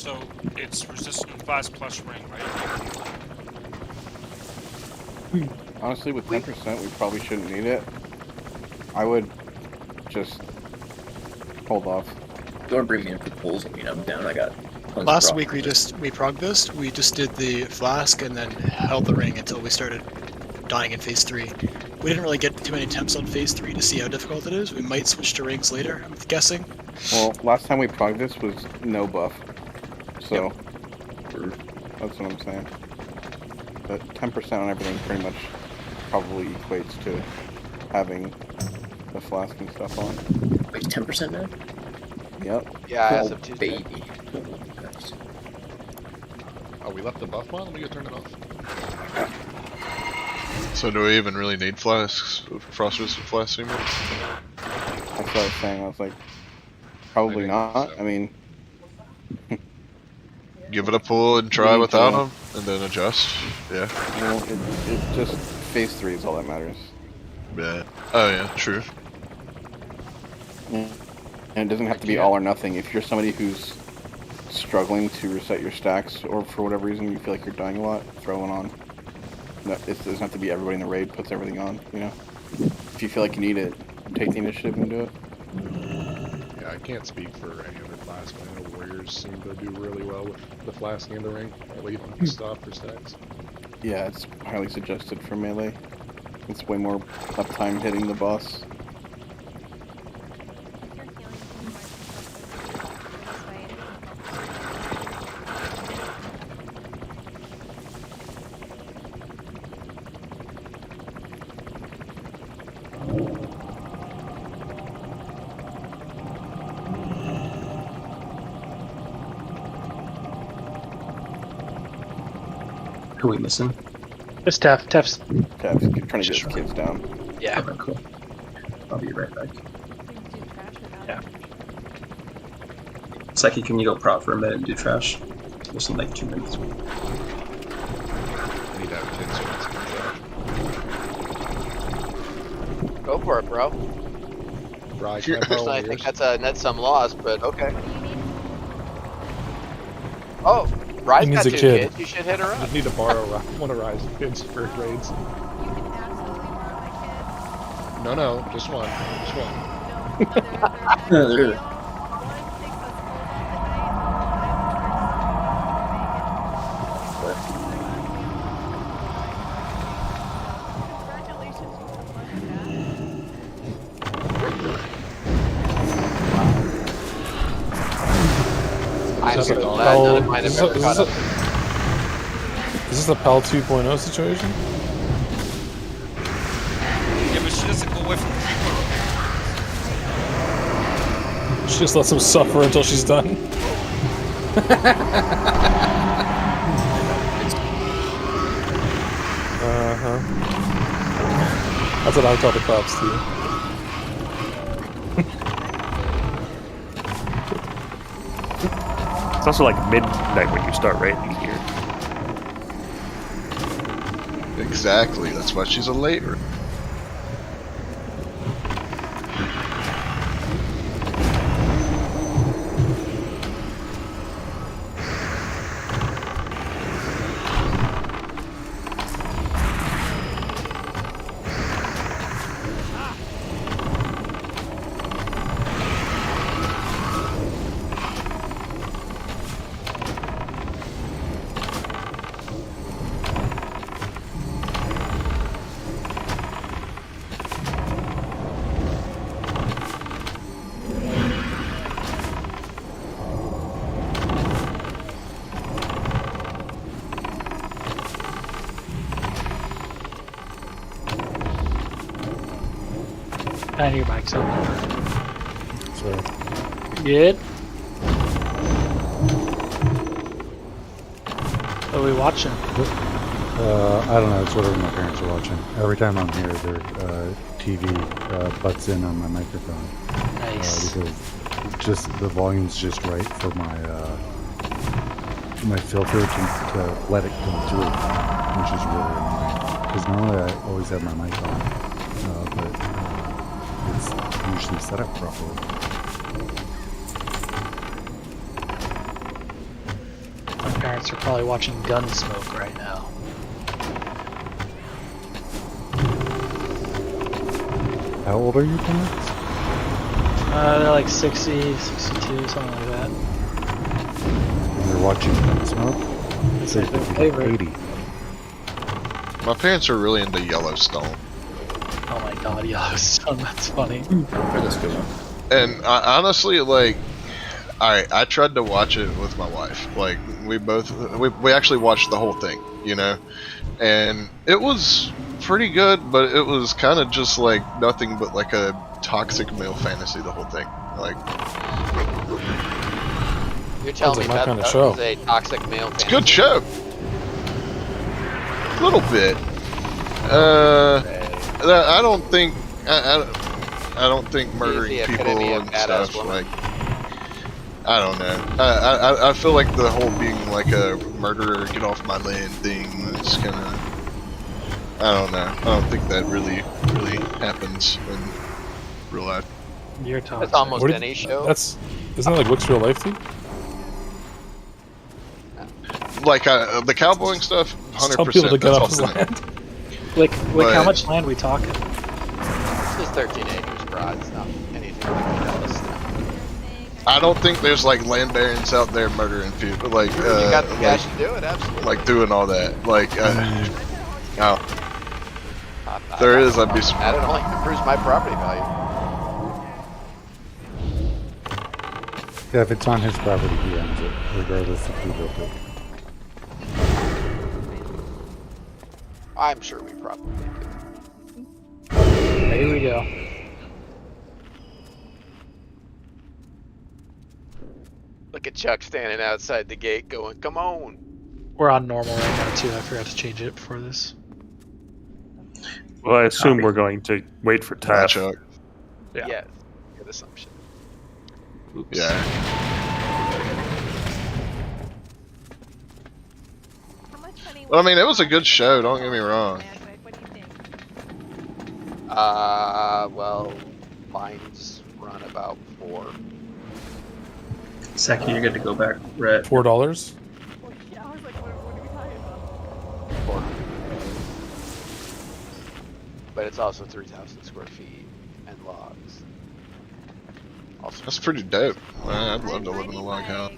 So it's resistant flask plus ring, right? Honestly, with 10%, we probably shouldn't need it. I would just hold off. Don't bring me in for pulls. I mean, I'm down. I got tons Last of week we prog this. We just did the flask and then held the ring until we started dying in phase 3. We didn't really get too many attempts on phase 3 to see how difficult it is. We might switch to rings later, I'm guessing. Well, last time we progged this was no buff. So, Yep. That's what I'm saying. But 10% on everything pretty much probably equates to having the flask and stuff on. Wait, 10% now? Yep. Yeah, as of Tuesday. Baby. Nice. Oh, we left the buff on? Let me go turn it off. So do we even really need flasks, frost resistant flasks anymore? That's what I was saying. I was like, probably not. So. I mean, Give it a pull and try without them, and then adjust. Yeah. well, it just phase 3 is all that matters. Yeah. Oh yeah, true. And it doesn't have to be all or nothing. If you're somebody who's struggling to reset your stacks, or for whatever reason you feel like you're dying a lot, throw one on. No, it doesn't have to be everybody in the raid puts everything on, you know? If you feel like you need it, take the initiative and do it. Yeah, I can't speak for any other class, but I know warriors seem to do really well with the flask and the ring. At least on stuff for stacks. Yeah, it's highly suggested for melee. It's way more uptime hitting the boss. Who are we missing? It's Tef. Tef's. Trying to get his kids down. Yeah. Okay, cool. I'll be right back. Yeah. Seki, can you go prop for a minute and do trash? Just in like 2 minutes. I need to have 10 spots. Go for it, bro. Raj, Personally, I think that's a net sum loss, but okay. Oh, Rise got 2 kids. You should hit her I up. just need to borrow one of Rise's kids for raids. No, just one. Just one. I'm so glad none of mine have ever caught up. Is this a PAL 2.0 situation? Yeah, but she doesn't go away from the creeper. She just lets him suffer until she's done. That's what I tell the cops too. It's also like midnight when you start raiding here. Exactly. That's why she's a late. And your mic's on. Sorry. Good. What are we watching? I don't know, it's whatever my parents are watching. Every time I'm here, their TV butts in on my microphone. Nice. Because just the volume's just right for my my filter to let it come through, which is really annoying. Because normally I always have my mic on, but it's usually set up properly. parents are probably watching Gunsmoke right now. How old are you, parents? They're like 60, 62, something like that. And they're watching Gunsmoke? It's like their favorite. 80. My parents are really into Yellowstone. Oh my god, Yellowstone, that's funny. That's a good one. And honestly, like, I tried to watch it with my wife. Like, we actually watched the whole thing, you know? And it was pretty good, but it was kind of just like nothing but like a toxic male fantasy, the whole thing. Like, You're telling me like my that kinda that show. was a toxic male it's a fantasy? good show. A little bit. I don't think I don't think murdering the people epitome of and badass stuff woman. like. I don't know. I feel like the whole being like a murderer, get off my land thing is kind of. I don't know. I don't think that really happens in real life. You're toxic. That's almost What did- any show. Isn't that like Wick's real life thing? Like the cowboying stuff, Just 100%. tell people to get that's off his all in it. land. Like But- how much land we talking? It's just 13 acres broad. It's not anything like Yellowstone. I don't think there's like land barons out there murdering people, like You got the like, cash to do it, absolutely. like doing all that. Like, no, I- there I- is. I'd be. That only improves my property value. Yeah, if it's on his property, he owns it, regardless if he built it. I'm sure we probably could. Here we go. Look at Chuck standing outside the gate going, come on. We're on normal right now too. I forgot to change it before this. Well, I assume we're going to wait for Bye, Taff. Chuck. Yeah. Yes. Good assumption. Oops. Yeah. Well, I mean, it was a good show. Don't get me wrong. Well, lines run about 4. Second, you're good to go back, Rhett. $4. 4. But it's also 3,000 square feet and logs. Also, That's pretty dope. I'd love to live in a log house.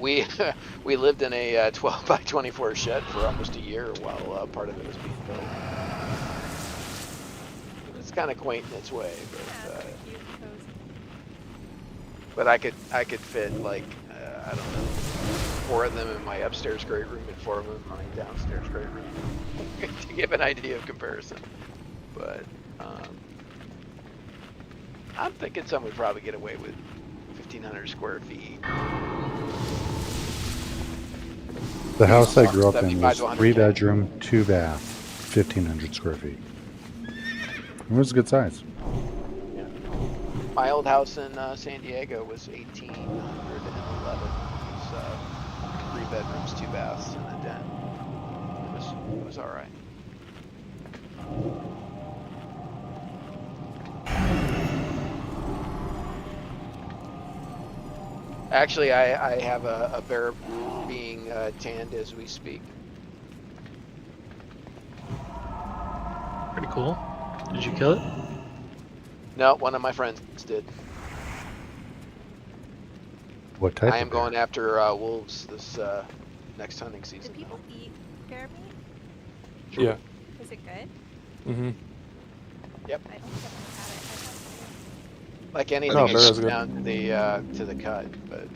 yeah. we lived in a 12 by 24 shed for almost a year while part of it was being built. It's kind of quaint in its way, but I could fit like I don't know, 4 of them in my upstairs great room and 4 of them in my downstairs great room to give an idea of comparison. But I'm thinking some would probably get away with 1,500 square feet. The house I grew up in 75 was to 100K. 3 bedroom, 2 bath, 1,500 square feet. It was a good size. Yeah. My old house in San Diego was 1,811. It was 3 bedrooms, 2 baths, and a den. It was all right. Actually, I have a bear being tanned as we speak. Pretty cool. Did you kill it? No, one of my friends did. What type I am of bear? going after wolves this next hunting season. Do people eat bear meat? Yeah. Is it good? Mm-hmm. Yep. I don't think I've had it. Like anything, No, it bear is comes good. down to the cut. But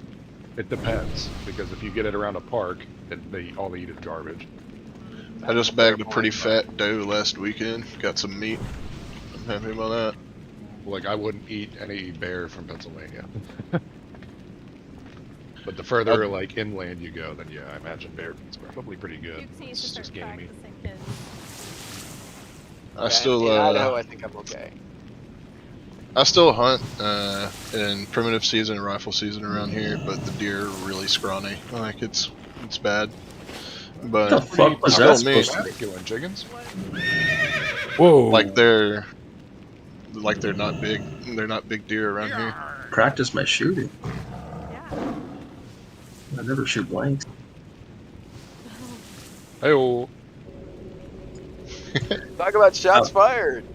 It depends, because if you get it around a park, all they eat is garbage. I just bagged a pretty fat doe last weekend. Got some meat. I'm happy about that. Like, I wouldn't eat any bear from Pennsylvania. But the further, like, inland you go, then yeah, I imagine bear meat's probably pretty good. You just need It's to just start gamey. practicing kids. I still in Idaho, I think I'm okay. I still hunt in primitive season and rifle season around here, but the deer are really scrawny. Like it's bad. But What the fuck was still that me. supposed to be? Killing chickens? Whoa. Like they're not big. They're not big deer around here. Practice my shooting. Yeah. I never shoot blanks. Hey-oh. Talk about shots fired.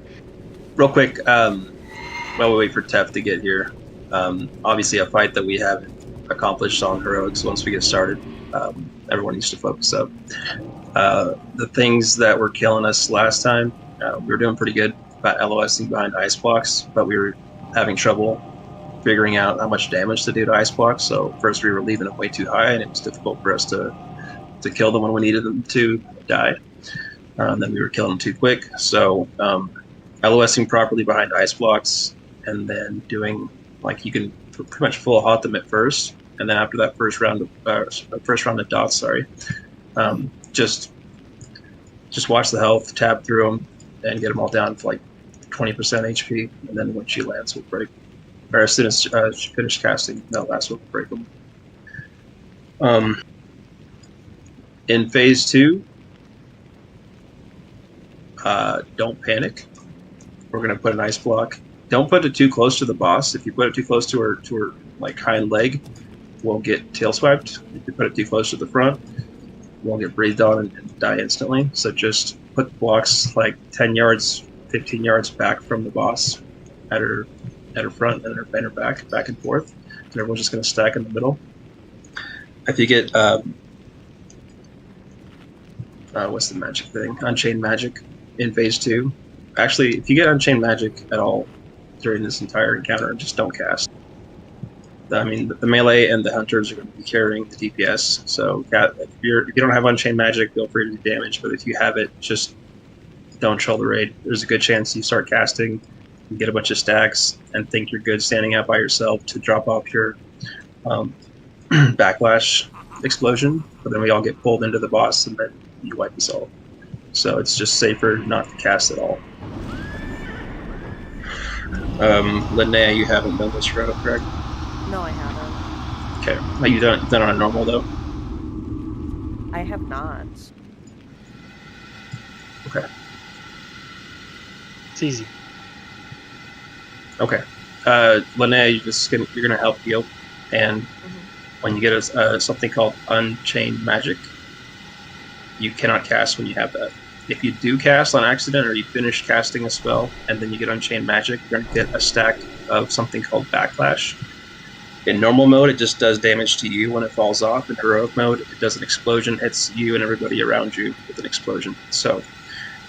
Real quick, while we wait for Tef to get here, obviously a fight that we haven't accomplished on heroics. Once we get started, everyone needs to focus up. The things that were killing us last time, we were doing pretty good about LOSing behind ice blocks, but we were having trouble figuring out how much damage to do to ice blocks. So first we were leaving them way too high, and it was difficult for us to kill them when we needed them to die. Then we were killing them too quick. So LOSing properly behind ice blocks, and then doing like you can pretty much full hot them at first, and then after that first round of dots, just watch the health, tab through them, and get them all down to like 20% HP, and then when she lands, we'll break. Or as soon as she finishes casting, that last one will break them. In phase 2, don't panic. We're gonna put an ice block. Don't put it too close to the boss. If you put it too close to her like hind leg, we'll get tail swiped. If you put it too close to the front, we'll get breathed on and die instantly. So just put the blocks like 10 yards, 15 yards back from the boss at her front and her back and forth. And everyone's just gonna stack in the middle. If you get what's the magic thing? Unchained magic in phase 2. Actually, if you get Unchained Magic at all during this entire encounter, just don't cast. I mean, the melee and the hunters are going to be carrying the DPS, so if you don't have Unchained Magic, feel free to do damage, but if you have it, just don't troll the raid. There's a good chance you start casting, and get a bunch of stacks, and think you're good standing out by yourself to drop off your backlash explosion, but then we all get pulled into the boss, and then you wipe us all. So it's just safer not to cast at all. Linnea, you haven't done this route, correct? No, I haven't. Okay. Like, you done it on a normal, though? I have not. Okay. It's easy. Okay. Linnea, you're gonna help heal, and when you get something called Unchained Magic, you cannot cast when you have that. If you do cast on accident, or you finish casting a spell and then you get Unchained Magic, you're going to get a stack of something called Backlash. In normal mode, it just does damage to you when it falls off. In heroic mode, it does an explosion, hits you and everybody around you with an explosion. So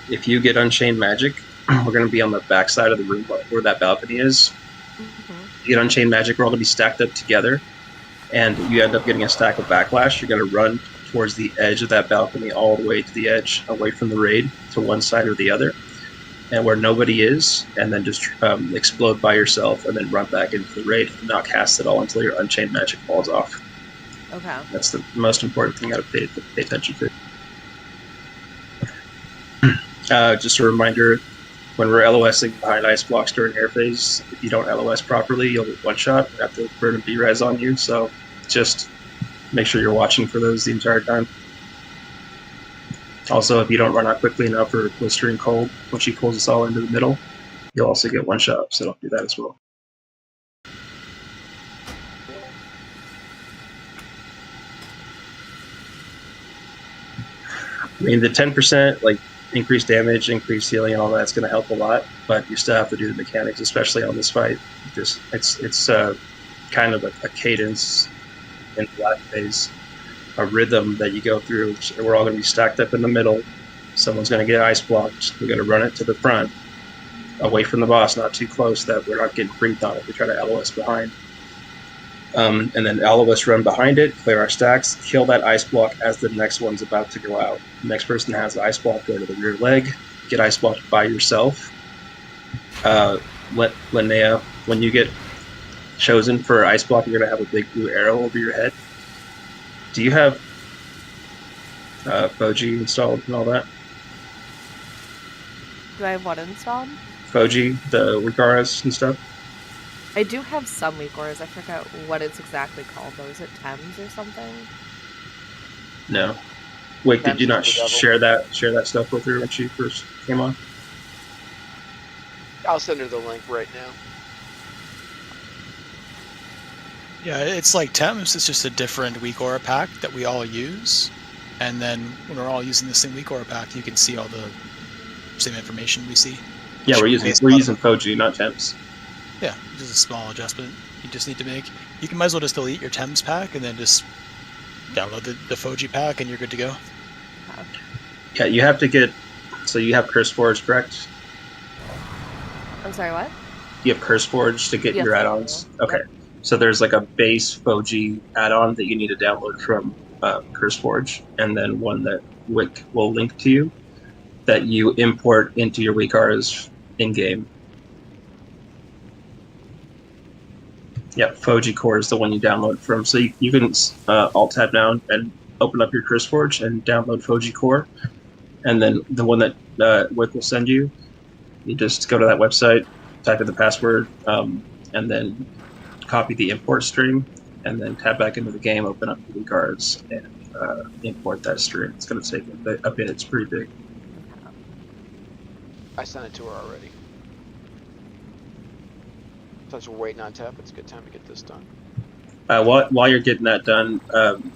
if you get Unchained Magic, we're going to be on the back side of the room where that balcony is. You get Unchained Magic, we're all going to be stacked up together, and you end up getting a stack of Backlash. You're going to run towards the edge of that balcony, all the way to the edge, away from the raid, to one side or the other, and where nobody is, and then just explode by yourself, and then run back into the raid, and not cast at all until your Unchained Magic falls off. Okay. That's the most important thing I gotta pay attention to. Just a reminder, when we're LOSing behind ice blocks during air phase, if you don't LOS properly, you'll get one shot and have to burn a B-res on you, so just make sure you're watching for those the entire time. Also, if you don't run out quickly enough or blistering cold, when she pulls us all into the middle, you'll also get one shot, so don't do that as well. I mean, the 10%, like, increased damage, increased healing, and all that's going to help a lot, but you still have to do the mechanics, especially on this fight. It's kind of a cadence in the last phase, a rhythm that you go through. So we're all going to be stacked up in the middle. Someone's going to get ice blocked. We're going to run it to the front, away from the boss, not too close that we're not getting breathed on if we try to LOS behind. And then all of us run behind it, clear our stacks, kill that ice block as the next one's about to go out. The next person has the ice block, go to the rear leg, get ice blocked by yourself. Linnea, when you get chosen for ice block, you're going to have a big blue arrow over your head. Do you have Foji installed and all that? Do I have what installed? Foji, the Wigaras and stuff? I do have some weak auras. I forgot what it's exactly called though. Is it Thames or something? No. Wait, did you not Thames share that stuff with her when she first came on? I'll send her the link right now. Yeah, it's like Thames. It's just a different weak aura pack that we all use, and then when we're all using the same weak aura pack, you can see all the same information we see. Yeah, we're using Foji, not Temps. Yeah, just a small adjustment you just need to make. You can might as well just delete your Thames pack and then just download the Foji pack, and you're good to go. Yeah, you have to get. So you have Curse Forge, correct? I'm sorry, what? You have Curse Forge to get Yes, your I add-ons. do. Okay, Yep. so there's like a base Foji add-on that you need to download from Curse Forge, and then one that Wick will link to you that you import into your Weakars in-game. Yeah, Foji Core is the one you download from. So you can Alt-Tab down and open up your Curse Forge and download Foji Core. And then the one that Wick will send you, you just go to that website, type in the password, and then copy the import string, and then tab back into the game, open up the cards, and import that string. It's going to take a bit. It's pretty big. I sent it to her already. Since we're waiting on Tep, it's a good time to get this done. While you're getting that done,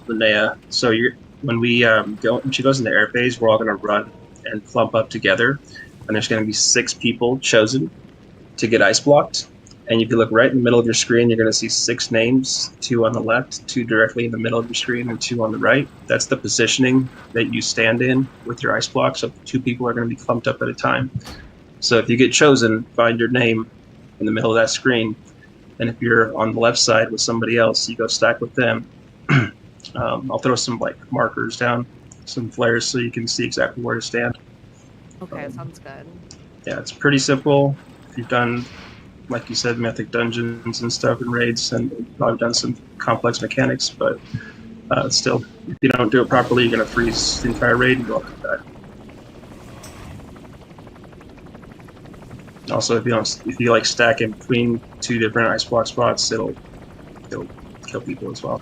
Linnea, so when she goes into air phase, we're all going to run and clump up together, and there's going to be 6 people chosen to get ice blocked. And if you look right in the middle of your screen, you're going to see 6 names, 2 on the left, 2 directly in the middle of your screen, and 2 on the right. That's the positioning that you stand in with your ice block. So 2 people are going to be clumped up at a time. So if you get chosen, find your name in the middle of that screen. And if you're on the left side with somebody else, you go stack with them. I'll throw some markers down, some flares, so you can see exactly where to stand. Okay, sounds good. Yeah, it's pretty simple. If you've done, like you said, mythic dungeons and stuff and raids, and you've probably done some complex mechanics, but still, if you don't do it properly, you're going to freeze the entire raid and go off the bat. Also, if you stack in between 2 different ice block spots, it'll kill people as well.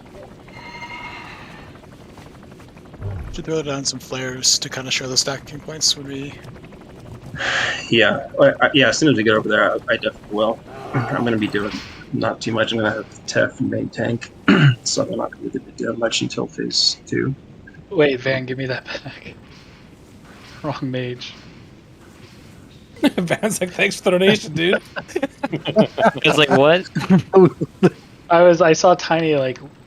Should throw down some flares to kind of show the stacking points when we. Yeah, as soon as we get over there, I definitely will. I'm going to be doing not too much. I'm going to have Tef and main tank, so I'm not going to be doing much until phase 2. Wait, Van, give me that back. Wrong mage. Van's like, thanks for the donation, dude. I was like, what? I saw Tiny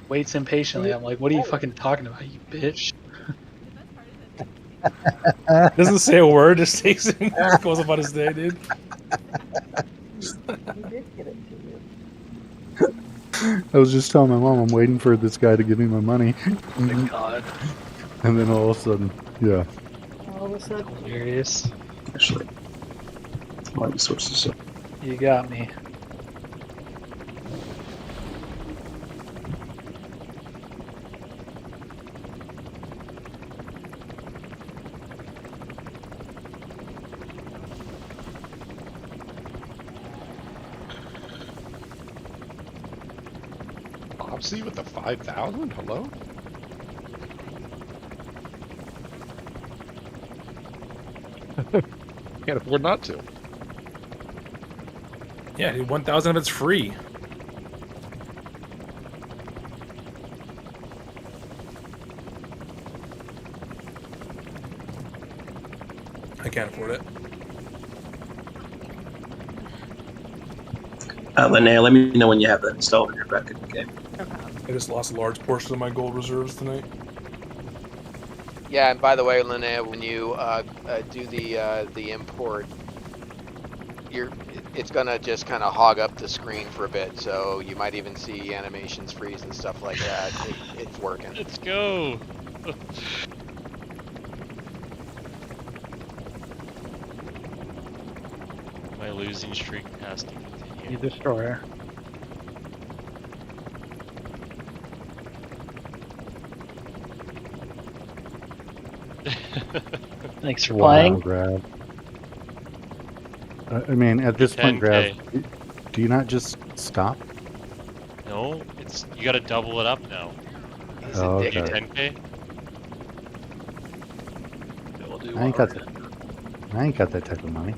waits impatiently. I'm like, what are you fucking talking about, you bitch? Doesn't say a word, just takes it and goes about his day, dude. I was just telling my mom I'm waiting for this guy to give me my money. Oh my god. And then all of a sudden, yeah. All of a sudden. Hilarious. Actually, let me switch this up. You got me. Opsy with the 5,000? Hello? Can't afford not to. Yeah, dude, 1,000 of it's free. I can't afford it. Linnea, let me know when you have that installed and you're back in the game. I just lost a large portion of my gold reserves tonight. Yeah, and by the way, Linnea, when you do the import, it's gonna just kind of hog up the screen for a bit, so you might even see animations freeze and stuff like that. It's working. Let's go. My losing streak has to continue. You destroyer. Thanks for playing. Grab. I mean, at this point, Grab, do you not just stop? No, you gotta double it up now. Oh, okay. 10K? I ain't got that type of money.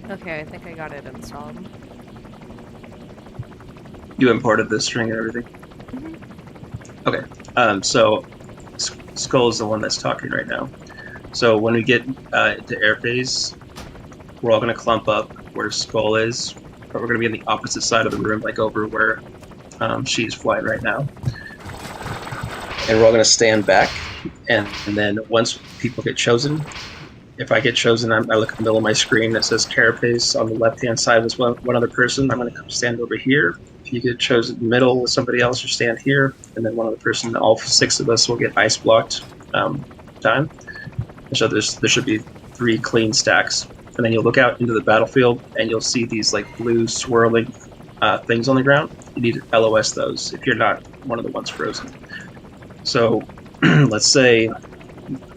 Okay, I think I got it installed. You imported this string and everything? Okay. So Skull is the one that's talking right now. So when we get into air phase, we're all going to clump up where Skull is, but we're going to be on the opposite side of the room, like over where she's flying right now. And we're all going to stand back, and then once people get chosen, if I get chosen, I look in the middle of my screen that says Carapace. On the left-hand side was one other person. I'm going to come stand over here. If you get chosen in the middle with somebody else, you stand here, and then one other person. All 6 of us will get ice blocked time. So there should be 3 clean stacks, and then you'll look out into the battlefield, and you'll see these like blue swirling things on the ground. You need to LOS those if you're not one of the ones frozen. So let's say,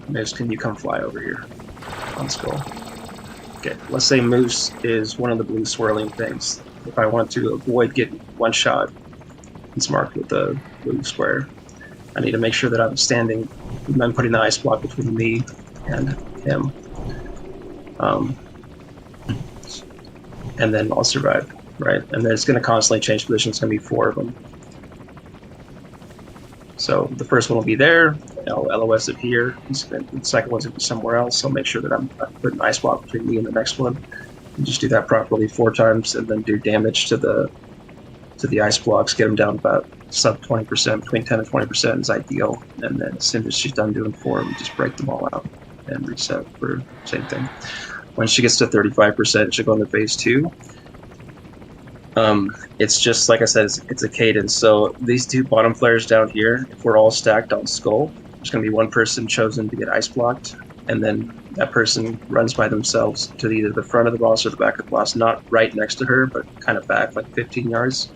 Moose, can you come fly over here on Skull? Okay, let's say Moose is one of the blue swirling things. If I want to avoid getting one shot, it's marked with the blue square. I need to make sure that I'm standing, I'm putting the ice block between me and him. And then I'll survive, right? And then it's going to constantly change position. It's going to be 4 of them. So the first one will be there. I'll LOS it here. The second one's going to be somewhere else. I'll make sure that I'm putting an ice block between me and the next one. And just do that properly 4 times, and then do damage to the ice blocks. Get them down about sub 20%, between 10 and 20% is ideal. And then as soon as she's done doing 4, we just break them all out and reset for same thing. When she gets to 35%, it should go into phase 2. It's just like I said, it's a cadence. So these 2 bottom flares down here, if we're all stacked on Skull, there's going to be one person chosen to get ice blocked, and then that person runs by themselves to either the front of the boss or the back of the boss, not right next to her, but kind of back, like 15 yards,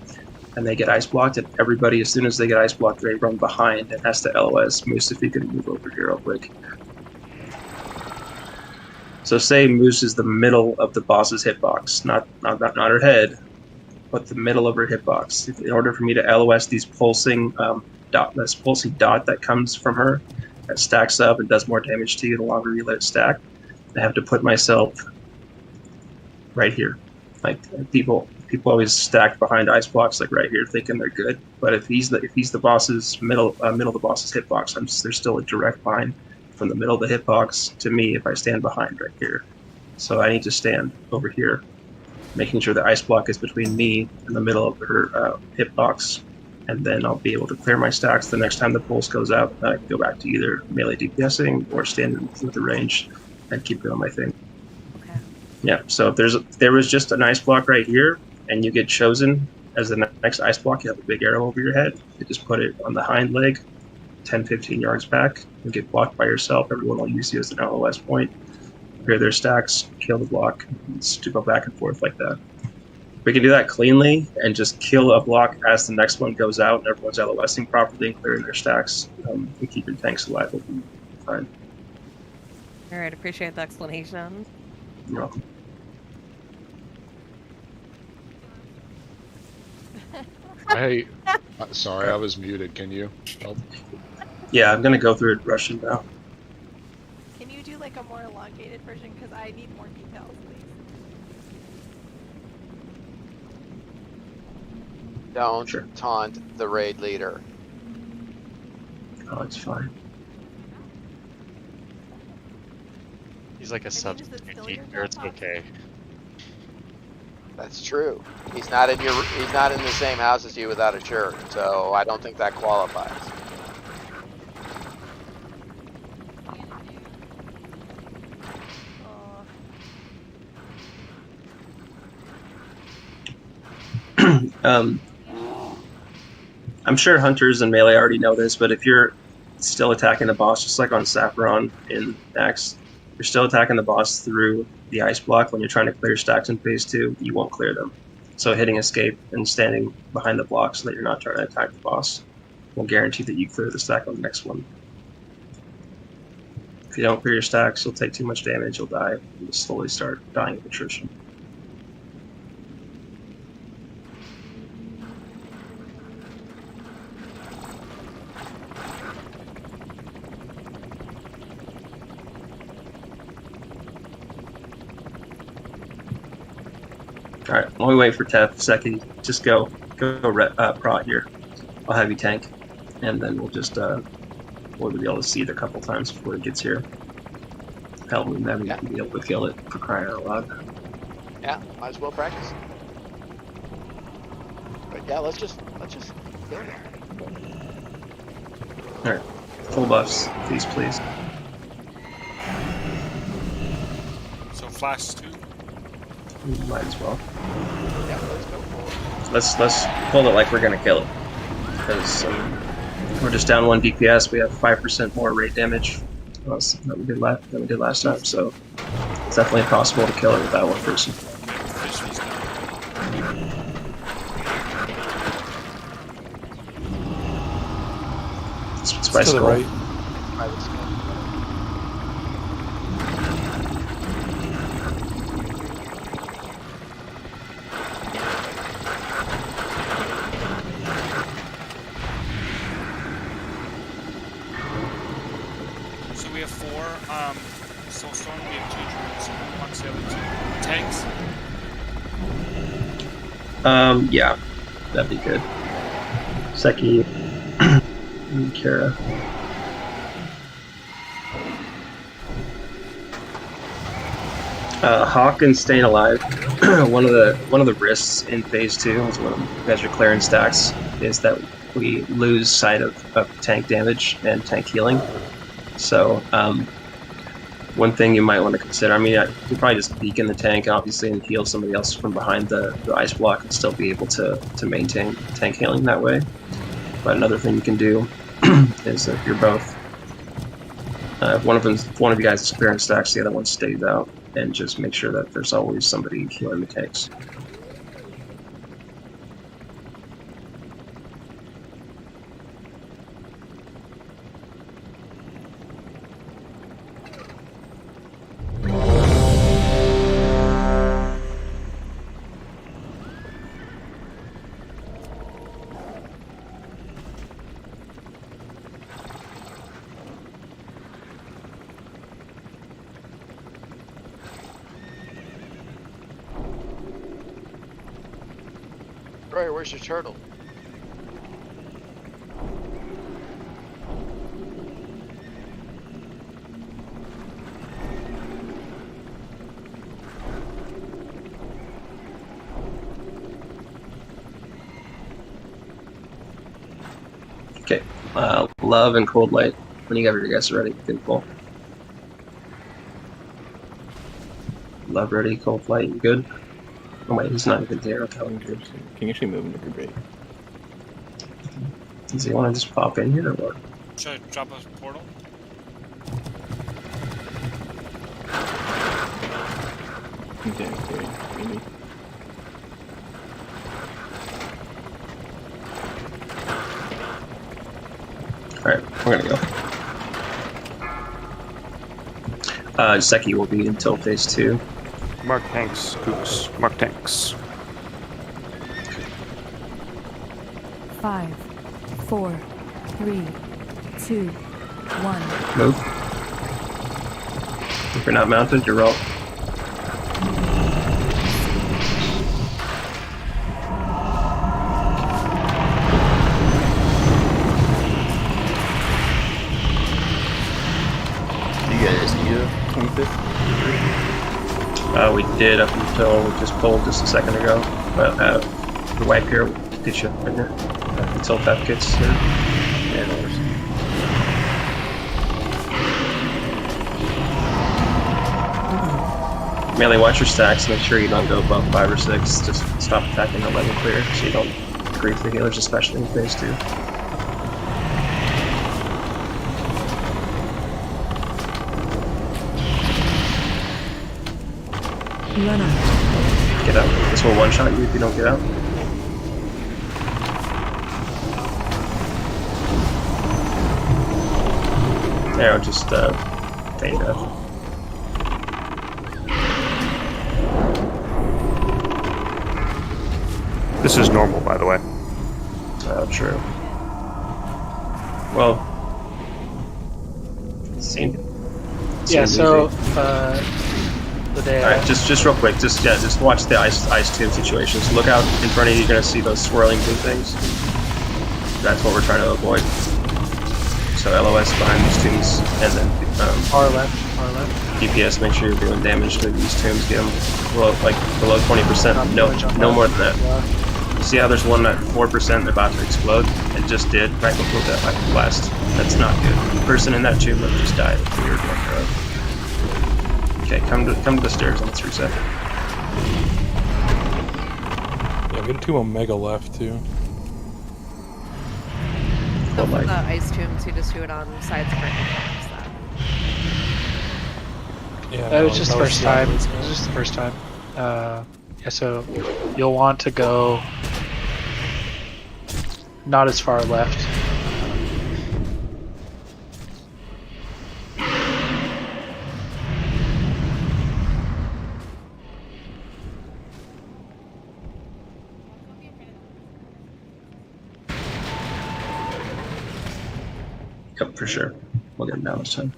and they get ice blocked. And everybody, as soon as they get ice blocked, they run behind and has to LOS. Moose, if you can move over here real quick. So say Moose is the middle of the boss's hitbox, not her head, but the middle of her hitbox. In order for me to LOS these pulsing this pulsing dot that comes from her, that stacks up and does more damage to you the longer you let it stack, I have to put myself right here. Like people always stack behind ice blocks, like right here, thinking they're good. But if he's the boss's middle of the boss's hitbox, there's still a direct line from the middle of the hitbox to me if I stand behind right here. So I need to stand over here, making sure the ice block is between me and the middle of her hitbox, and then I'll be able to clear my stacks the next time the pulse goes out. I can go back to either melee DPSing or standing with the range and keep doing my thing. Okay. Yeah, so if there was just an ice block right here, and you get chosen as the next ice block, you have a big arrow over your head. You just put it on the hind leg, 10-15 yards back, and get blocked by yourself. Everyone will use you as an LOS point. Clear their stacks, kill the block, to go back and forth like that. We can do that cleanly and just kill a block as the next one goes out and everyone's LOSing properly and clearing their stacks. And keep your tanks alive. Will be fine. All right, appreciate the explanation. You're welcome. Hey, sorry, I was muted. Can you help? Yeah, I'm gonna go through it Russian now. Can you do like a more elongated version? Because I need more details, please. Don't taunt the raid leader. Oh, it's fine. He's like a substitute teacher. It's okay. That's true. He's not in the same house as you without a shirt, so I don't think that qualifies. I'm sure hunters and melee already know this, but if you're still attacking the boss, just like on Saffron in X, you're still attacking the boss through the ice block. When you're trying to clear stacks in phase 2, you won't clear them. So hitting escape and standing behind the block so that you're not trying to attack the boss will guarantee that you clear the stack on the next one. If you don't clear your stacks, you'll take too much damage, you'll die, and you'll slowly start dying of attrition. Alright, while we wait for Tef, Seki, just go prot here. I'll have you tank, and then we'll just we'll be able to see it a couple times before it gets here. Hell, we never even be able to kill it for crying out loud. Yeah, might as well practice. But yeah, let's just go there. All right, full buffs, please. So flash 2. Might as well. Yeah, let's go for it. Let's hold it like we're gonna kill it, because we're just down 1 DPS. We have 5% more rate damage than we did last time, so it's definitely possible to kill it with that one person. Spice to the skull. right. Private skull. So we have 4 Soulstorm, we have 2 Druids, what's the other 2? Tanks? Yeah, that'd be good. Seki and Kara. Hawk and staying alive. one of the risks in phase 2 is when you guys are clearing stacks is that we lose sight of tank damage and tank healing. So one thing you might want to consider, I mean, you could probably just beacon the tank obviously and heal somebody else from behind the ice block and still be able to maintain tank healing that way. But another thing you can do is if you're both if one of you guys is clearing stacks, the other one stays out, and just make sure that there's always somebody healing the tanks. Roy, where's your turtle? Okay, love and cold light. When you have your guys ready, good pull. Love ready, cold light, you good? Oh wait, he's not even there. Okay, I'm good. Can you actually move him to group 8? Does he want to just pop in here or what? Should I drop a portal? Yeah, maybe. Alright, we're gonna go. Seki will be until phase 2. Mark tanks, Gooks. Mark tanks. 5, 4, 3, 2, 1. Move. If you're not mounted, you're roll. You guys need a 25th? We did up until we just pulled just a second ago. But the wipe here will get you right here. Until Pep gets here. Yeah, no worries. Melee, watch your stacks. Make sure you don't go above 5 or 6. Just stop attacking the level clear so you don't grief the healers, especially in phase 2. Run out. Get out. This will one-shot you if you don't get out. Arrow just feign death. This is normal, by the way. Oh, true. Well, seemed Yeah, so the day. All right, just real quick, just watch the ice tube situations. Look out in front of you. You're gonna see those swirling blue things. That's what we're trying to avoid. So LOS behind these tombs, and then Far left. DPS. Make sure you're doing damage to these tombs. Get them below 20%. No more than that. See how there's one at 4% they're about to explode? It just did right before that blast. That's not good. The person in that tomb just died. Weird one. Okay, come to the stairs and let's reset. Yeah, we got a tomb on Mega left too. So for the ice tombs, you just do it on sides of it. Yeah, That was just the first time. It was just the first time. Yeah, so you'll want to go not as far left. Yep, for sure. We'll get him down this time.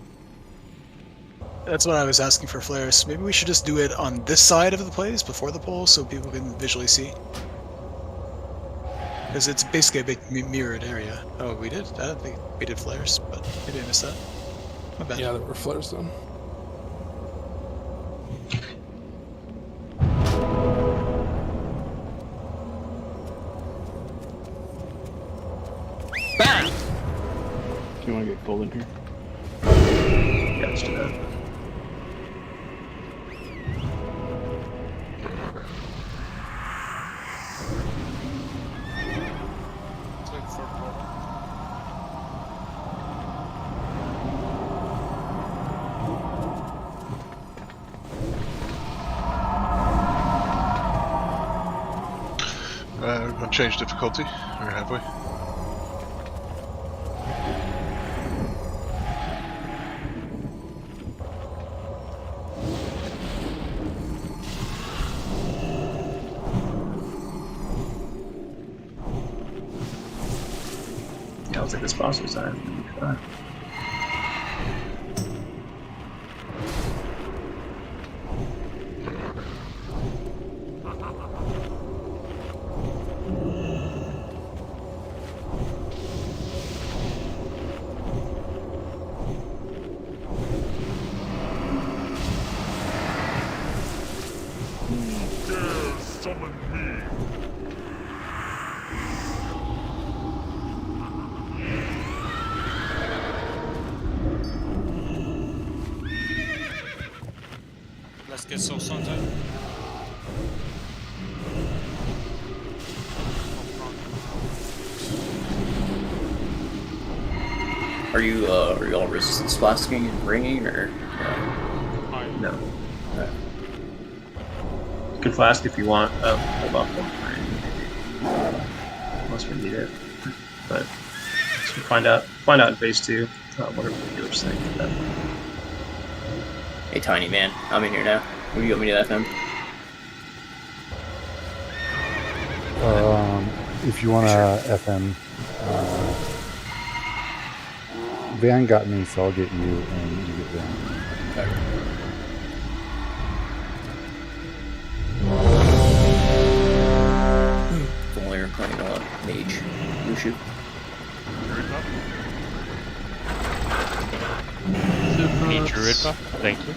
That's what I was asking for flares. Maybe we should just do it on this side of the place before the pole so people can visually see. Because it's basically a big mirrored area. Oh, we did? I don't think we did flares, but maybe I missed that. My bad. Yeah, there were flares done. Do you want to get gold in here? Yeah, let's do that. We're gonna change difficulty, or have we? Yeah, I'll take this boss this time. Let's get so sometime. Are you all resistance blasting and ringing, or no? You can flask if you want. Oh, hold on. Unless we need it, but let's find out in phase 2 what our regulars think of that. Hey, tiny man, I'm in here now. What do you want me to FM? If you want to FM, Van got me, so I'll get you, and you get Van. Okay. If only you're playing a mage, Mushu. Any druid buff? Thank you.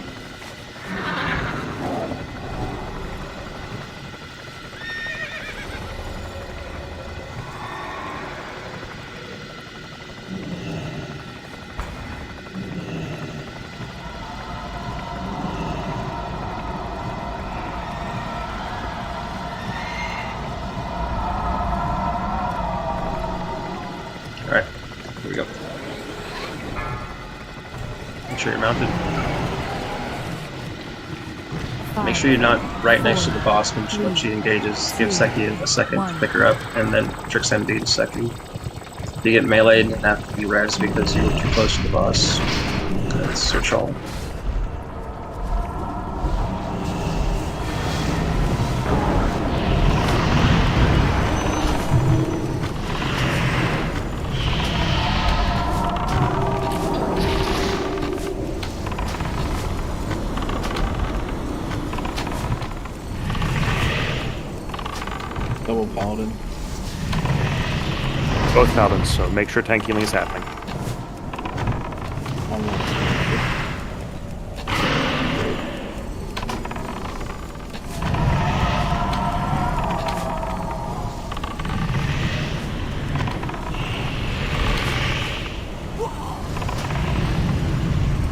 Alright, here we go. Make sure you're mounted. Make sure you're not right next to the boss when she engages. Give Seki a second to pick her up, and then Trix MD to Seki. If you get meleeed and have to be res because you were too close to the boss, that's search all. Double paladin. Both Paladins, so make sure tank healing is happening.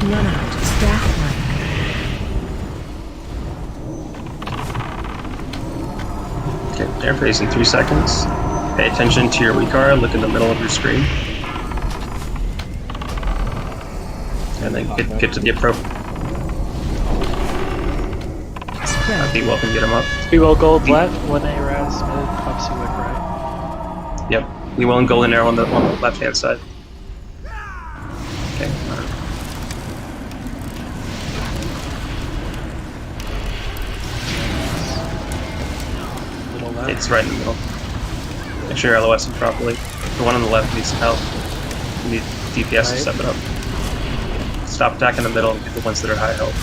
Run out. Staff rank. Okay, interface in 3 seconds. Pay attention to your weak card, look in the middle of your screen. And then get to the appropriate. Be well can get him up. Be well gold left, 1A raz, mid, Popsy Wick right. Yep. Be well and golden arrow on the left hand side. Okay. Middle left. It's right in the middle. Make sure you're LOSing properly. The one on the left needs some help. You need DPS to step it up. Stop attacking the middle and get the ones that are high health.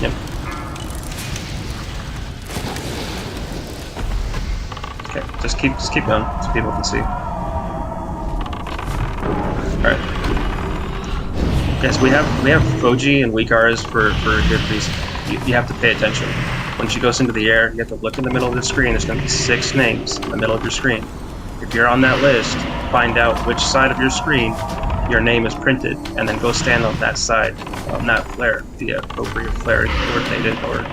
Yep. Okay, just keep going so people can see. Alright. Okay, so we have Foji and weak R's for a good reason. You have to pay attention. When she goes into the air, you have to look in the middle of the screen. There's going to be 6 names in the middle of your screen. If you're on that list, find out which side of your screen your name is printed, and then go stand on that side on that flare, the appropriate flare coordinated or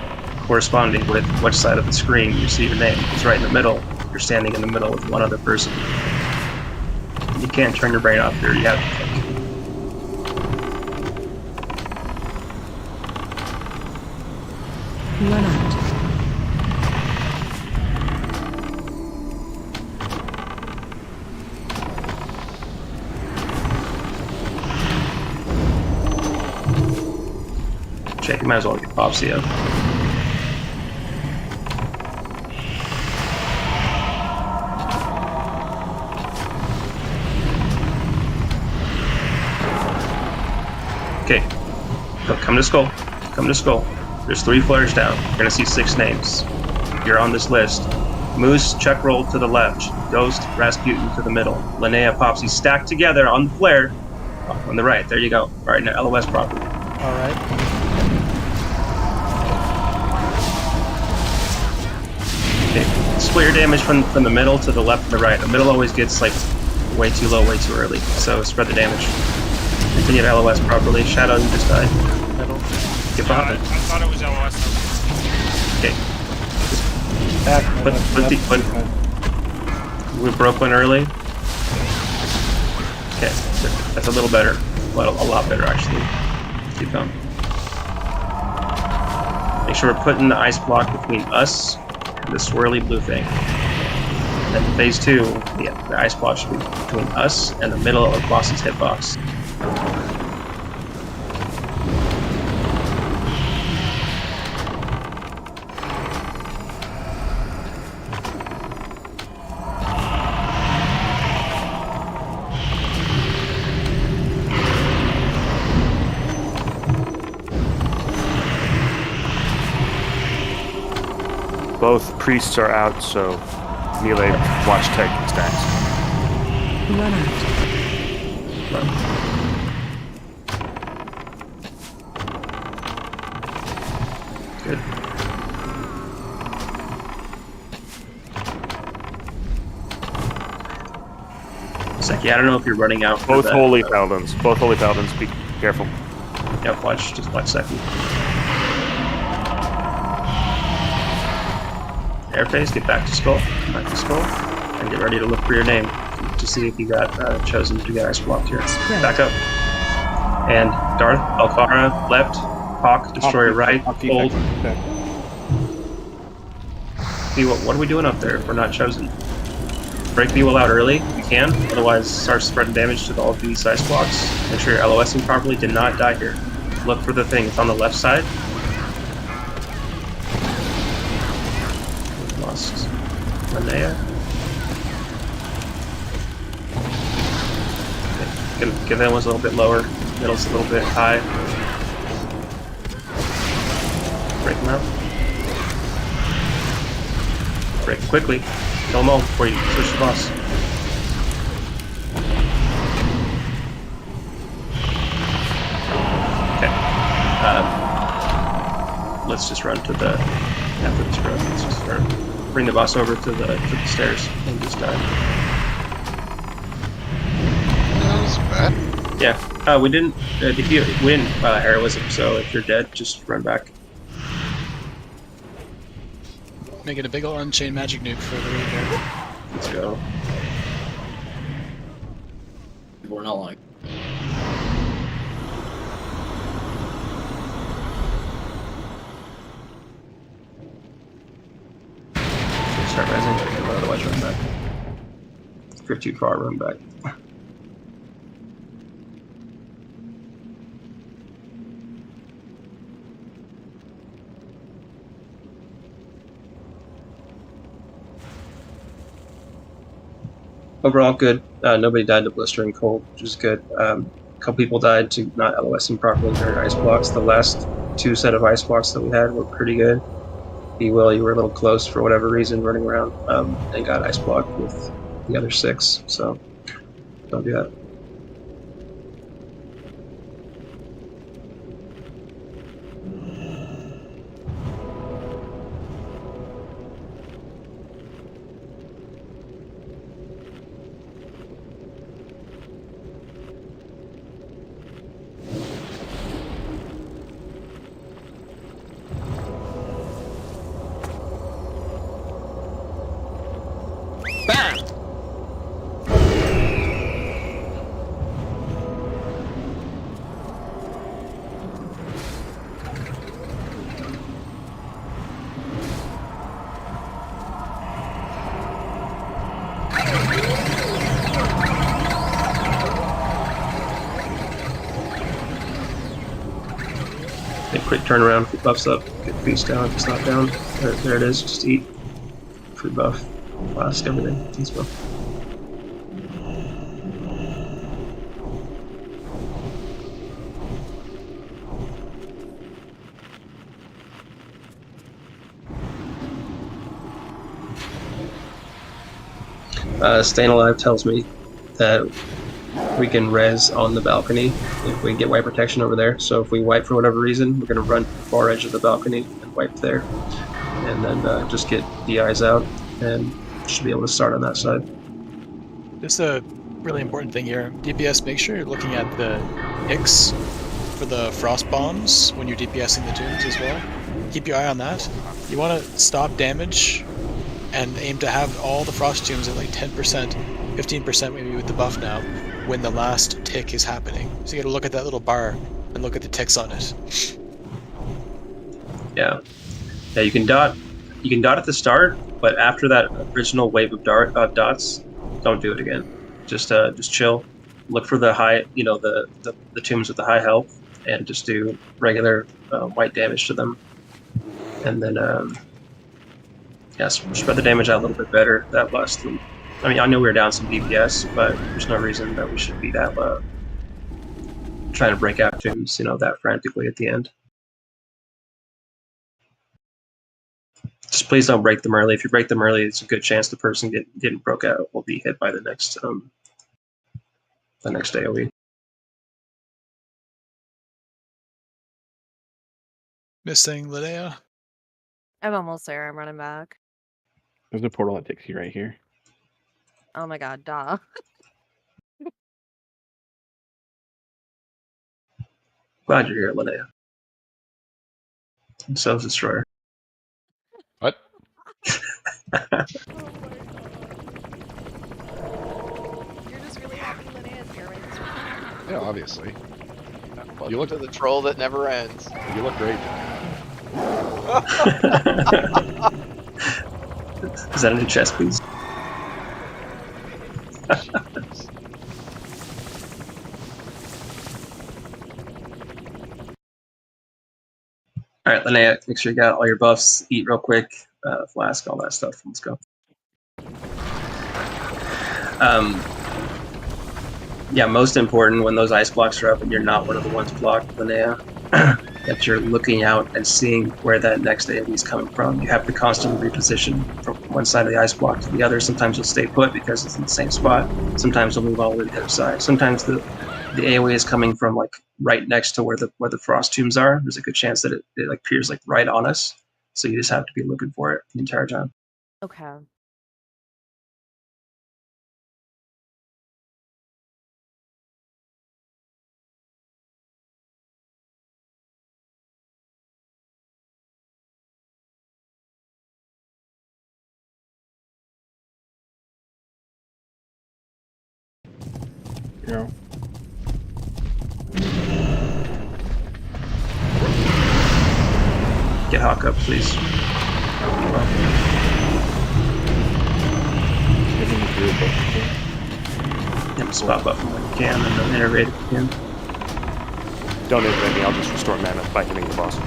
corresponding with which side of the screen you see your name. It's right in the middle. You're standing in the middle with one other person. You can't turn your brain off here. You have to think. Run out. Jake, you might as well get Popsy up. Okay. Come to skull. Come to skull. There's 3 flares down. You're gonna see 6 names. You're on this list. Moose, check roll to the left. Ghost, Rasputin to the middle. Linnea, Popsy stacked together on the flare. On the right. There you go. Alright, now LOS properly. Alright. Okay. Split your damage from the middle to the left and the right. The middle always gets like way too low, way too early. So spread the damage. Continue to LOS properly. Shadow, you just died. Middle. Get behind. I thought it was LOS. Okay. Back. We broke one early. Okay, that's a little better. Well, a lot better actually. Keep going. Make sure we're putting the ice block between us and the swirly blue thing. And then phase 2, yeah, the ice block should be between us and the middle of boss's hitbox. Both priests are out, so melee, watch tech, and stacks. Run out. Run. Good. Seki, I don't know if you're running out for Both that, holy paladins. Both holy paladins. Be careful. Yeah, just watch Seki. Airface, get back to skull, and get ready to look for your name to see if you got chosen to get ice blocked here. Back up. And Darth, Alcara, left, Hawk, Destroyer right, hold. B-Will, what are we doing up there if we're not chosen? Break B-Will out early, if you can, otherwise start spreading damage to all of these ice blocks. Make sure you're LOSing properly, did not die here. Look for the thing, it's on the left side. Lost Linnea. Okay. Give that one's a little bit lower, middle's a little bit high. Break them out. Break it quickly. Kill them all before you switch the boss. Okay. Let's just run to the after this road. Let's just bring the boss over to the stairs and just die. That was bad. Yeah. We didn't. We didn't heroism. So if you're dead, just run back. Making a big ol' unchained magic nuke for the raid here. Let's go. We're not like. Start rising, otherwise run back. If you're too far, run back. Overall, good. Nobody died to blistering cold, which is good. A couple people died to not LOSing properly during ice blocks. The last 2 set of ice blocks that we had were pretty good. You were a little close for whatever reason running around and got ice blocked with the other 6, so don't do that. Quick turnaround, if it buffs up, get the beast down, if it's not down. There it is, just eat. Free buff, blast, everything. Let's go. Staying alive tells me that we can res on the balcony if we get wipe protection over there. So if we wipe for whatever reason, we're going to run to the far edge of the balcony and wipe there. And then just get DIs out and should be able to start on that side. Just a really important thing here. DPS, make sure you're looking at the X for the frost bombs when you're DPSing the tombs as well. Keep your eye on that. You want to stop damage and aim to have all the frost tombs at like 10%, 15% maybe with the buff now, when the last tick is happening. So you gotta look at that little bar and look at the ticks on it. Yeah. Yeah, you can dot at the start, but after that original wave of dots, don't do it again. Just chill. Look for the high, the tombs with the high health, and just do regular white damage to them. And then spread the damage out a little bit better. That last them. I mean, I know we were down some DPS, but there's no reason that we should be that trying to break out tombs, that frantically at the end. Just please don't break them early. If you break them early, it's a good chance the person getting broke out will be hit by the next AoE. Missing Linnea. I'm almost there. I'm running back. There's a portal that takes you right here. Oh my god, duh. Glad you're here, Linnea. Self Destroyer. What? You're just really happy Linnea's here right this moment. Yeah, obviously. You look to the troll that never ends. You look great. Is that a new chess piece? Alright, Linnea, make sure you got all your buffs, eat real quick, flask, all that stuff. Let's go. Yeah, most important when those ice blocks are up and you're not one of the ones blocked, Linnea, that you're looking out and seeing where that next AoE is coming from. You have to constantly reposition from one side of the ice block to the other. Sometimes you'll stay put because it's in the same spot. Sometimes you'll move all the way to the other side. Sometimes the AoE is coming from like right next to where the frost tombs are. There's a good chance that it like appears like right on us. So you just have to be looking for it the entire time. Okay. Yeah. Get Hawk up, please. Yep, spot buff when you can, and then iterate if you can. Don't iterate me, I'll just restore mana by hitting the boss.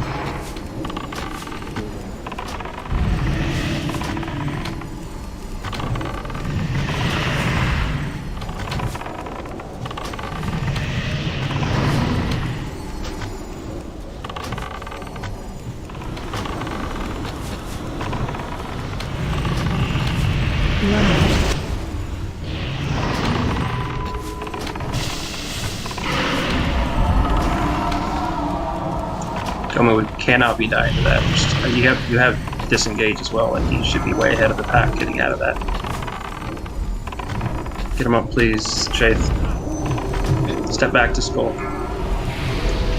Goma would cannot be dying to that. Just, you have disengage as well. Like you should be way ahead of the pack getting out of that. Get him up, please, Chaith. Step back to Skull.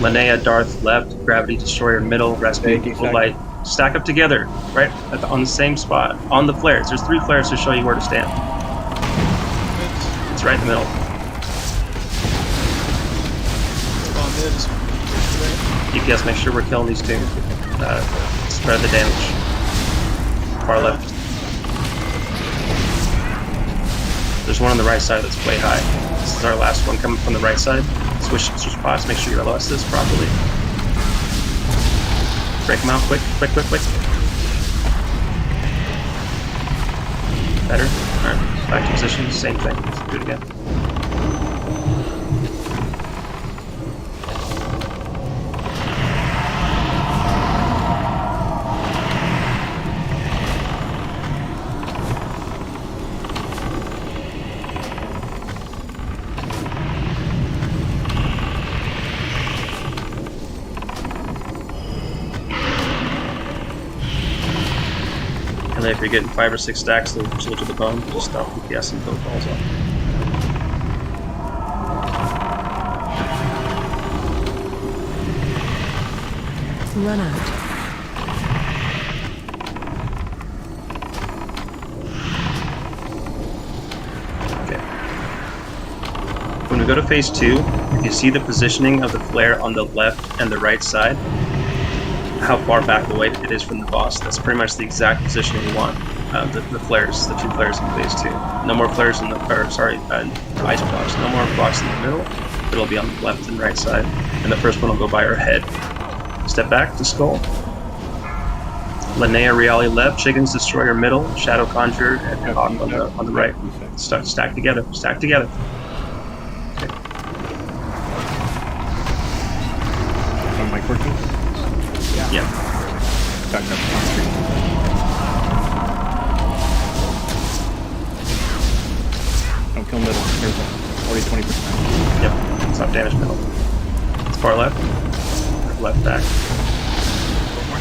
Linnea, Darth left, Gravity Destroyer middle, Rasputin, Full Light. Stack up together, right on the same spot, on the flares. There's 3 flares to show you where to stand. It's right in the middle. DPS, make sure we're killing these 2. Spread the damage. Far left. There's one on the right side that's way high. This is our last one coming from the right side. Switch spots, make sure you LS this properly. Break them out quick. Better. Alright, back to position, same thing. Let's do it again. And then if you're getting 5 or 6 stacks, they'll chill to the bone. Just stop DPS until it falls off. Run out. Okay. When we go to phase 2, if you see the positioning of the flare on the left and the right side, how far back away it is from the boss, that's pretty much the exact positioning we want. The flares, the 2 flares in phase 2. No more flares in the, ice blocks. No more blocks in the middle. It'll be on the left and right side. And the first one will go by our head. Step back to Skull. Linnea, Reali left, Chickens, Destroyer middle, Shadow Conjurer, and Hawk on the right. Stack together. Stack together. Okay. Is my mic working? Yeah. Back up on screen. Don't kill middle. There's already 20%. Yep. Stop damage middle. It's far left. Left back.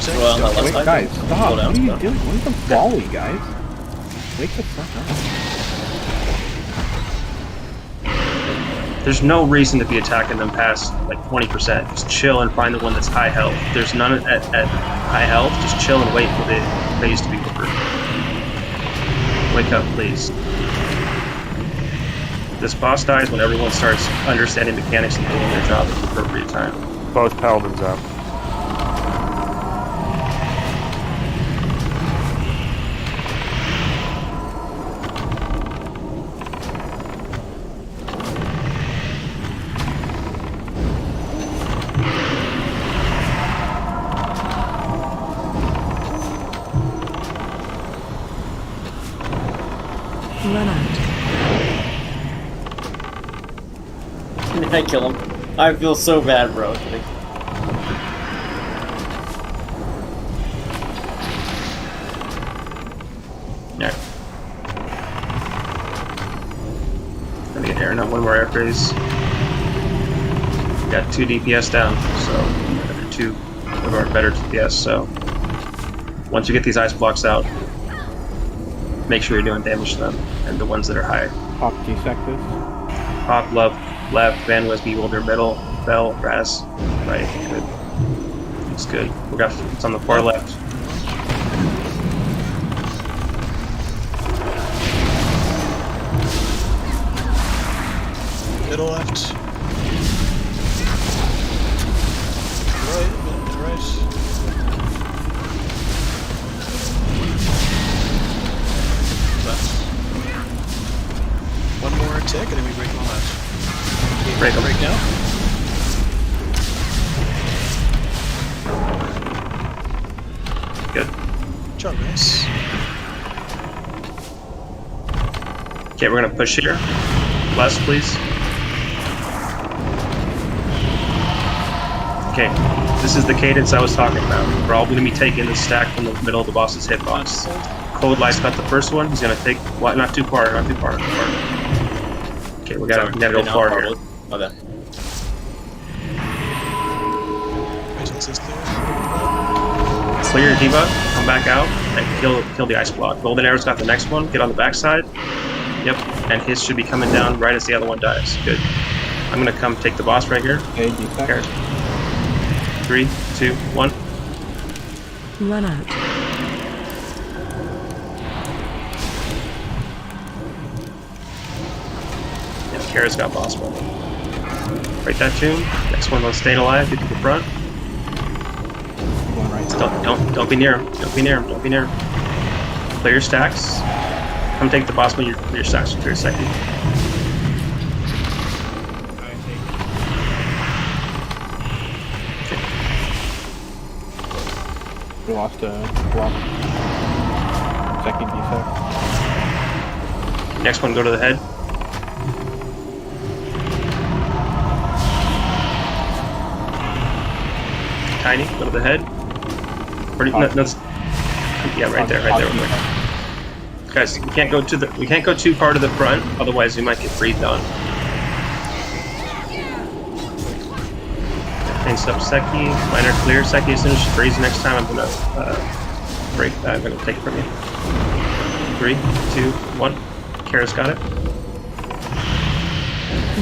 Well, wait, guys, stop. What are you doing? What is the volley, guys? Wake the fuck up. There's no reason to be attacking them past like 20%. Just chill and find the one that's high health. If there's none at high health, just chill and wait for the phase to be over. Wake up, please. This boss dies when everyone starts understanding mechanics and doing their job at the appropriate time. Both paladins up. Run out. Can I kill him? I feel so bad, bro. Yeah. Gonna get airing out one more air phase. Got 2 DPS down, so after 2 of our better DPS. So once you get these ice blocks out, make sure you're doing damage to them and the ones that are high. Hawk desec this. Hawk, left, Van Wes, Bewilder, middle, Bell, Grass, right. Good. It's good. It's on the far left. Middle left. Right, middle right. Left. One more tick and then we break them all out. Okay, Break 'em. Break now. Good. Job, guys. Okay, we're gonna push here. Less, please. Okay, this is the cadence I was talking about. We're all gonna be taking the stack from the middle of the boss's hitbox. Cold Light's got the first one. He's gonna take what? Not too far. Not too far. Okay, we gotta go far here. Okay. Clear your debuff. Come back out and kill the ice block. Golden Arrow's got the next one. Get on the backside. Yep, and his should be coming down right as the other one dies. Good. I'm gonna come take the boss right here. Okay, desec. 3, 2, 1. Run out. Yeah, Kara's got boss one. Break that tomb. Next one on staying alive. Get to the front. One right. Don't be near him. Don't be near him. Don't be near him. Clear your stacks. Come take the boss when your stacks are clear a second. We lost a block. Second desec. Next one, go to the head. Tiny, go to the head. Yeah, right there. Guys, we can't go too far to the front, otherwise we might get breathed on. Things up Seki, minor clear Seki. As soon as she breathes next time, I'm gonna break that. I'm gonna take it from you. 3, 2, 1. Kara's got it.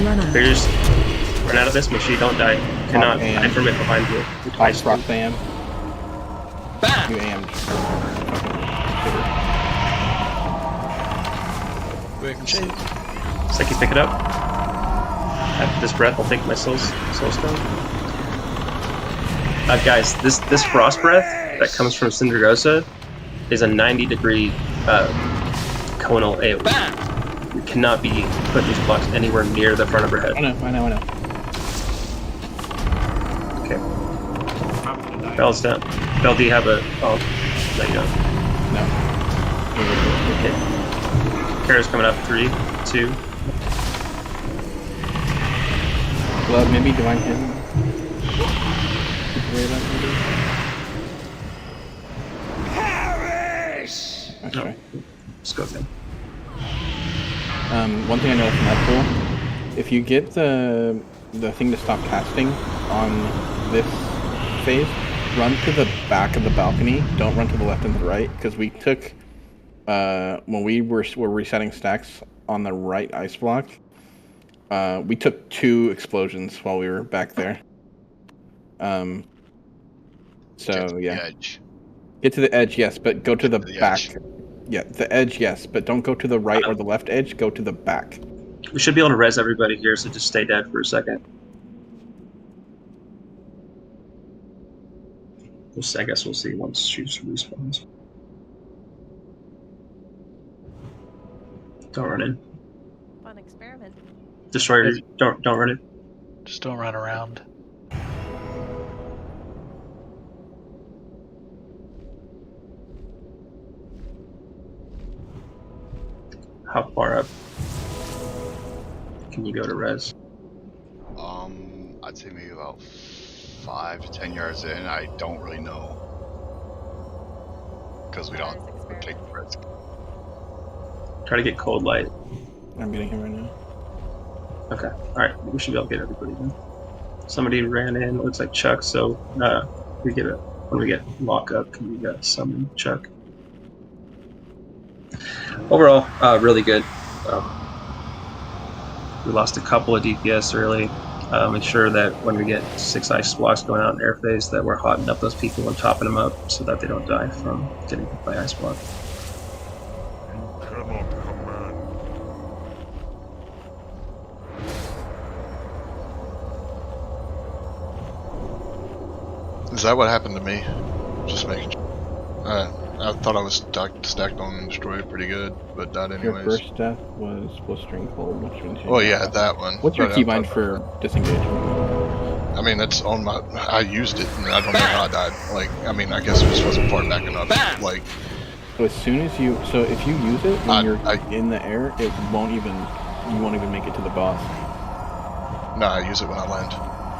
Run out. Clears. Run out of this. Make sure you don't die. You cannot hide from it behind you. Ice rock am. Bam! You ammed. Away from shade. Seki, pick it up. After this breath, I'll take my soul stone. Guys, this frost breath that comes from Cindergosa is a 90-degree conal AoE. We cannot be putting these blocks anywhere near the front of her head. I know. Okay. Bell's down. Bell, do you have a... Oh, no you don't. No. Okay. Kara's coming up. 3, 2... Blood, maybe divine him. Harris! Okay. Let's go then. One thing I know from that pool, if you get the thing to stop casting on this phase, run to the back of the balcony. Don't run to the left and the right, because we took when we were resetting stacks on the right ice block. We took 2 explosions while we were back there. So yeah. Edge. Get to the edge, yes, but go to the back. Edge. Yeah, the edge, yes, but don't go to the right or the left edge. Go to the back. We should be able to res everybody here, so just stay dead for a second. I guess we'll see once she respawns. Don't run in. Fun experiment. Destroyer, don't run in. Just don't run around. How far up can you go to res? I'd say maybe about 5 to 10 yards in. I don't really know because we don't take the risk. Try to get cold light. I'm getting him right now. Okay. Alright, we should be able to get everybody then. Somebody ran in, looks like Chuck, so when we get lock up, can we summon Chuck? Overall, really good. We lost a couple of DPS early. Make sure that when we get 6 ice blocks going out in air phase, that we're hotting up those people and topping them up so that they don't die from getting hit by ice block. Is that what happened to me? Just making sure. I thought I was stacked on and destroyed pretty good, but died anyways. Your first death was blistering cold, which means Oh yeah, that one. What's your keybind for disengagement? I mean, it's on my. I used it, and I don't know how I died. Like, I mean, I guess it just wasn't far back enough. Like, so as soon as you, if you use it when you're in the air, it won't even. You won't even make it to the boss. No, I use it when I land.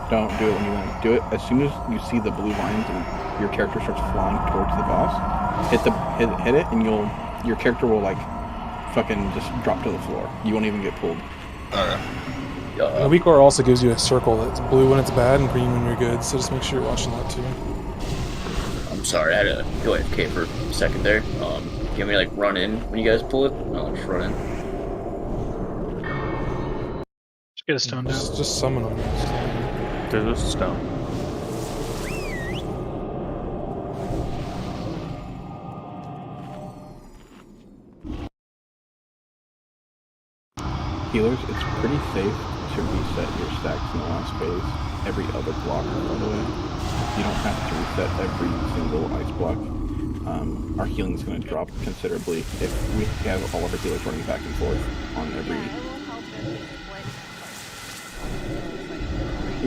Don't do it when you land. Do it as soon as you see the blue lines and your character starts flying towards the boss. Hit it, and your character will like fucking just drop to the floor. You won't even get pulled. Alright. The weak aura also gives you a circle that's blue when it's bad and green when you're good, so just make sure you're watching that too. I'm sorry, I had to go AFK for a second there. Do you want me to like run in when you guys pull it? No, I'll just run in. Just get a stone down. Just summon them. There's a stone. Healers, it's pretty safe to reset your stacks in the last phase every other block, by the way. You don't have to reset every single ice block. Our healing is going to drop considerably if we have all of our healers running back and forth on every...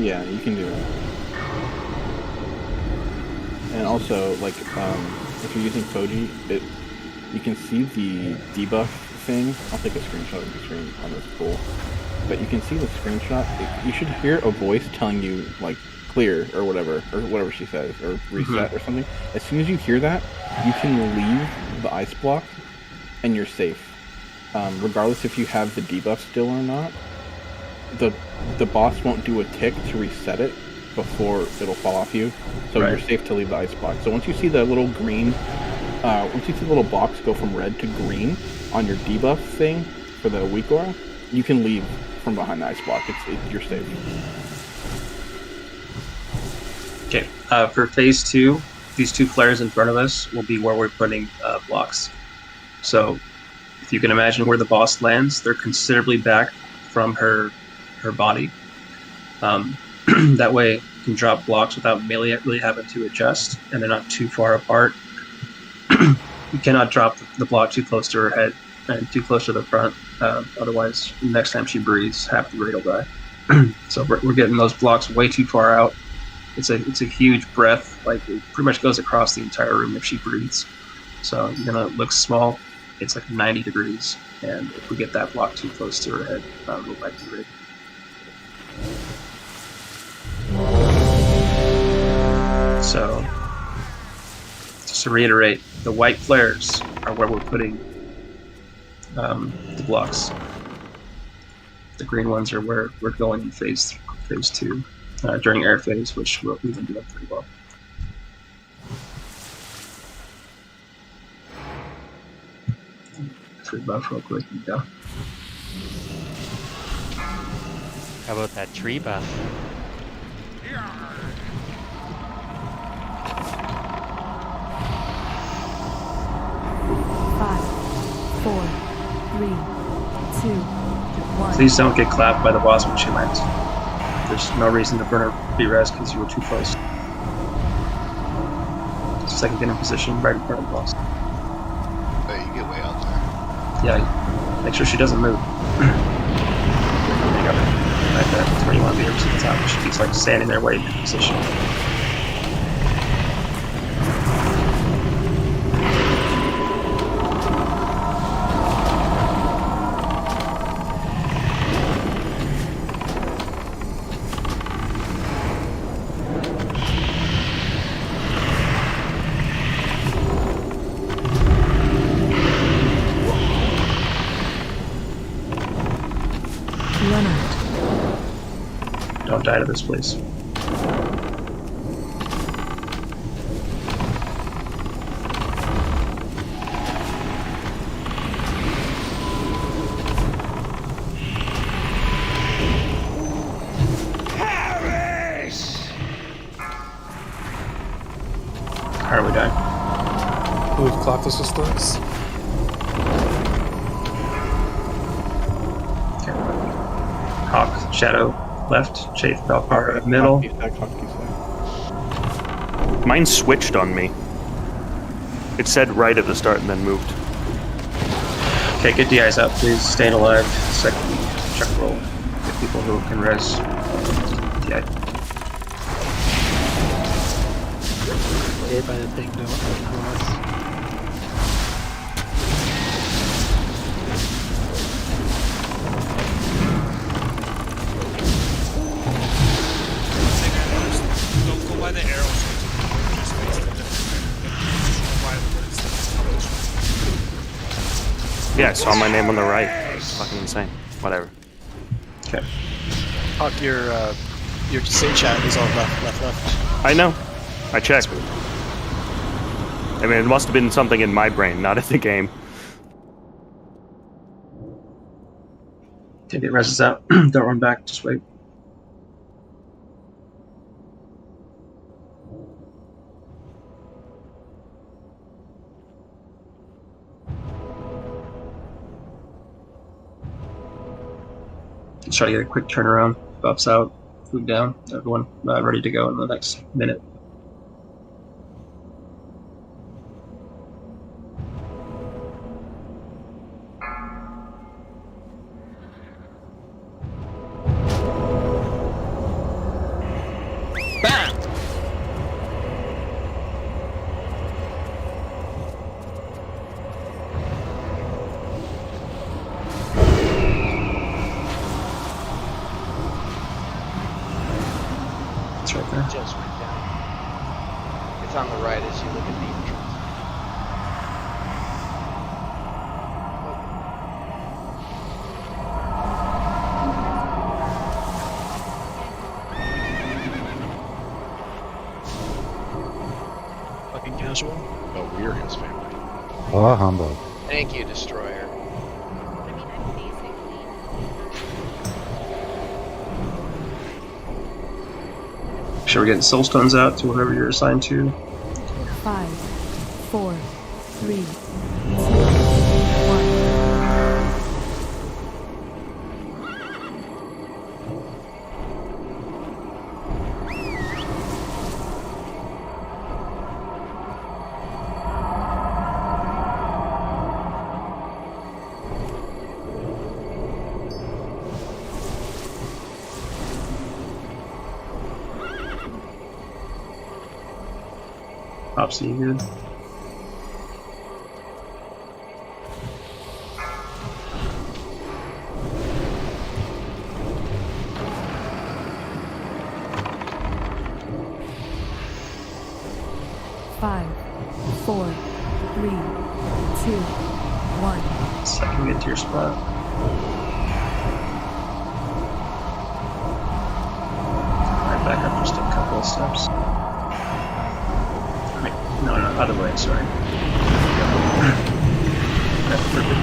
Yeah, you can do that. And also, like, if you're using Koji, you can see the debuff thing. I'll take a screenshot of the screen on this pool. But you can see the screenshot. You should hear a voice telling you, like, clear or whatever she says, or reset or something. As soon as you hear that, you can leave the ice block and you're safe. Regardless if you have the debuff still or not, the boss won't do a tick to reset it before it'll fall off you. So you're safe to leave the ice block. So once you see the little green, once you see the little box go from red to green on your debuff thing for the weak aura, you can leave from behind the ice block. You're safe. Okay, for phase 2, these 2 flares in front of us will be where we're putting blocks. So if you can imagine where the boss lands, they're considerably back from her body. That way you can drop blocks without really having to adjust, and they're not too far apart. You cannot drop the block too close to her head and too close to the front. Otherwise, next time she breathes, half the raid will die. So we're getting those blocks way too far out. It's a huge breath. Like, it pretty much goes across the entire room if she breathes. So even though it looks small, it's like 90 degrees. And if we get that block too close to her head, we'll bite the raid. So, just to reiterate, the white flares are where we're putting the blocks. The green ones are where we're going in phase 2 during air phase, which we've been doing pretty well. Free buff real quick and go. How about that tree buff? Please don't get clapped by the boss when she lands. There's no reason to burn her B-res because you were too close. Just like get in position right in front of the boss. Hey, you get way out there. Yeah, make sure she doesn't move. Like that. That's where you want to be every single time. She keeps like standing there waiting in position. die to this place. How are we dying? We've clapped the systems. Hawk, Shadow, left, Chafe, Valkyra, middle. Mine switched on me. It said right at the start and then moved. Okay, get DIs out, please. Staying alive. Second check roll. Get people who can res. DI. Hit by the thing, no. Go by the arrows. Just face the Yeah, I saw my name on the right. It's fucking insane. Whatever. Okay. Hawk, your say chat is all left. I know. I checked. I mean, it must have been something in my brain, not in the game. Okay, get reses out. Don't run back, just wait. Let's try to get a quick turnaround. Buffs out, food down. Everyone ready to go in the next minute. It's right there. Just went down. It's on the right as you look at the entrance. Fucking casual. But we're his family. Oh, humbug. Thank you, Destroyer. Make sure we're getting soul stones out to wherever you're assigned to. 5, 4, 3, 2, 1. Popsy, you good? Five, 4, 3, 2, 1. Second, get to your spot. Alright, back up just a couple of steps. Wait, no, other way, sorry. That's perfect.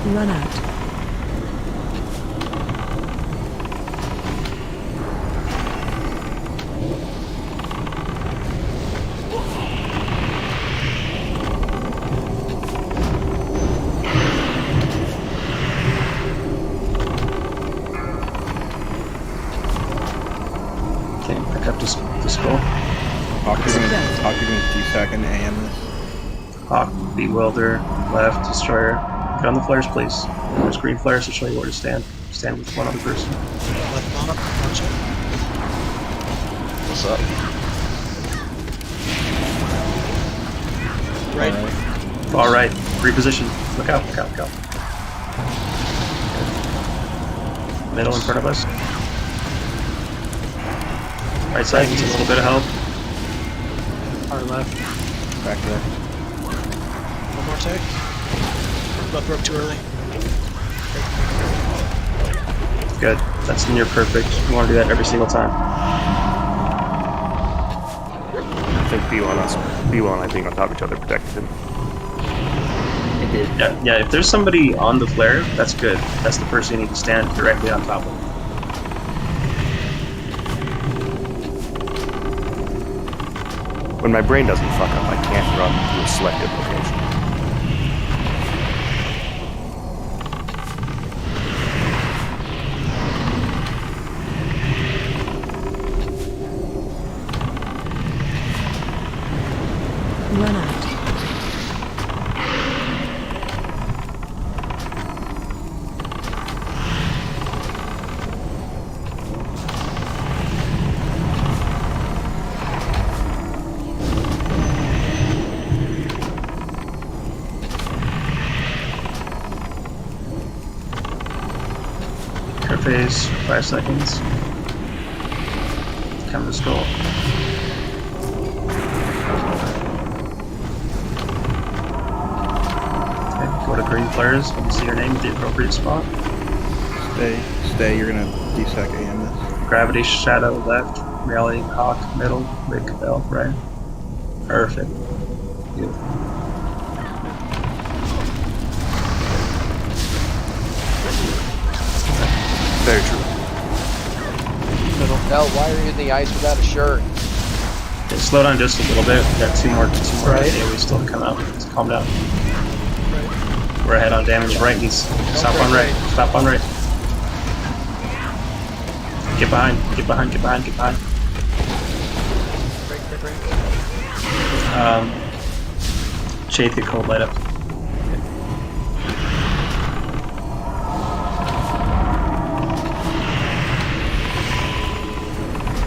Run out. Okay, back up to skull. Hawk, you're gonna DSAC and AM this. Hawk, Bewilder, left, Destroyer. Get on the flares, please. There's green flares to show you where to stand. Stand with one other person. Left bottom, watch it. us up. Right. All right, reposition. Look out, look out, look out. Middle in front of us. Right side needs a little bit of help. Our left. Back there. One more tag. Left broke too early. Good. That's near perfect. You want to do that every single time. I think B1 and I being on top of each other protected him. It did. Yeah, if there's somebody on the flare, that's good. That's the person you need to stand directly on top of. When my brain doesn't fuck up, I can't run to a selected location. Run out. Phase, 5 seconds. Come to skull. Okay, go to green flares when you see your name at the appropriate spot. Stay, you're gonna desec AM this. Gravity, shadow, left. Reality, hawk, middle, wig, bell, right. Perfect. Beautiful. Very true. Mel, why are you in the ice without a shirt? Okay, slow down just a little bit. We got two more Right. AoE still to come out. Let's calm down. We're ahead on damage. Right needs. Stop on right. Stop on right. Get behind. Get behind. Get behind. Get behind. Break. Shade, get cold light up.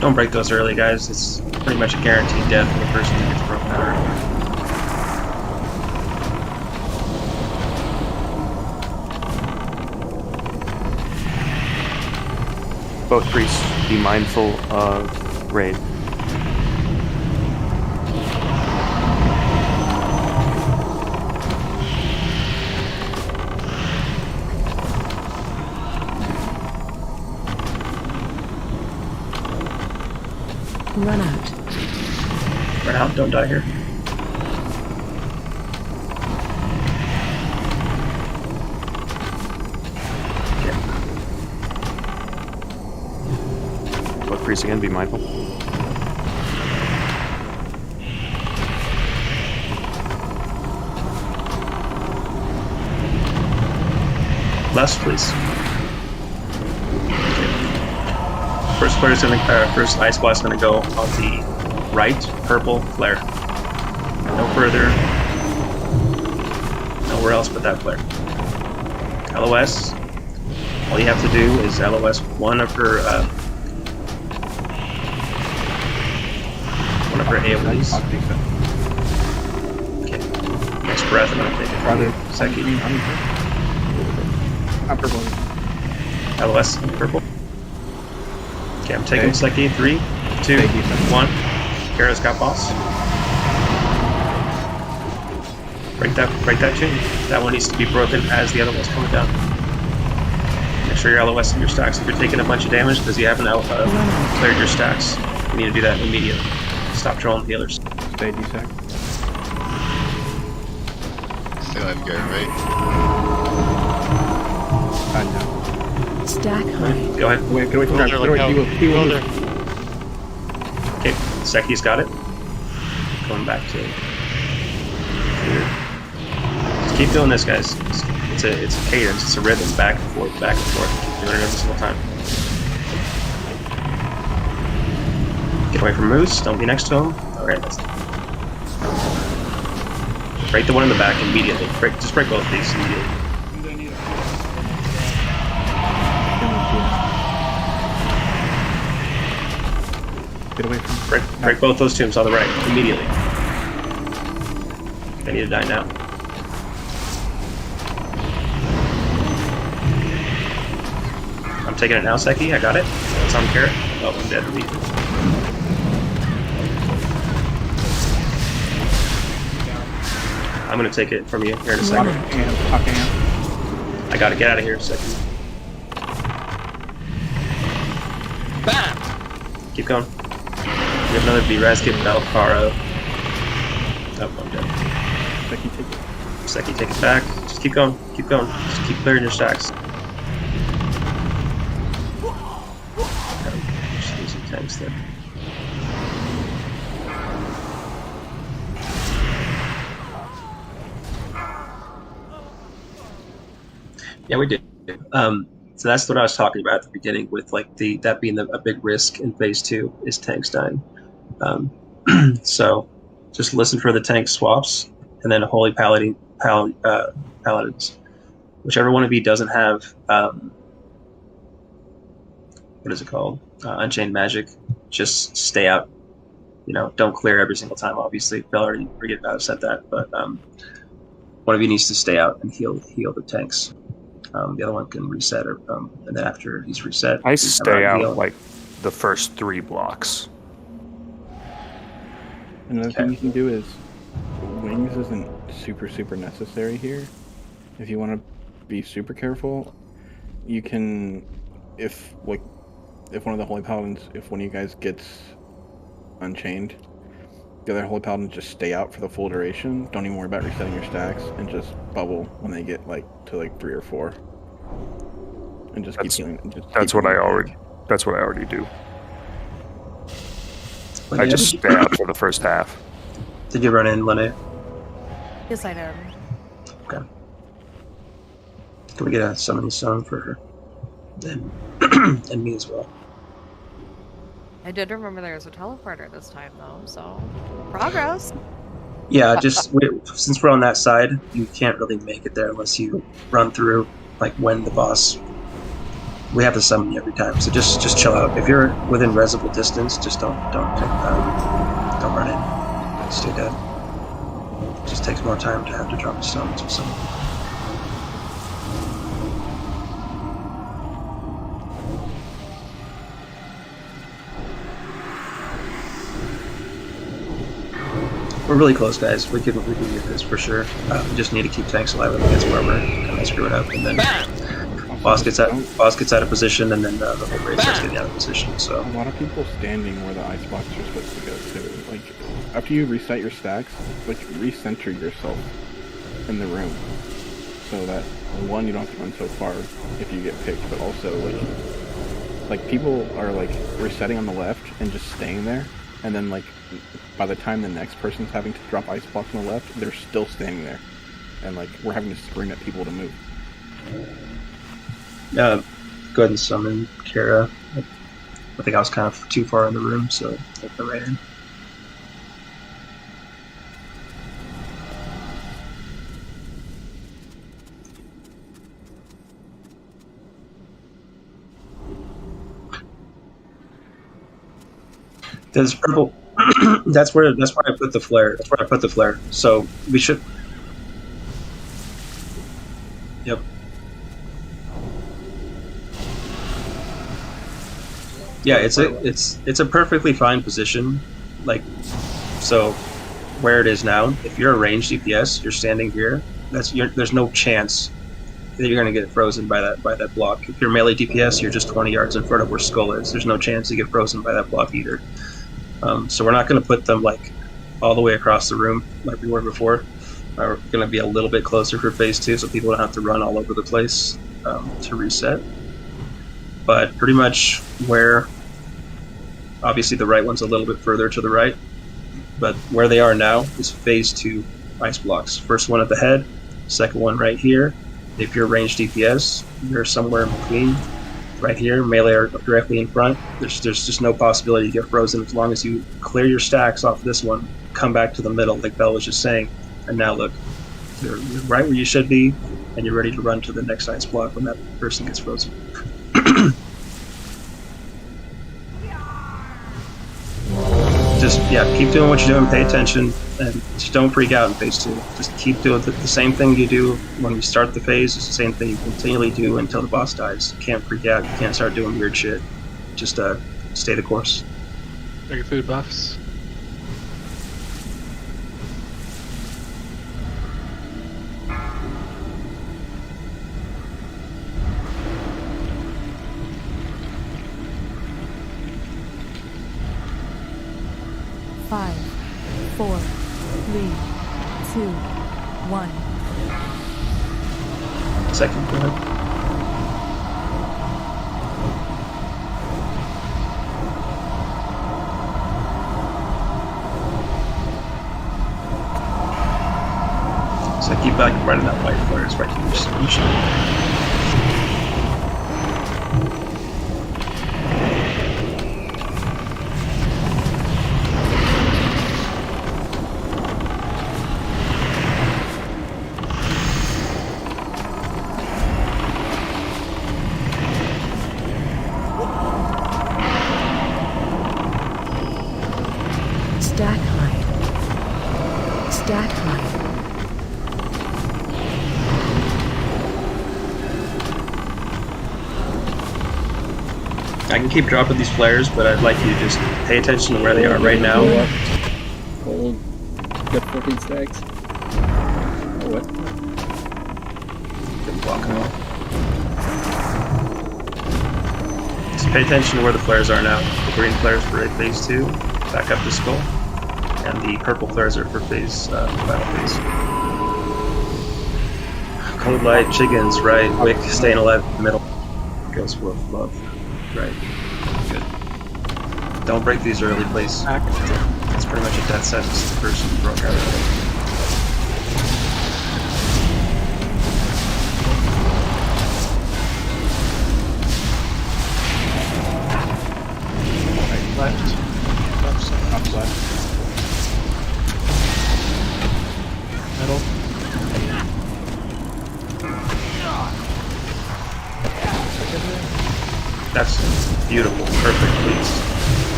Don't break those early, guys. It's pretty much a guaranteed death for the person that gets broken out early. Both priests, be mindful of raid. Run out. Run out, don't die here. Both priests again, be mindful. Less, please. First player's gonna first ice blast gonna go on the right purple flare. No further. Nowhere else but that flare. LOS. All you have to do is LOS one of her AoEs. Okay. Next breath, I'm gonna take it from you. Second. I'm purple. LOS purple. Okay, I'm taking Seki. 3, 2, 1. Kara's got boss. Break that chain. That one needs to be broken as the other one's coming down. Make sure you're LOS in your stacks. If you're taking a bunch of damage because you haven't cleared your stacks, you need to do that immediately. Stop trolling healers. Stay desec. Still have to go right. I know. Stack high. Go ahead. Wait, get away from ground. Get away. Builder. Okay, Seki's got it. Going back to here. Just keep doing this, guys. It's a cadence. It's a rhythm. Back and forth. Back and forth. Keep doing it every single time. Get away from Moose. Don't be next to him. All right. Break the one in the back immediately. Just break both of these immediately. Get away from Break both those tombs on the right immediately. They need to die now. I'm taking it now, Seki. I got it. It's on carrot. Oh, I'm dead. I'm gonna take it from you here in a second. I gotta get out of here, Seki. Bam! Keep going. You have another B-Raz, get Valcaro. Oh, I'm dead. Seki, take it. Seki, take it back. Just keep going. Keep going. Just keep clearing your stacks. Just losing tanks there. Yeah, we did. So that's what I was talking about at the beginning, with like that being a big risk in phase 2 is tanks dying. So just listen for the tank swaps, and then Holy Paladins. Whichever one of you doesn't have what is it called? Unchained Magic, just stay out. You know, don't clear every single time. Obviously, Bill already said that, but one of you needs to stay out and heal the tanks. The other one can reset, and then after he's reset, I stay out heal. like the first 3 blocks. Another thing you can do is wings isn't super necessary here. If you want to be super careful, you can, if one of the Holy Paladins, if one of you guys gets unchained, the other Holy Paladins just stay out for the full duration. Don't even worry about resetting your stacks, and just bubble when they get to 3 or 4. And just keep healing. That's what I already do. I just stay out for the first half. Did you run in, Linnea? Yes, I did. Okay. Can we get a summoning stone for her? And me as well. I did remember there was a teleporter this time, though, so progress. Yeah, since we're on that side, you can't really make it there unless you run through, like, when the boss. We have to summon you every time, so just chill out. If you're within resible distance, just don't run in. Stay dead. It just takes more time to have to drop the stones or something. We're really close, guys. We can get this for sure. We just need to keep tanks alive against where we're kind of screw it up, and then boss gets out of position, and then the whole race starts getting out of position. So a lot of people standing where the ice blocks are supposed to go too. Like after you reset your stacks, like recenter yourself in the room, so that one, you don't have to run so far if you get picked, but also like people are like resetting on the left and just staying there, and then like by the time the next person's having to drop ice blocks on the left, they're still standing there, and like we're having to scream at people to move. go ahead and summon Kara. I think I was kind of too far in the room, so take the right in. There's purple. That's where I put the flare. That's where I put the flare. So we should. Yep. Yeah, it's a perfectly fine position. Like, so where it is now, if you're a ranged DPS, you're standing here. There's no chance that you're gonna get frozen by that block. If you're melee DPS, you're just 20 yards in front of where Skull is. There's no chance you get frozen by that block either. So we're not going to put them like all the way across the room like we were before. We're going to be a little bit closer for phase 2, so people don't have to run all over the place to reset. But pretty much where, obviously the right one's a little bit further to the right, but where they are now is phase 2 ice blocks. First one at the head, second one right here. If you're ranged DPS, you're somewhere in between. Right here, melee are directly in front. There's just no possibility to get frozen as long as you clear your stacks off this one, come back to the middle, like Bell was just saying, and now look, you're right where you should be, and you're ready to run to the next ice block when that person gets frozen. Just keep doing what you're doing. Pay attention, and just don't freak out in phase 2. Just keep doing the same thing you do when you start the phase. It's the same thing you continually do until the boss dies. You can't freak out. You can't start doing weird shit. Just stay the course. Are your food buffs? Five, 4, 3, 2, 1. Second, go ahead. So keep back right in that white flare. It's right to your solution. Stack height. Stack height. I can keep dropping these flares, but I'd like you to just pay attention to where they are right now. Cold. Got 14 stacks. What? Didn't block them all. Just pay attention to where the flares are now. The green flares for phase 2, back up the skull, and the purple flares are for phase final phase. Cold light, chickens, right, wick, staying alive in the middle. Ghost wolf, love. Right. Good. Don't break these early, please. It's pretty much a death sentence to the person who broke out early. Left side. Up left. Middle. That's beautiful, perfect, please.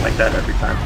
Like that every time.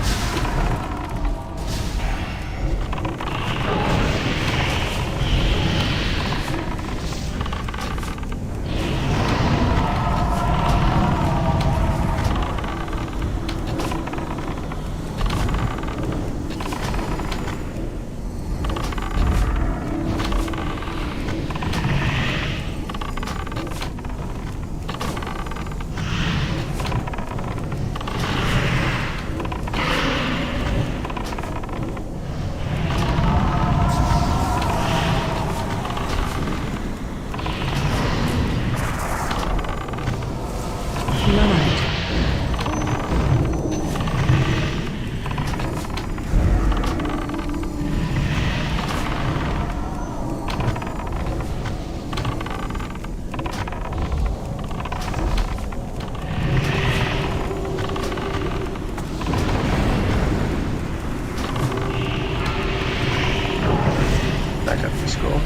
Back up the skull.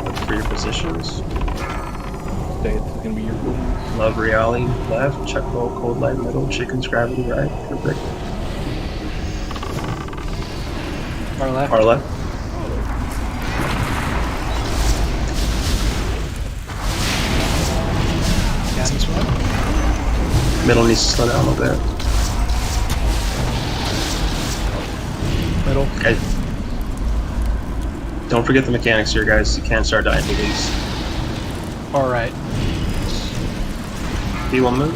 Look for your positions. Stay, it's gonna be your movements. Love Reali left, Chuck Roll, Cold Light middle, Chickens Gravity right, perfect. Far left. Far left. Gas one. Middle needs to slow down a little bit. Middle. Okay. Don't forget the mechanics here, guys. You can't start dying to these. Alright. P1 move.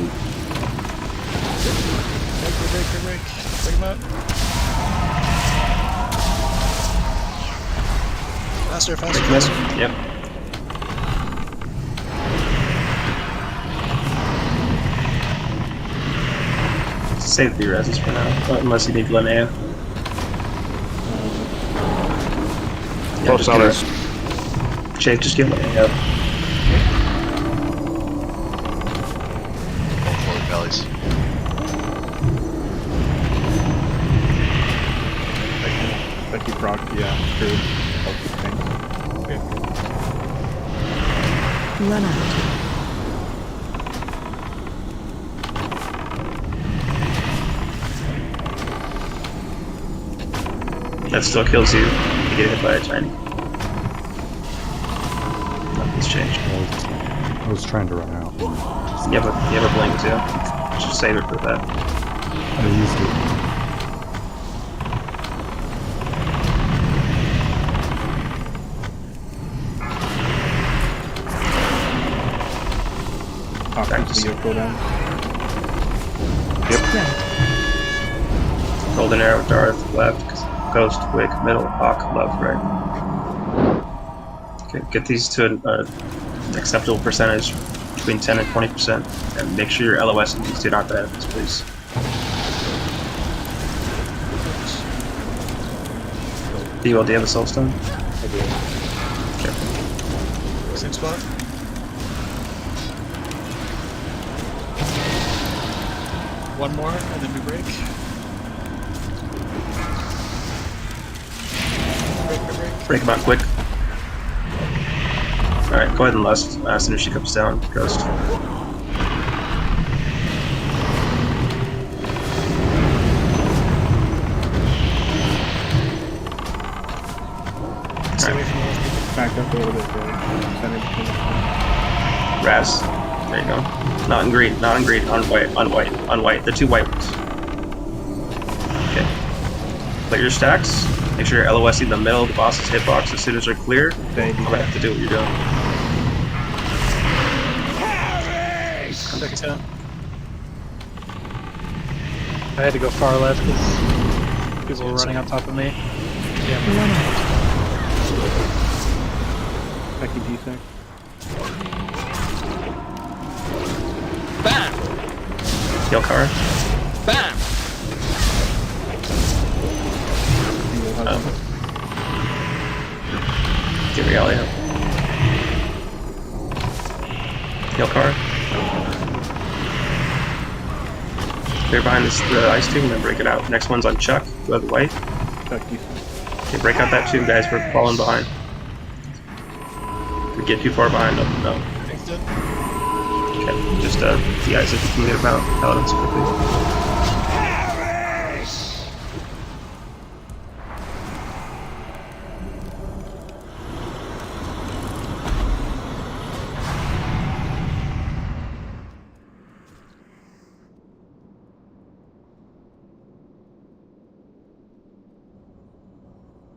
Break. Bring him out. Faster. Yep. Save the reses for now, unless you need Linnea. Close just on get it. Jake, just get Linnea. Both floating bellies. Becky proc, yeah, true. Run out. That still kills you. You get hit by a tiny. Nothing's changed. I was trying to run out. You have a blink too. Just save it for that. I used it. Golden arrow, Darth, left, Ghost, Wick, middle, Hawk, left, right. Okay, get these to an acceptable percentage, between 10 and 20%, and make sure your LOS and these do not benefits, please. Do you have a soul stone? I do. Okay. Same spot. One more, and then we break. Break him out quick. Alright, go ahead and lust as soon as she comes down. Ghost. Stay away from the left. Back up a little bit. Raz. There you go. Not in green, not in green. On white, on white, on white. The two white ones. Okay. Play your stacks. Make sure you're LOSing in the middle of the boss's hitbox as soon as they're clear. I'm gonna have to do what you're doing. Come back down. I had to go far left because people were running on top of me. Yeah. Becky D-Sec. Bam! Heal card. Bam! Get reality up. Heal card. Clear behind this, the ice tomb and then break it out. Next one's on Chuck. Who have the white? Chuck, Okay, break out that tomb, guys. We're falling behind. If we get too far behind, no. Okay, just de-ice if you can get about paladins quickly.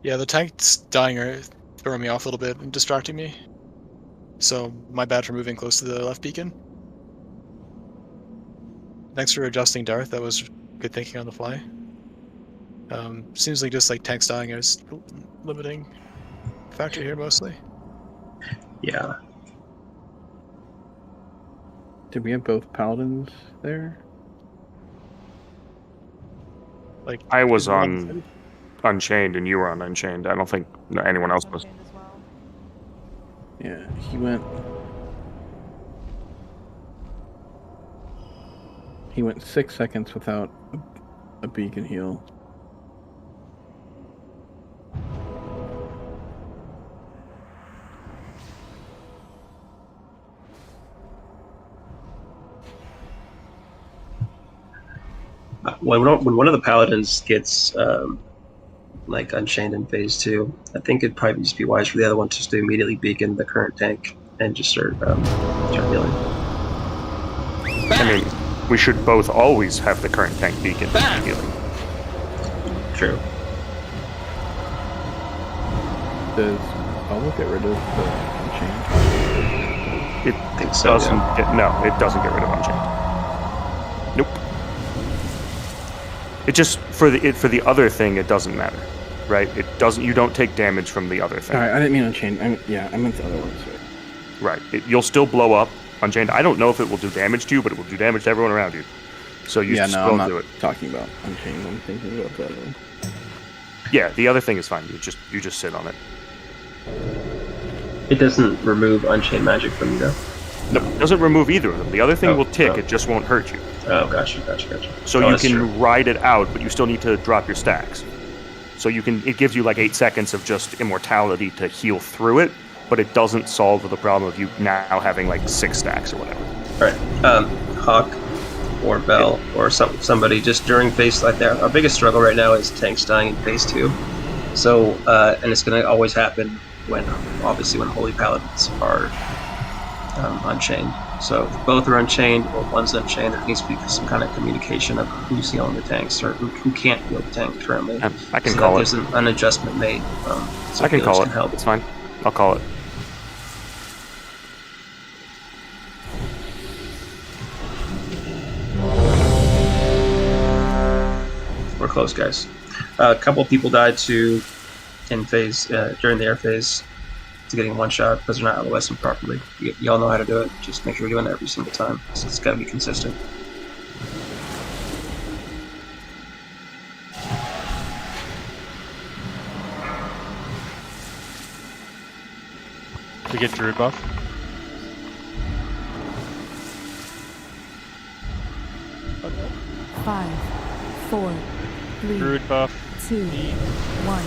Yeah, the tanks dying are throwing me off a little bit and distracting me. So, my bad for moving close to the left beacon. Thanks for adjusting Darth, that was good thinking on the fly. Seems like just like tanks dying is limiting factor here mostly. Yeah. Did we have both paladins there? Like I was on Unchained and you were on Unchained. I don't think anyone else was. Yeah, he went 6 seconds without a beacon heal. When one of the paladins gets like Unchained in phase 2, I think it'd probably just be wise for the other one just to immediately beacon the current tank and just start healing. I mean, we should both always have the current tank beacon healing. True. Does WOTLK get rid of the Unchained? It doesn't. No, it doesn't get rid of Unchained. Nope. It just for the other thing, it doesn't matter, right? It doesn't. You don't take damage from the other thing. All right, I didn't mean Unchained. I meant the other one. Sorry. Right. You'll still blow up Unchained. I don't know if it will do damage to you, but it will do damage to everyone around you. So you still I'm not do it. Talking about Unchained. I'm thinking about the other one. Yeah, the other thing is fine. You just sit on it. It doesn't remove Unchained magic from you, though. No, it doesn't remove either of them. The other thing will tick. It just won't hurt you. Oh, gotcha. So you can ride it out, but you still need to drop your stacks. So you can. It gives you like 8 seconds of just immortality to heal through it, but it doesn't solve the problem of you now having like 6 stacks or whatever. All right, Hawk or Bell or somebody just during phase like that. Our biggest struggle right now is tanks dying in phase 2. So, and it's going to always happen when, obviously, when Holy Paladins are unchained. So if both are unchained or one's unchained, there needs to be some kind of communication of who's healing the tanks or who can't heal the tanks currently. I can so call that it. there's an adjustment made. So I can healers call can it. help. It's fine. I'll call it. We're close, guys. A couple of people died in phase during the air phase to getting one shot because they're not LOSing properly. Y'all know how to do it. Just make sure you're doing it every single time. So it's got to be consistent. We get Druid buff. 5, 4, 3, Druid buff. 2, 1.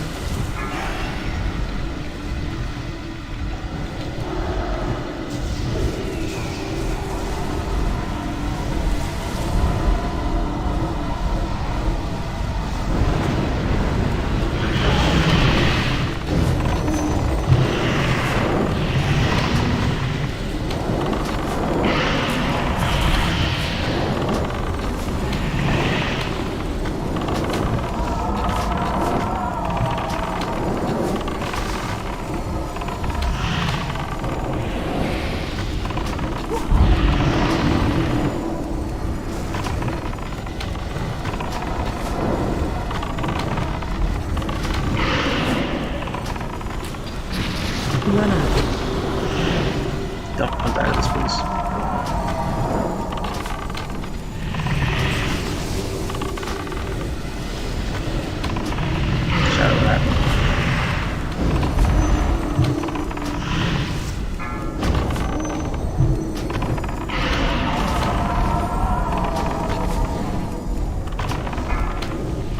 Run out. Don't die to this, please. Shadow Rat.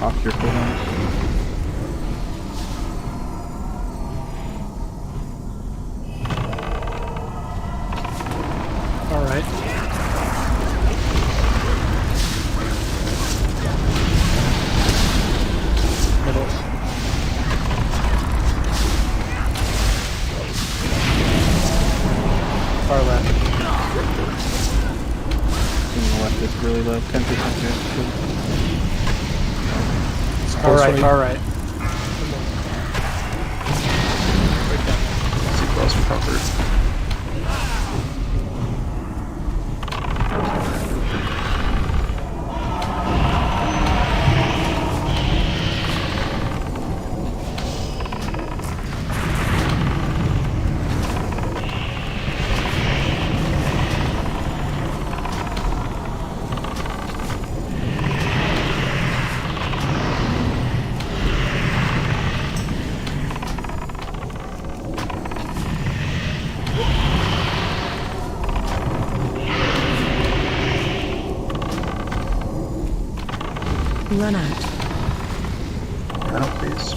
Off your cooldowns. Alright. Middle. Far left. And the left is really low. 10% here. Alright, alright. Too close for comfort. Run out. Out, please.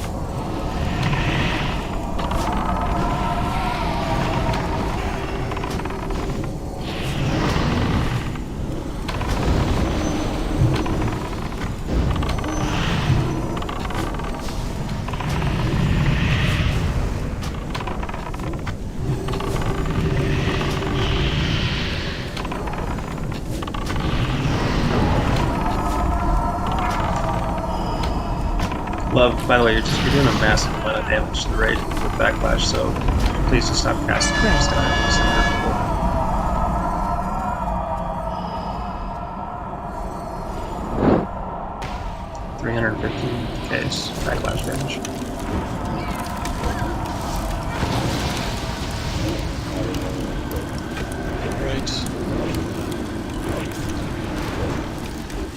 Love, by the way, you're doing a massive amount of damage to the raid with backlash, so please just stop casting things down. It's not hurtful. 350 case backlash damage. Right.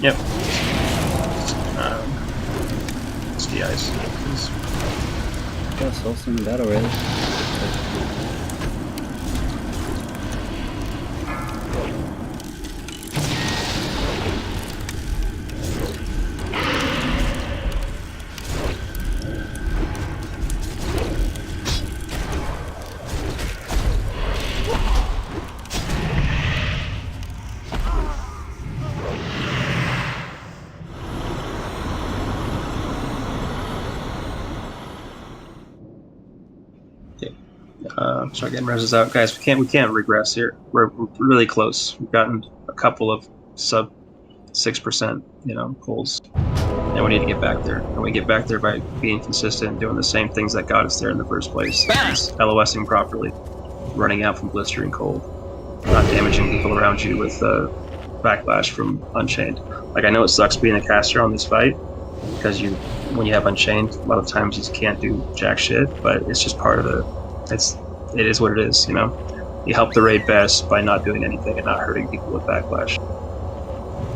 Yep. It's DIs, please. Yeah, saw some of that already. Start getting reses out, guys. We can't regress here. We're really close. We've gotten a couple of sub 6%, pulls, and we need to get back there. And we get back there by being consistent and doing the same things that got us there in the first place. Just LOSing properly, running out from blistering cold, not damaging people around you with backlash from Unchained. Like, I know it sucks being a caster on this fight because when you have Unchained, a lot of times you just can't do jack shit. But it's just part of it is what it is. You help the raid best by not doing anything and not hurting people with backlash.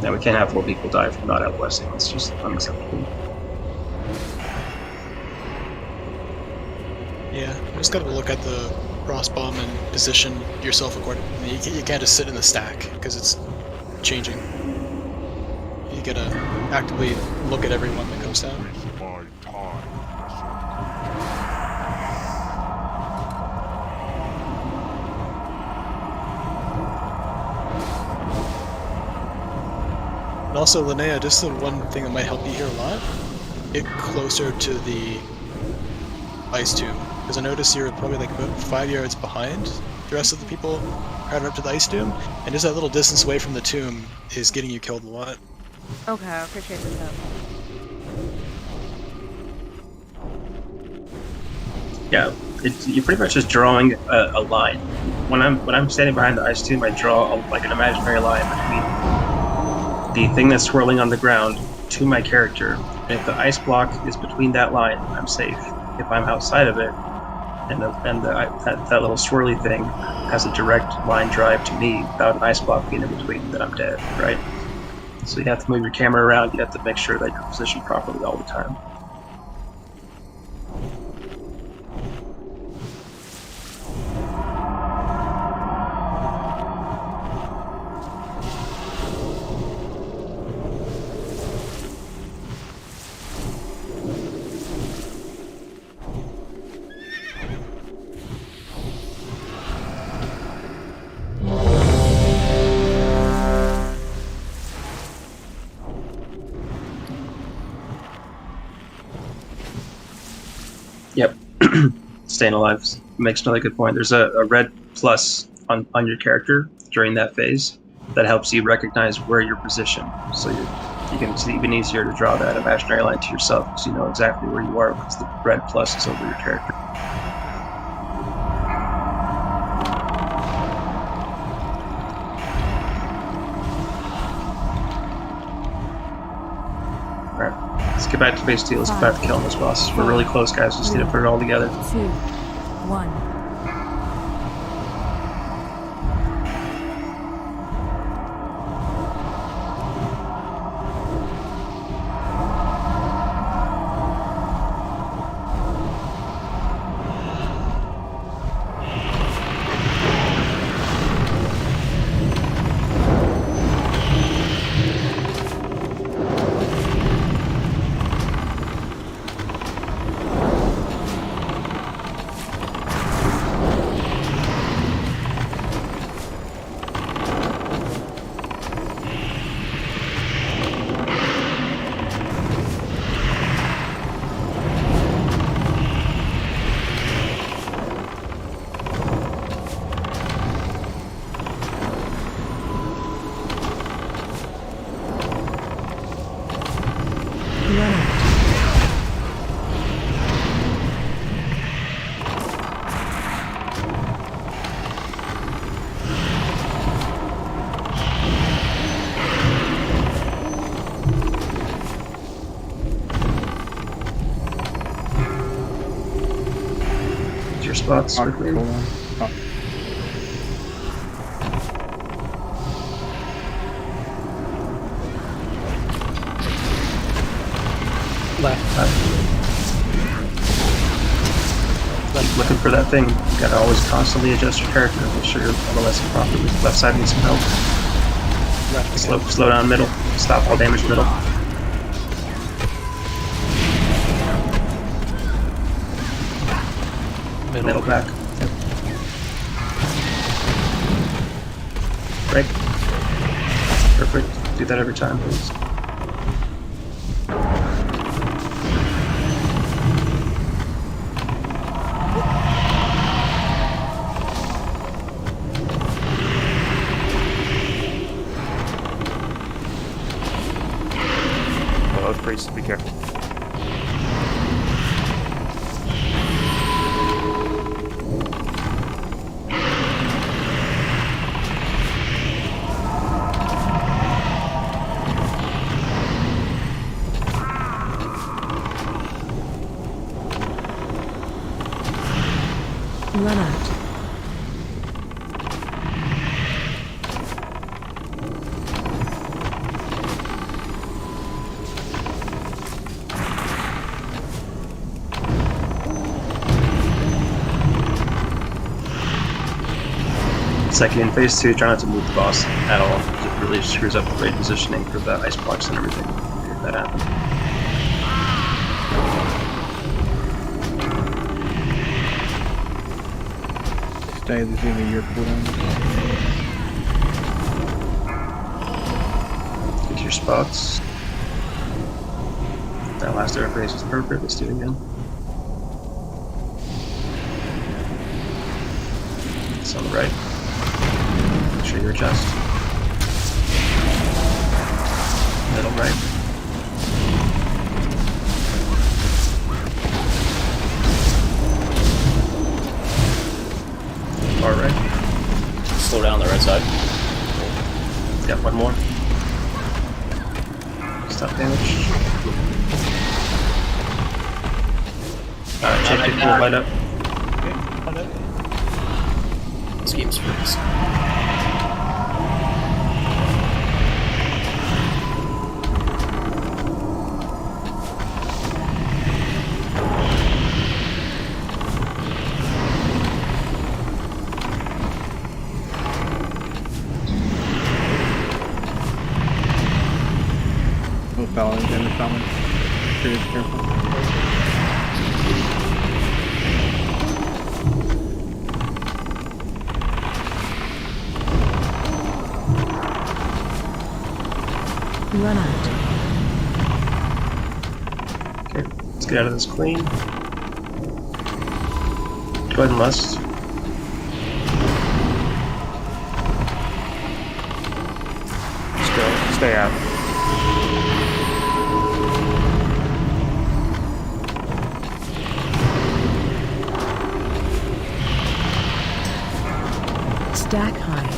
Now we can't have more people die from not LOSing. It's just unacceptable. Yeah, you just gotta look at the cross bomb and position yourself accordingly. You can't just sit in the stack because it's changing. You gotta actively look at everyone that comes down. And also, Linnea, just the one thing that might help you here a lot, get closer to the ice tomb. Because I notice you're probably like about 5 yards behind the rest of the people crowded up to the ice tomb, and just that little distance away from the tomb is getting you killed a lot. Okay, I appreciate the tip. Yeah, you're pretty much just drawing a line. When I'm standing behind the ice tomb, I draw like an imaginary line between the thing that's swirling on the ground to my character. And if the ice block is between that line, I'm safe. If I'm outside of it, and that little swirly thing has a direct line drive to me without an ice block being in between, then I'm dead, right? So you have to move your camera around. You have to make sure that you're positioned properly all the time. Yep. Staying alive makes another good point. There's a red plus on your character during that phase that helps you recognize where you're positioned. So you can, it's even easier to draw that imaginary line to yourself because you know exactly where you are because the red plus is over your character. Let's get back to phase 2. Let's get back to killing this boss. We're really close, guys. Just need to put it all together. 2, 1. Spots. Hold on. Oh. Left. Keep looking for that thing. You gotta always constantly adjust your character. Make sure you're LOSing properly. Left side needs some help. Slow down middle. Stop all damage middle. Middle back. Yep. Break. Perfect. Do that every time, please. priest. Be careful. Run out. Second in phase 2, try not to move the boss at all. It really screws up the raid positioning for the ice blocks and everything. If that happens. Stay the thing of your cooldown. Get your spots. That last air phase was perfect. Let's do it again. It's on the right. Make sure you adjust. Middle right. Far right. Slow down on the right side. Got one more. Stop damage. Alright, check it, pull light up. Schemes freeze. Both paladins and the shaman. Pretty careful. Run out. Okay, let's get out of this clean. Go ahead and lust. Just go. Stay out. Stack high.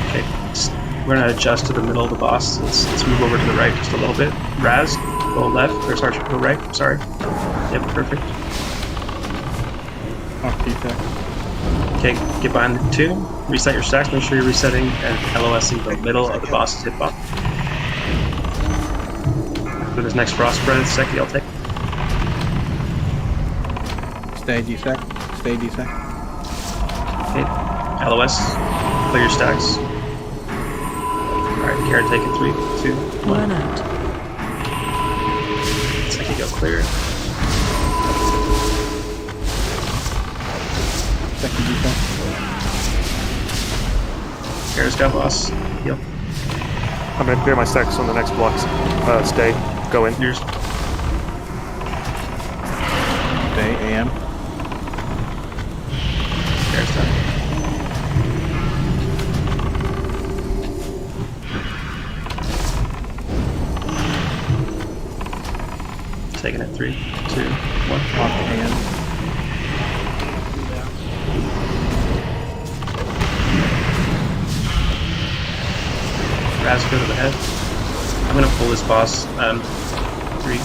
Okay, we're gonna adjust to the middle of the boss. Let's move over to the right just a little bit. Raz, go left, or sorry, go right, sorry. Yep, perfect. Off defect. Okay, get behind the tomb, reset your stacks, make sure you're resetting and LOSing the middle of the boss's hitbox. For this next frost spread, Seki, I'll take. Stay defect. Stay defect. Okay, LOS, clear your stacks. Alright, Karen take it 3, 2, 1. Run out. Seki, go clear. Second defect. Kara's got boss. Heal. I'm gonna clear my stacks on the next blocks. Stay. Go in. Yours. Stay AM. Kara's done. Taking it 3, 2, 1. Off AM. Raz, go to the head. I'm gonna pull this boss. 3,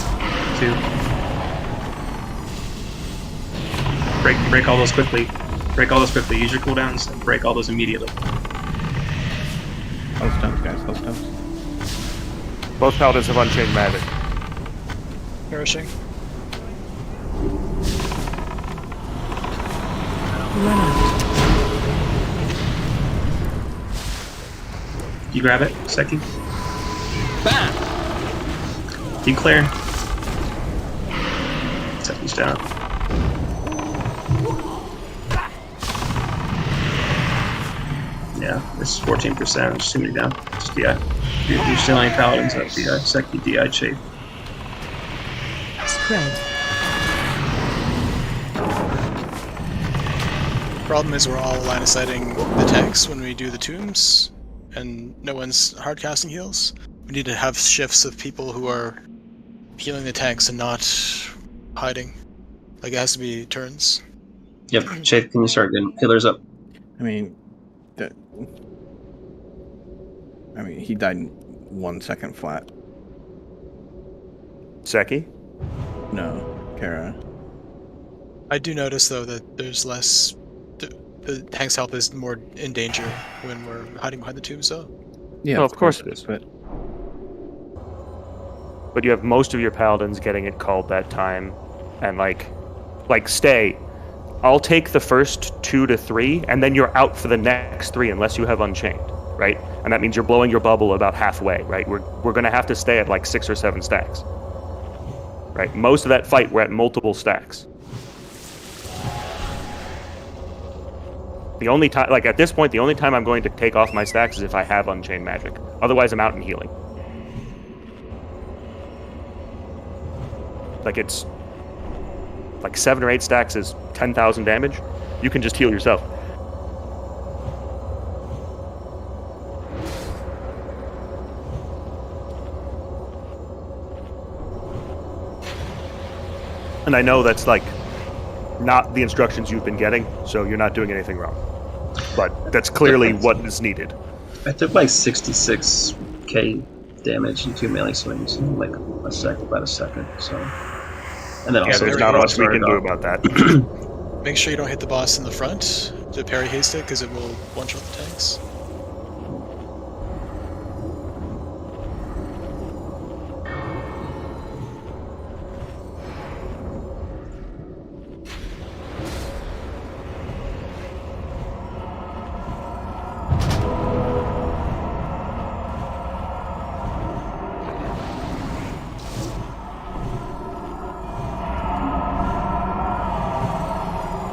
2. Break all those quickly. Break all those quickly. Use your cooldowns and break all those immediately. House stumps, guys. House stumps. Both paladins have unchained magic. Nourishing. Run out. You grab it, Seki. Bam! Keep clearing. Seki's down. Yeah, this is 14%. There's too many down. Just DI. You're still only paladins at DI. Seki, DI, Chafe. Spread. Problem is we're all line of sighting the tanks when we do the tombs, and no one's hard casting heals. We need to have shifts of people who are healing the tanks and not hiding. Like, it has to be turns. Yep, Chase, can you start getting healers up? I mean, he died in 1 second flat. Seki? No, Kara. I do notice, though, that there's less... The tank's health is more in danger when we're hiding behind the tubes, though. Yeah, of course it is. But you have most of your paladins getting it called that time, and like stay. I'll take the first 2 to 3, and then you're out for the next 3 unless you have Unchained, right? And that means you're blowing your bubble about halfway, right? We're gonna have to stay at like 6 or 7 stacks, right? Most of that fight we're at multiple stacks. The only time, like at this point, the only time I'm going to take off my stacks is if I have Unchained Magic. Otherwise, I'm out in healing. Like it's like 7 or 8 stacks is 10,000 damage. You can just heal yourself. And I know that's like not the instructions you've been getting, so you're not doing anything wrong. But that's clearly what is needed. I took like 66k damage in 2 melee swings in like about a second. So, and then also there's not much we can do about that. Make sure you don't hit the boss in the front to parry haste it, because it will one-shot the tanks.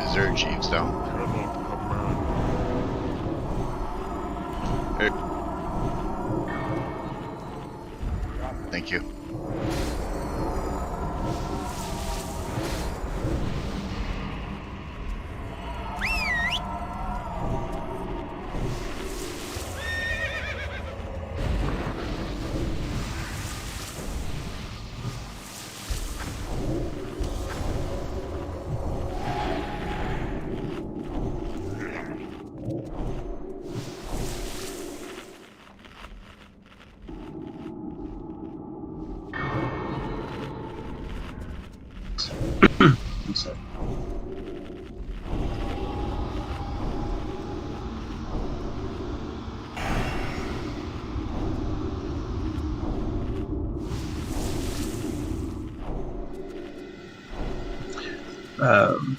Is there a Jeeves down? Hey. Thank you.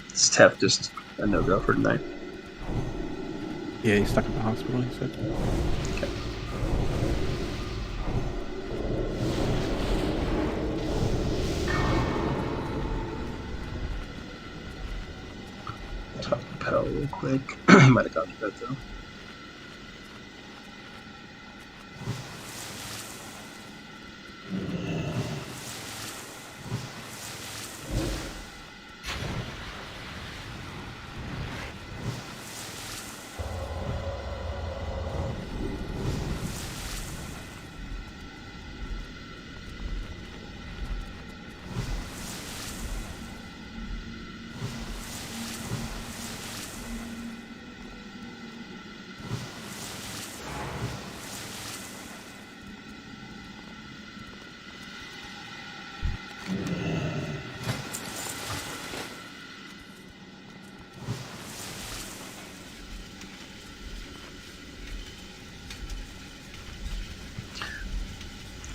It's Tef just a no-go for tonight. Yeah, he's stuck at the hospital, he said. Okay. Talk to Pell real quick. He might have gone to bed though.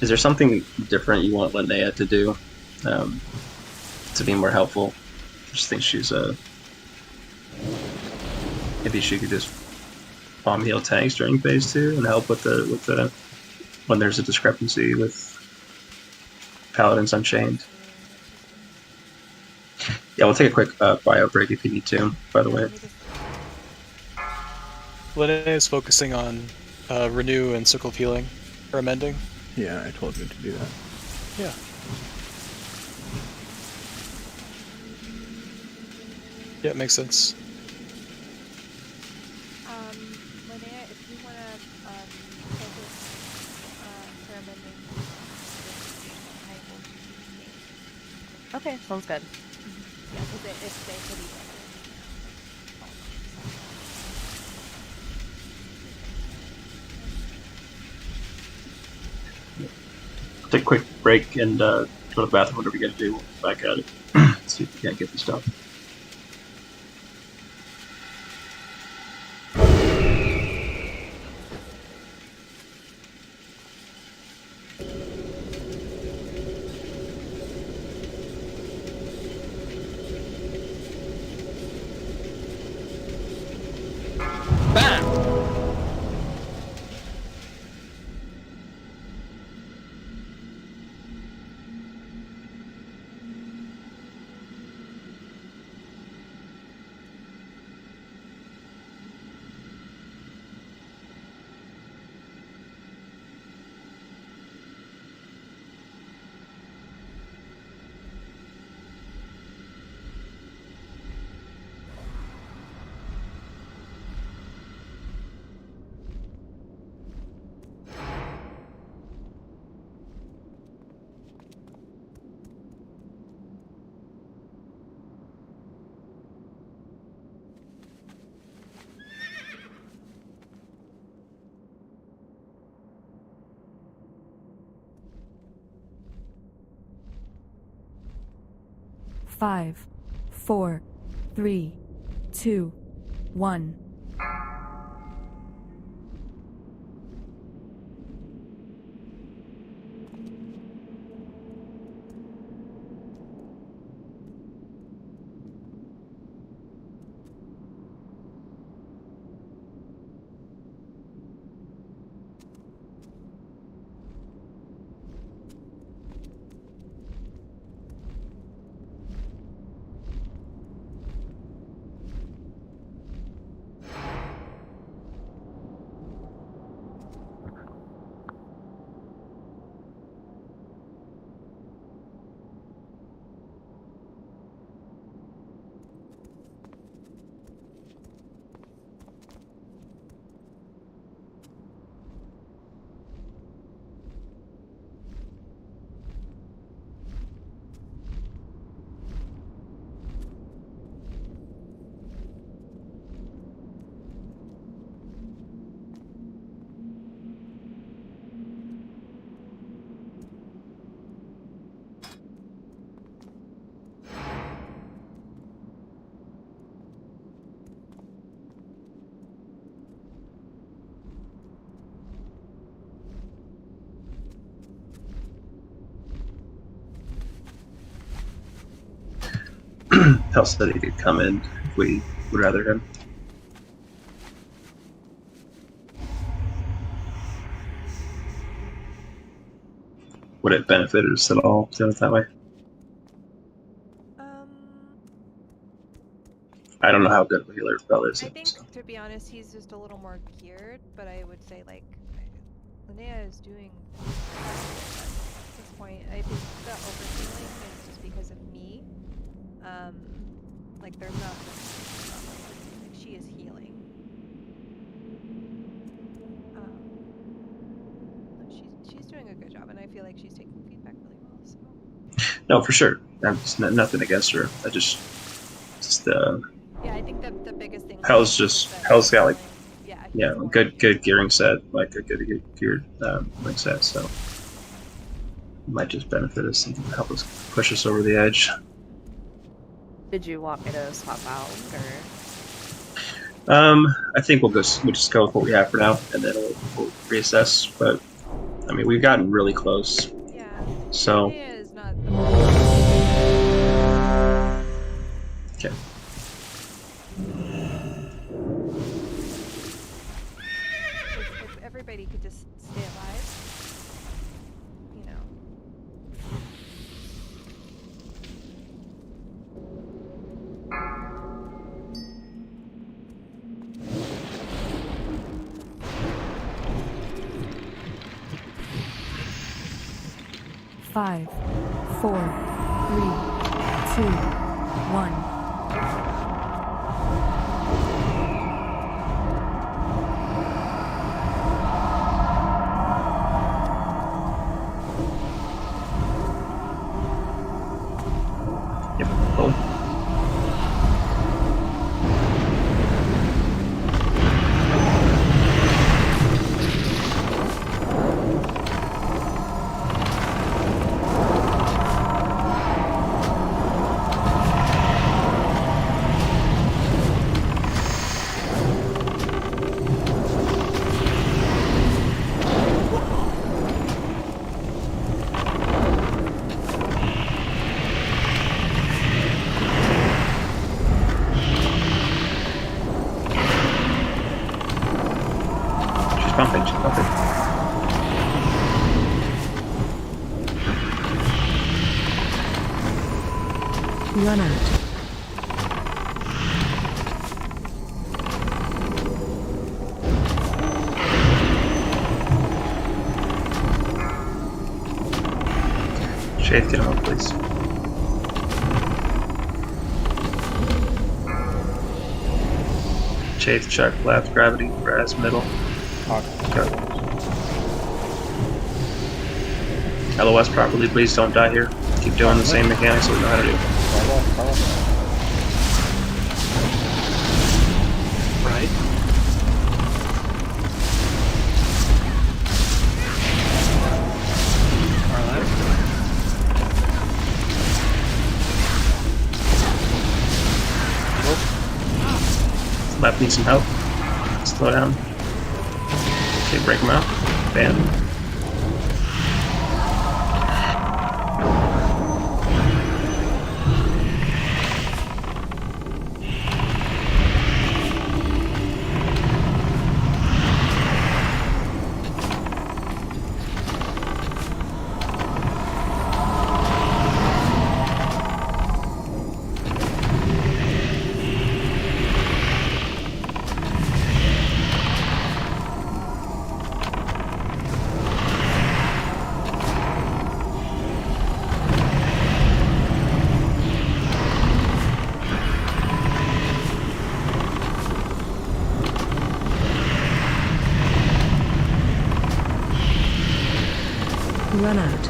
Is there something different you want Linnea to do to be more helpful? I just think she's maybe she could just bomb heal tanks during phase 2 and help with the when there's a discrepancy with Paladins Unchained. Yeah, we'll take a quick bio break if you need to, by the way. Linnea is focusing on renew and circle of healing, or amending. Yeah, I told you to do that. Yeah. Yeah, it makes sense. Linnea, if you want to focus amending. I will be changed. Okay, sounds good. Yeah, because if they could even. Take a quick break and go to the bathroom, whatever you gotta do. We'll be back at it. See if we can't get this stuff. Five, 4, 3, 2, 1. Hell said he could come in if we would rather him. Would it benefit us at all doing it that way? I don't know how good of a healer Bell is. I think, to be honest, he's just a little more geared, but I would say, like, Linnea is doing at this point. I think the overhealing is just because of me. Like, there's not like, she is healing. She's doing a good job, and I feel like she's taking feedback really well, so. No, for sure. I'm just nothing against her. I just yeah, I think the biggest thing. Hell's got like yeah, good gearing set, like a good geared like set, so it might just benefit us and help us push us over the edge. Did you want me to swap out or? I think we'll just go with what we have for now, and then we'll reassess. But I mean, we've gotten really close. Yeah. So. Okay. If everybody could just stay alive, you know. 5, 4, 3, 2, 1. pumping, keep pumping. Run out. Shade, get him up, please. Shade, sharp left, gravity, grass, middle. Okay. LOS properly, please don't die here. Keep doing the same mechanics that we know how to do. Right. Far left. Left needs some help. Slow down. Okay, break him out. Ban. Run out.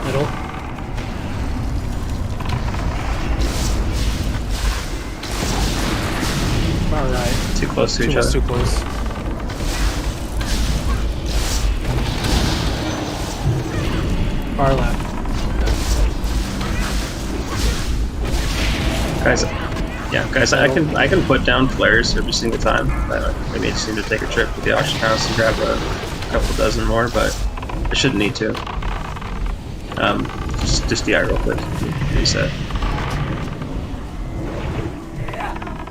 Middle. Far right. Too close to each other. Too close. Far left. Guys, yeah, guys, I can put down flares every single time. Maybe I just need to take a trip to the auction house and grab a couple dozen more, but I shouldn't need to. Just DI real quick. Reset.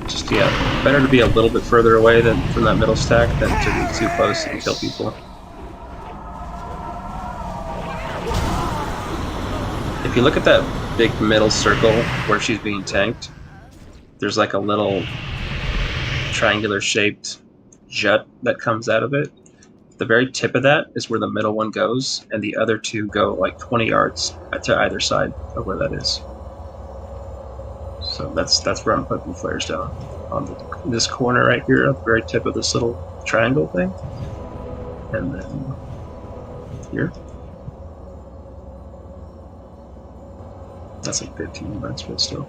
Just yeah, better to be a little bit further away than from that middle stack than to be too close and kill people. If you look at that big middle circle where she's being tanked, there's like a little triangular shaped jut that comes out of it. The very tip of that is where the middle one goes, and the other two go like 20 yards to either side of where that is. So that's where I'm putting flares down, on this corner right here at the very tip of this little triangle thing, and then here. That's like 15 yards, but still.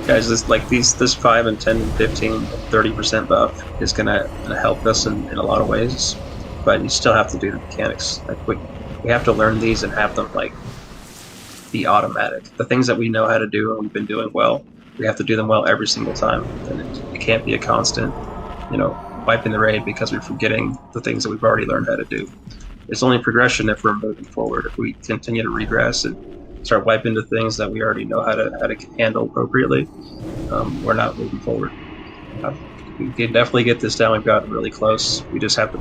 Guys, this 5 and 10 and 15 and 30% buff is gonna help us in a lot of ways, but you still have to do the mechanics. Like we have to learn these and have them like be automatic. The things that we know how to do and we've been doing well, we have to do them well every single time, and it can't be a constant, wiping the raid because we're forgetting the things that we've already learned how to do. It's only progression if we're moving forward. If we continue to regress and start wiping the things that we already know how to handle appropriately, we're not moving forward. We can definitely get this down. We've gotten really close. We just have to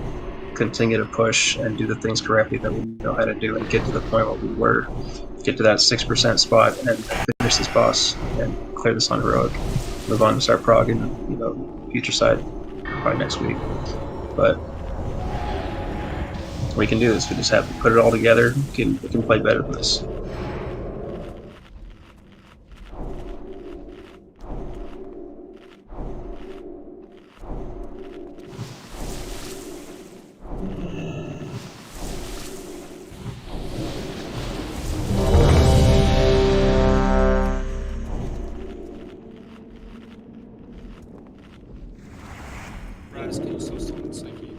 continue to push and do the things correctly that we know how to do and get to the point where we were. Get to that 6% spot and finish this boss and clear this on heroic. Move on to start progging, future side probably next week. But we can do this. We just have to put it all together. We can play better than this. Raz, can you still stone Psyche?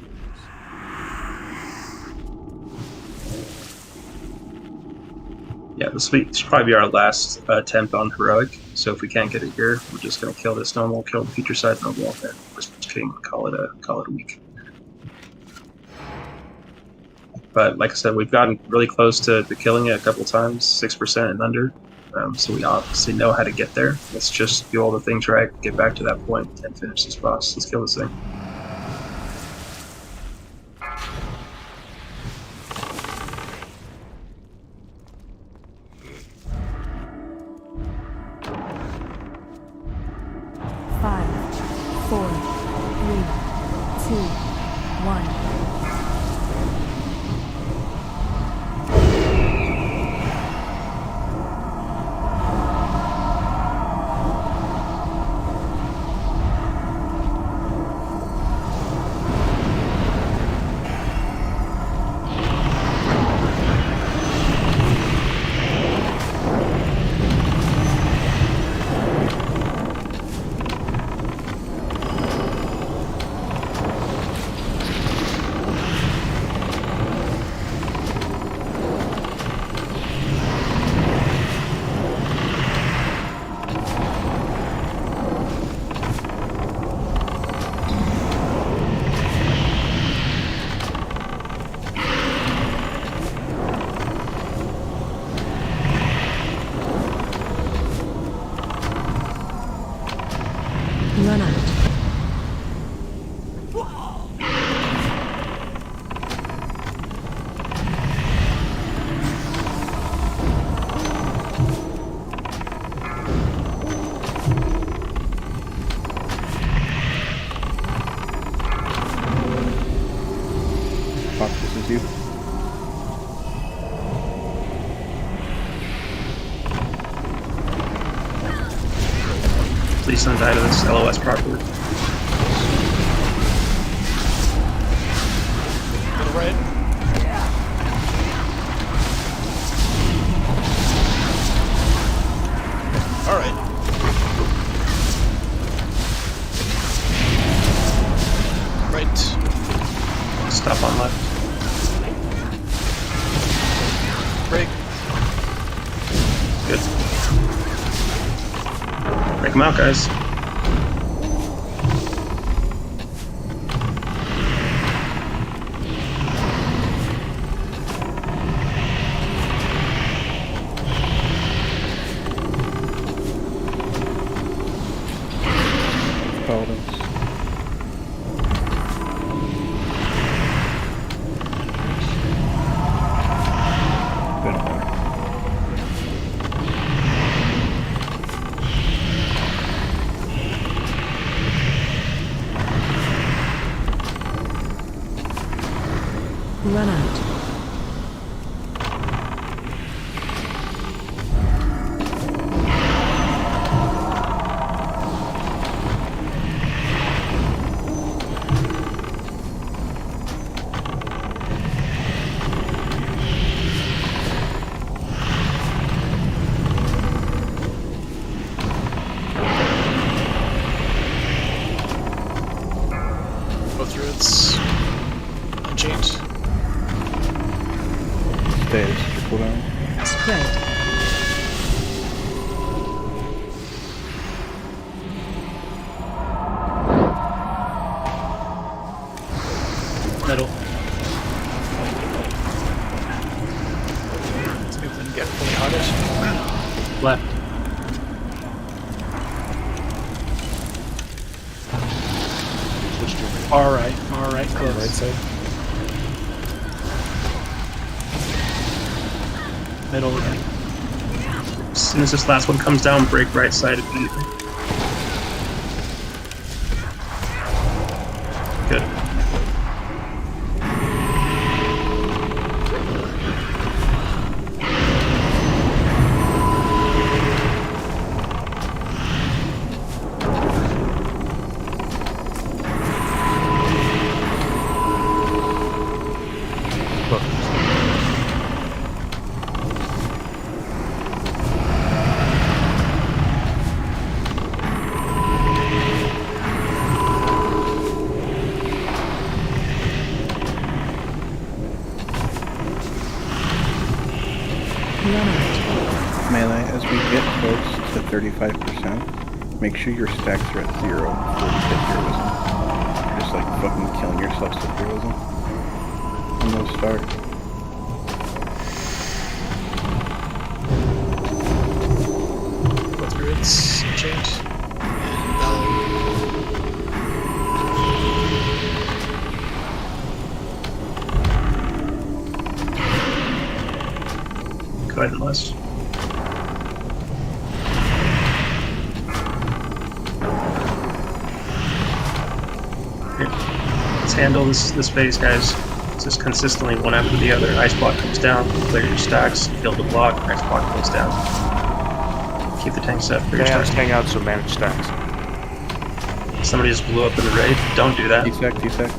Yeah, this should probably be our last attempt on heroic. So if we can't get it here, we're just gonna kill this normal, kill the future side normal, and Whisper's King, call it a week. But like I said, we've gotten really close to killing it a couple times, 6% and under. So we obviously know how to get there. Let's just do all the things right, get back to that point, and finish this boss. Let's kill this thing. Five, 4, 3, 2, 1. Run out. Fox, this is you. Please don't die to this LOS properly. Go to right. Alright. Right. Stop on left. Break. Good. Break them out, guys. Paladins. Been a while. Run out. Both druids. Unchained. Stays. Your cooldown. Spread. Middle. Let's see if we can get fully hotted. Left. Far right, close. Right side. Middle again. As soon as this last one comes down, break right side immediately. Good. Melee, as we get close to 35%, make sure your stacks are at 0 before you hit heroism. You're just like fucking killing yourselves with heroism. And no start. Go through its change. Go ahead and list. Let's handle this phase, guys. Just consistently one after the other. Ice block comes down, clear your stacks, kill the block, ice block goes down. Keep the tank set for your stacks. Hang out, so manage stacks. Somebody just blew up in the raid. Don't do that. T-sec.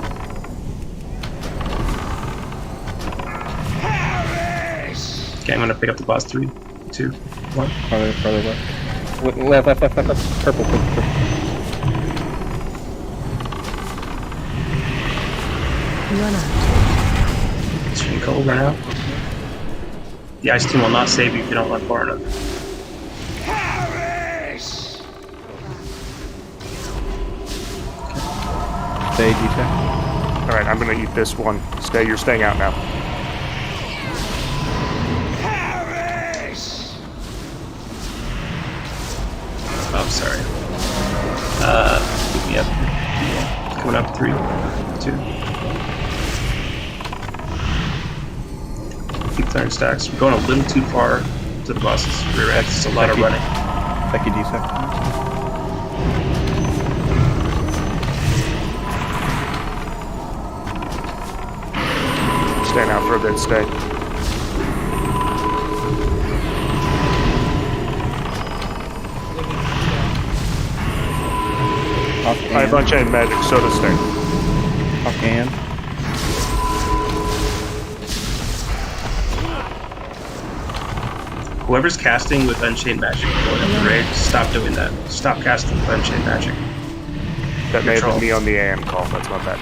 Okay, I'm gonna pick up the boss. 3, 2, 1. Farther left. Left. Purple. Run out. It's pretty cold right now. The ice team will not save you if you don't run far enough. Stay, T-sec. Alright, I'm gonna eat this one. You're staying out now. Oh, sorry. Keep me up. Coming up. 3, 2. Keep clearing stacks. We're going a little too far to the boss's rear end. It's a lot of running. Thank you, D-sec. Staying out for a bit, stay. I have Unchained Magic, so to stay. Offhand. Whoever's casting with Unchained Magic going up the raid, stop doing that. Stop casting with Unchained Magic. That may have been me on the AM call, that's not bad.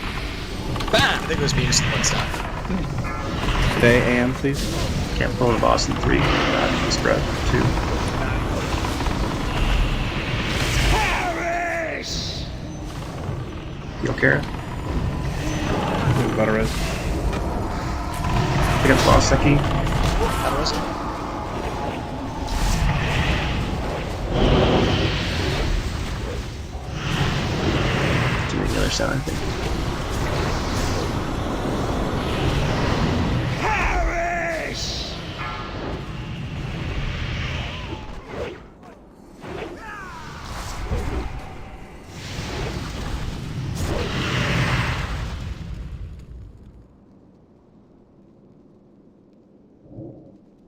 I think it was me just in one stack. Stay AM, please. Can't pull in the boss in 3. Spread. 2. Heal Kara. About a res. Pick up the boss, Seki. Doing the other side, I think.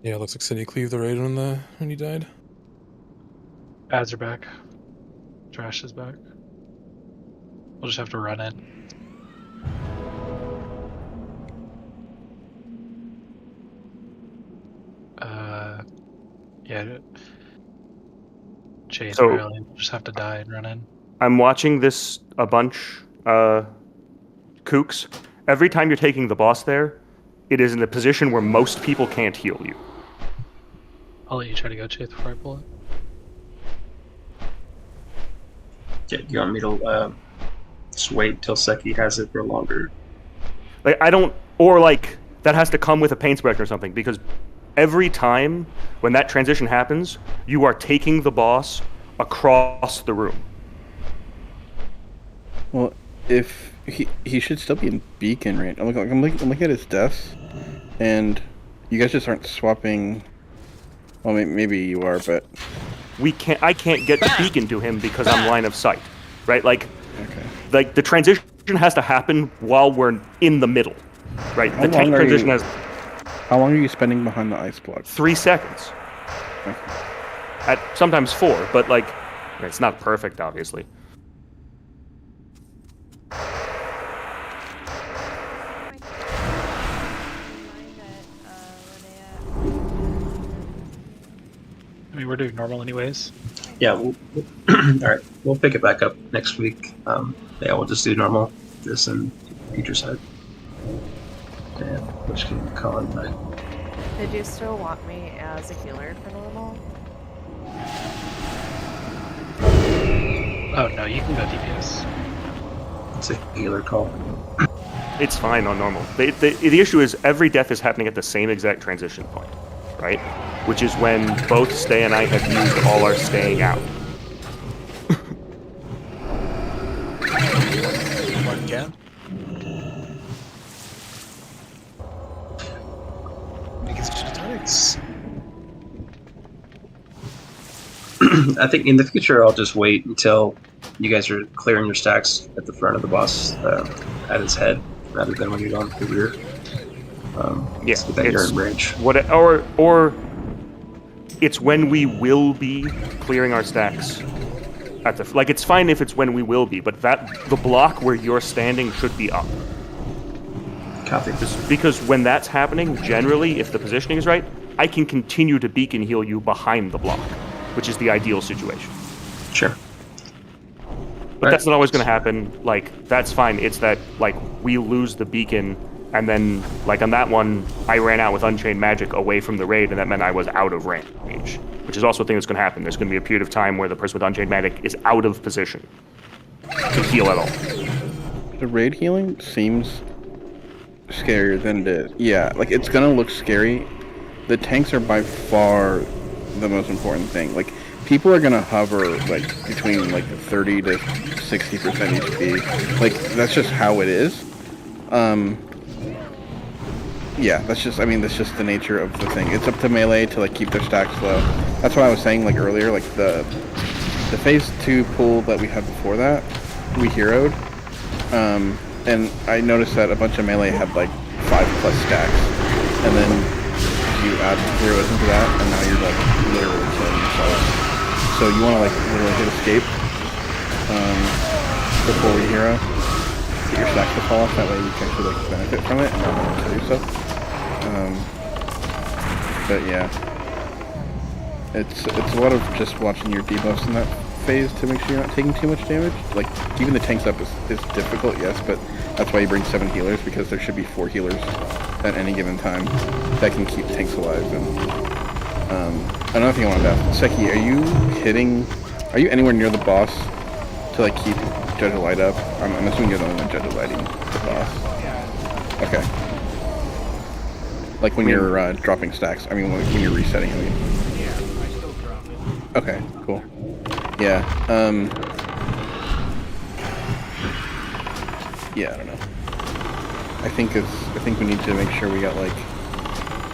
Yeah, it looks like City cleaved the raid when he died. Ads are back. Trash is back. We'll just have to run in. Yeah. Chain So- barely. We'll just have to die and run in. I'm watching this a bunch, Kooks. Every time you're taking the boss there, it is in a position where most people can't heal you. I'll let you try to go, Chase, before I pull it. Yeah, you want me to just wait till Seki has it for longer? Like, I don't, or like, that has to come with a pain suppression or something, because every time when that transition happens, you are taking the boss across the room. Well, if he should still be in beacon range. I'm looking at his deaths, and you guys just aren't swapping. Well, maybe you are, but I can't get the beacon to him because I'm line of sight, right? Like the transition has to happen while we're in the middle, right? The tank transition has. How long are you spending behind the ice block? 3 seconds. Okay. At sometimes 4, but like it's not perfect, obviously. I mean, we're doing normal anyways. Yeah, all right. We'll pick it back up next week. Yeah, we'll just do normal. This and future side. And which can call it back. Did you still want me as a healer for normal? Oh no, you can go DPS. It's a healer call. It's fine on normal. The issue is every death is happening at the same exact transition point, right? Which is when both Stay and I have used all our staying out. Again? I think in the future I'll just wait until you guys are clearing your stacks at the front of the boss at his head, rather than when you're going to the rear. Yeah, so that you're in range. Or it's when we will be clearing our stacks at the like. It's fine if it's when we will be, but the block where you're standing should be up. Copy. Because when that's happening, generally, if the positioning is right, I can continue to beacon heal you behind the block, which is the ideal situation. Sure. But that's not always going to happen. Like, that's fine. It's that, like, we lose the beacon, and then, like, on that one, I ran out with Unchained Magic away from the raid, and that meant I was out of range, which is also a thing that's going to happen. There's going to be a period of time where the person with Unchained Magic is out of position to heal at all. The raid healing seems scarier than it is. Yeah, like, it's going to look scary. The tanks are by far the most important thing. Like, people are gonna hover like between like 30 to 60% HP. Like, that's just how it is. Yeah, that's just the nature of the thing. It's up to melee to like keep their stacks low. That's what I was saying like earlier. Like the phase 2 pool that we had before that, we heroed, and I noticed that a bunch of melee had like 5+ stacks, and then you add heroes into that, and now you're like literally killing yourself. So you want to like literally hit escape before we hero, get your stacks to fall off. That way you can actually like benefit from it and not kill yourself. But yeah, it's a lot of just watching your debuffs in that phase to make sure you're not taking too much damage. Like keeping the tanks up is difficult, yes, but that's why you bring 7 healers, because there should be 4 healers at any given time that can keep tanks alive. And another thing I wanted to ask, Seki, are you anywhere near the boss to like keep Judge of Light up? I'm assuming you're the only one Judge of Lighting the boss. Okay. Like when you're dropping stacks. I mean, when you're resetting. Yeah, I still drop it. Okay, cool. Yeah. Yeah, I don't know. I think we need to make sure we got like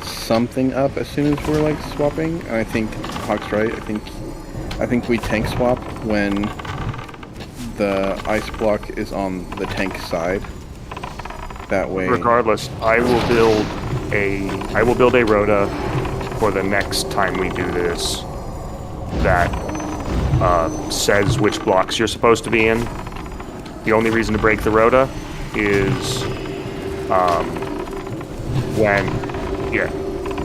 something up as soon as we're like swapping. And I think Hawk's right. I think we tank swap when the ice block is on the tank side. That way. Regardless, I will build a rota for the next time we do this that says which blocks you're supposed to be in. The only reason to break the rota is when,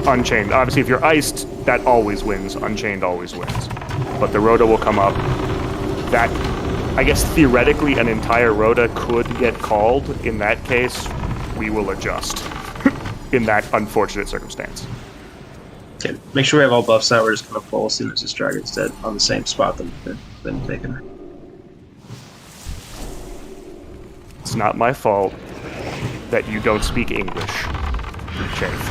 Unchained. Obviously, if you're iced, that always wins. Unchained always wins. But the rota will come up. That, I guess, theoretically, an entire rota could get called. In that case, we will adjust in that unfortunate circumstance. Okay, make sure we have all buffs out. We're just going to pull as soon as this dragon's dead on the same spot that we've been taking. It's not my fault that you don't speak English, Chafe.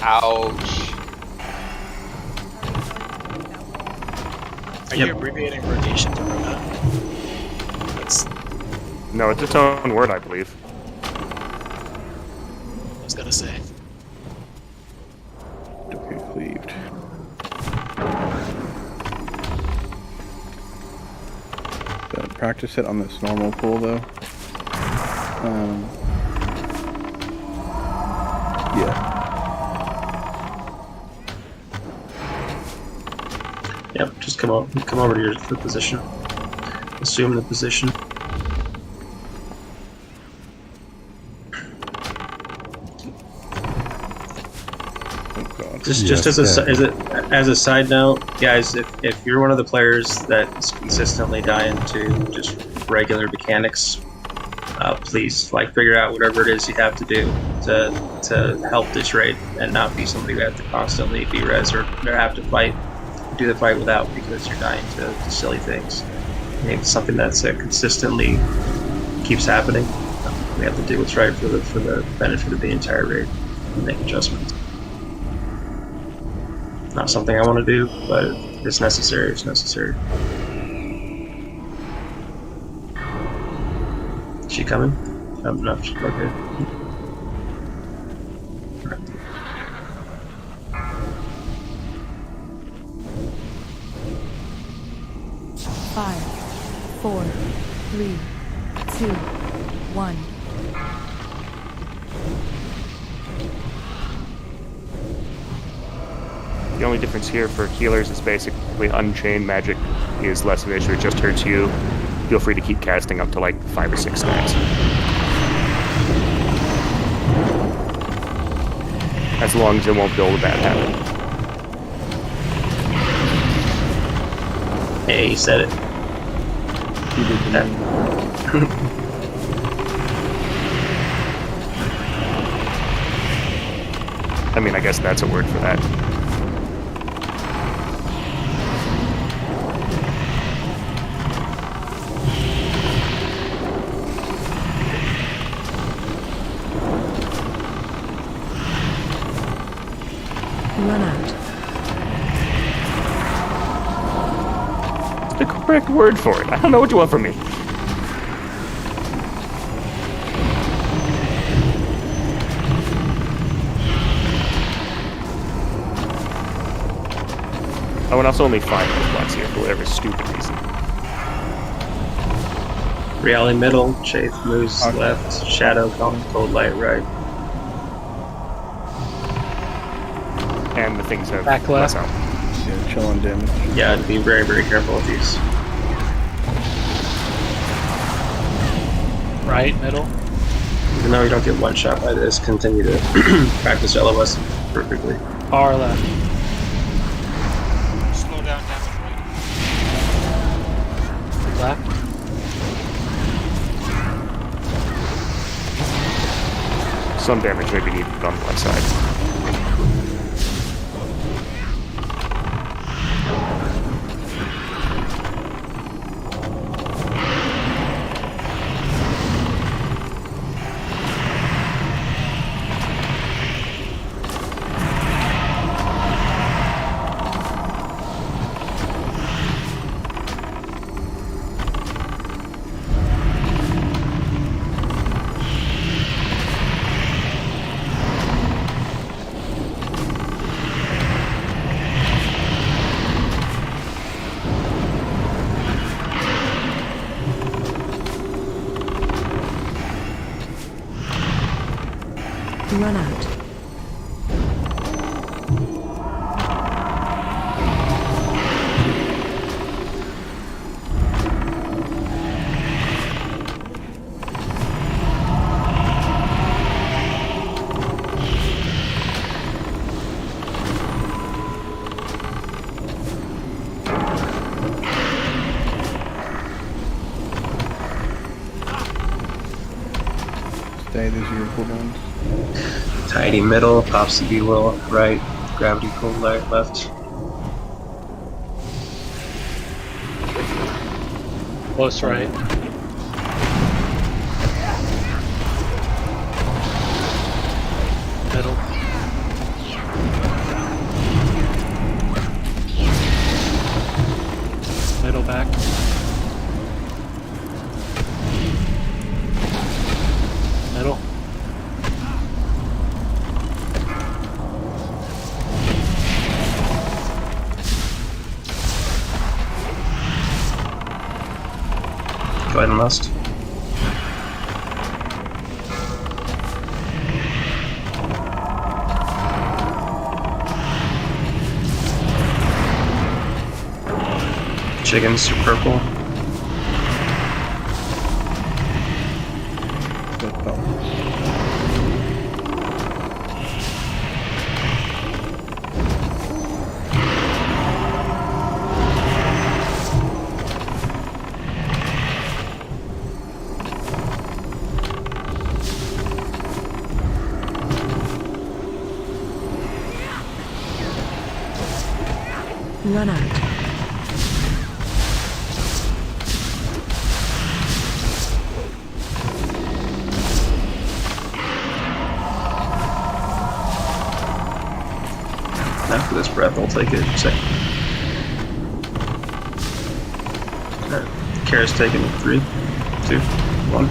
Ouch. Are you abbreviating rotation to rota? No, it's its own word, I believe. I was gonna say. Okay, cleaved. Practice it on this normal pool though. Yeah. Yep, just come over to your position. Assume the position. Just as a side note, guys, if you're one of the players that's consistently dying to just regular mechanics, please figure out whatever it is you have to do to help this raid and not be somebody who have to constantly be res or have to do the fight without because you're dying to silly things. I mean, it's something that's consistently keeps happening. We have to do what's right for the benefit of the entire raid and make adjustments. Not something I want to do, but it's necessary. It's necessary. Is she coming? No, she's okay. 5, 4, 3, 2, 1. The only difference here for healers is basically Unchained Magic is less of an issue, it just hurts you. Feel free to keep casting up to like 5 or 6 stacks. As long as it won't build a bad habit. Hey, he said it. He did the name. I mean, I guess that's a word for that. Run out. The correct word for it. I don't know what you want from me. Oh, and also only 5 health blocks here for whatever stupid reason. Reality middle, Chafe moves left, Shadow cold light right. And the things have Back left. less out. Yeah, chill on damage. Yeah, be very, very careful with these. Right, middle. Even though you don't get one shot by this, continue to practice LOS perfectly. Far left. Slow down damage right. Left. Some damage may be needed on the left side. Run out. Stay, these are your cooldowns. Tidy middle, pops the B-will right, gravity cold light left. Close right. Middle. Middle back. and must. Chickens to purple. Run out. After this breath, I'll take it. Second. Kara's taking 3, 2, 1.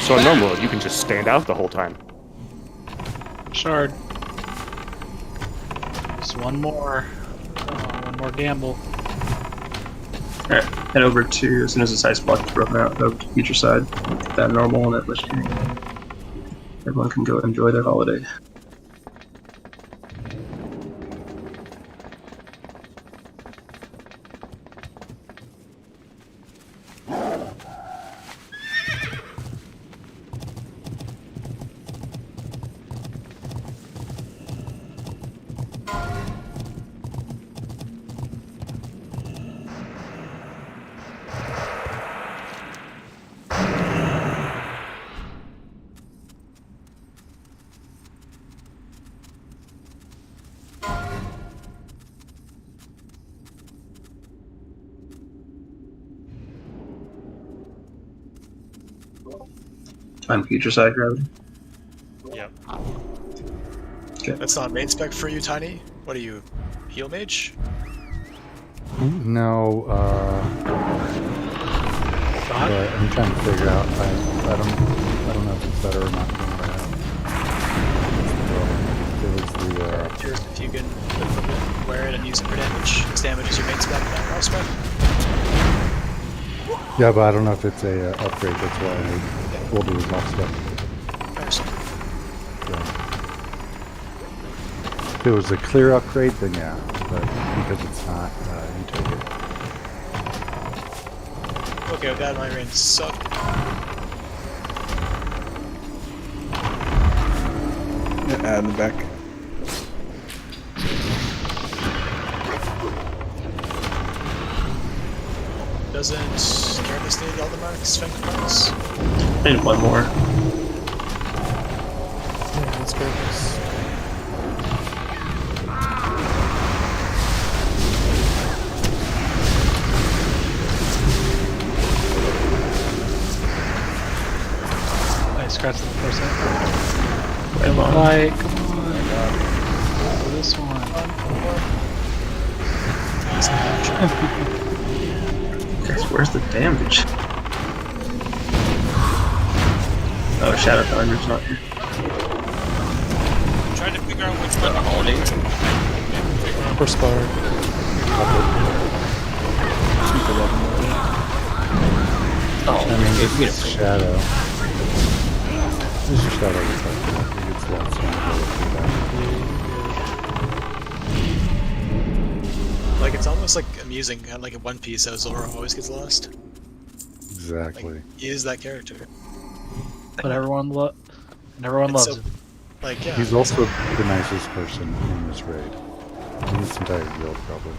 So in normal, you can just stand out the whole time. Shard. Just one more. One more gamble. Alright, head over to, as soon as this ice block is broken out, go to future side. Get that normal and that legendary. Everyone can go enjoy their holiday. On future side gravity. Yep. Okay. That's not main spec for you, Tiny. What are you, heal mage? No, but I'm trying to figure out. I don't know if it's better or not than what I have. It was the Curious if you can wear it and use it for damage. Its damage is your main spec, not cross spec. yeah, but I don't know if it's a upgrade. That's why we'll do is off spec. If it was a clear upgrade, then yeah, but because it's not, you take it. Okay, with that, my range suck. Yeah, add in the back. Doesn't Careless need all the marks, strength marks? I need one more. Yeah, that's purpose. I scratched the first hit. Come on. Like, come on. Oh, this one. Guys, where's the damage? Oh, Shadow Thunder's not here. I'm trying to figure out which one. Holiday. Perspire. Oh, I mean, if it's Shadow. This is Shadow. It's lost Like, it's almost like amusing, kind of like in One Piece, how Zoro always gets lost. Exactly. He is that character. But everyone loves So, him. like, yeah. He's also the nicest person in this raid. In this entire guild, probably.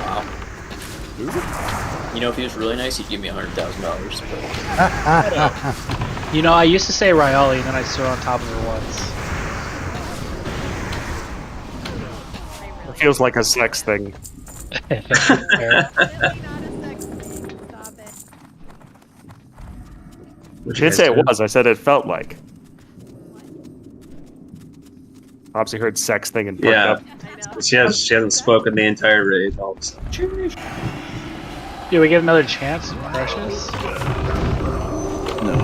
Wow. You know, if he was really nice, he'd give me $100,000. You know, I used to say Ryali, and then I stood on top of her once. It feels like a sex thing. I didn't say it was, I said it felt like. Obviously heard sex thing and Yeah. up. She hasn't spoken the entire raid all of a sudden. Do we get another chance, Precious? No.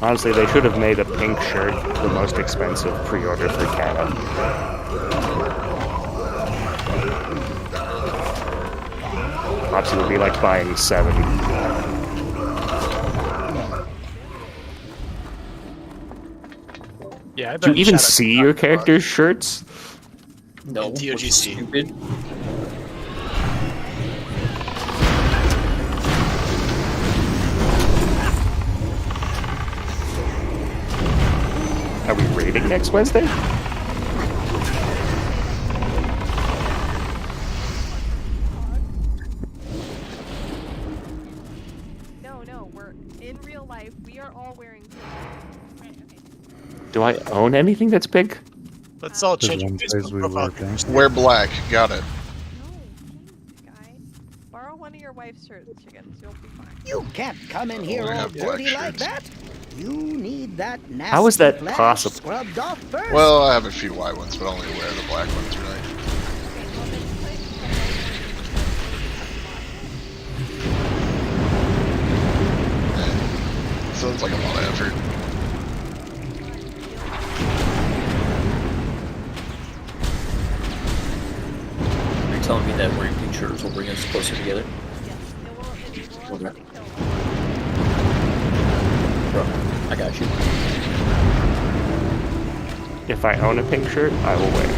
Honestly, they should have made a pink shirt the most expensive pre-order for Kata. Obviously, it would be like buying 7. Yeah, I Do you bet even Shadow see got your the character's shirts? No, TOGC. which is stupid. Are we raiding next Wednesday? No, we're in real life. We are all wearing pink. Right, okay. Do I own anything that's pink? Let's all There's change our one Facebook says we profile were pink. pictures. Wear black. Got it. No, pink, guy. Borrow one of your wife's shirts, chickens. You'll be fine. You can't come in here we all have black dirty like shirts. that. You need that nasty How is that flesh possible? scrubbed off first. Well, I have a few white ones, but only wear the black ones, really. Sounds like a lot of effort. You're telling me that wearing pink shirts will bring us closer together? Okay. Bro, I got you. If I own a pink shirt, I will wear it.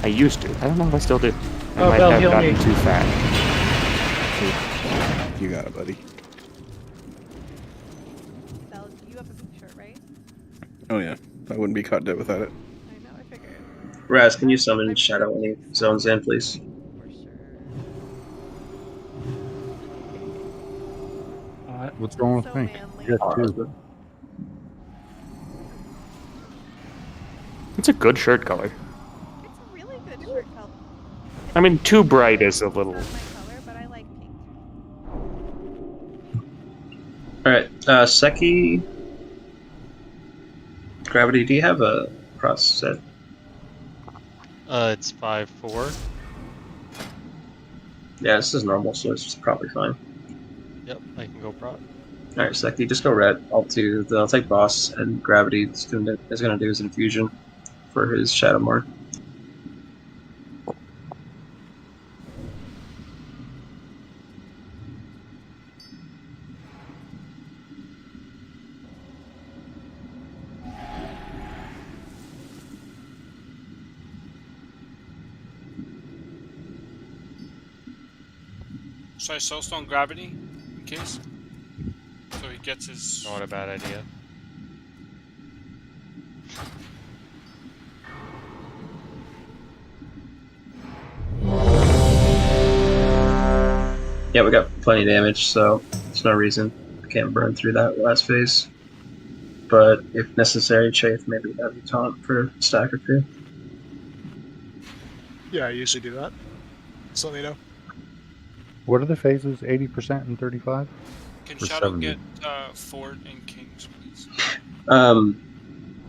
I used to. I don't know if I still do. I Oh, might Bell, have heal gotten me. too fat. You got it, buddy. Belle, you have a pink shirt, right? Oh yeah, I wouldn't be caught dead without it. I know, I figured. Raz, can you summon Shadow when he zones in, please? What's wrong with So pink? manly. You got two. It's a good shirt color. It's a really good shirt color. I mean, too bright is a little. It's not my color, but I like pink. Alright, Seki. Gravity, do you have a cross set? It's 5-4. Yeah, this is normal, so it's probably fine. Yep, I can go prot. Alright, Seki, just go red. I'll take boss, and Gravity is gonna do his infusion for his Shadowmoor. Should I Soulstone Gravity in case? So he gets his. Not a bad idea. Yeah, we got plenty of damage, so there's no reason we can't burn through that last phase. But if necessary, Chafe maybe have you taunt for a stack or two. Yeah, I usually do that. Just let me know. What are the phases? 80% and 35? Can Or Shadow 70? get Fort and Kings, please?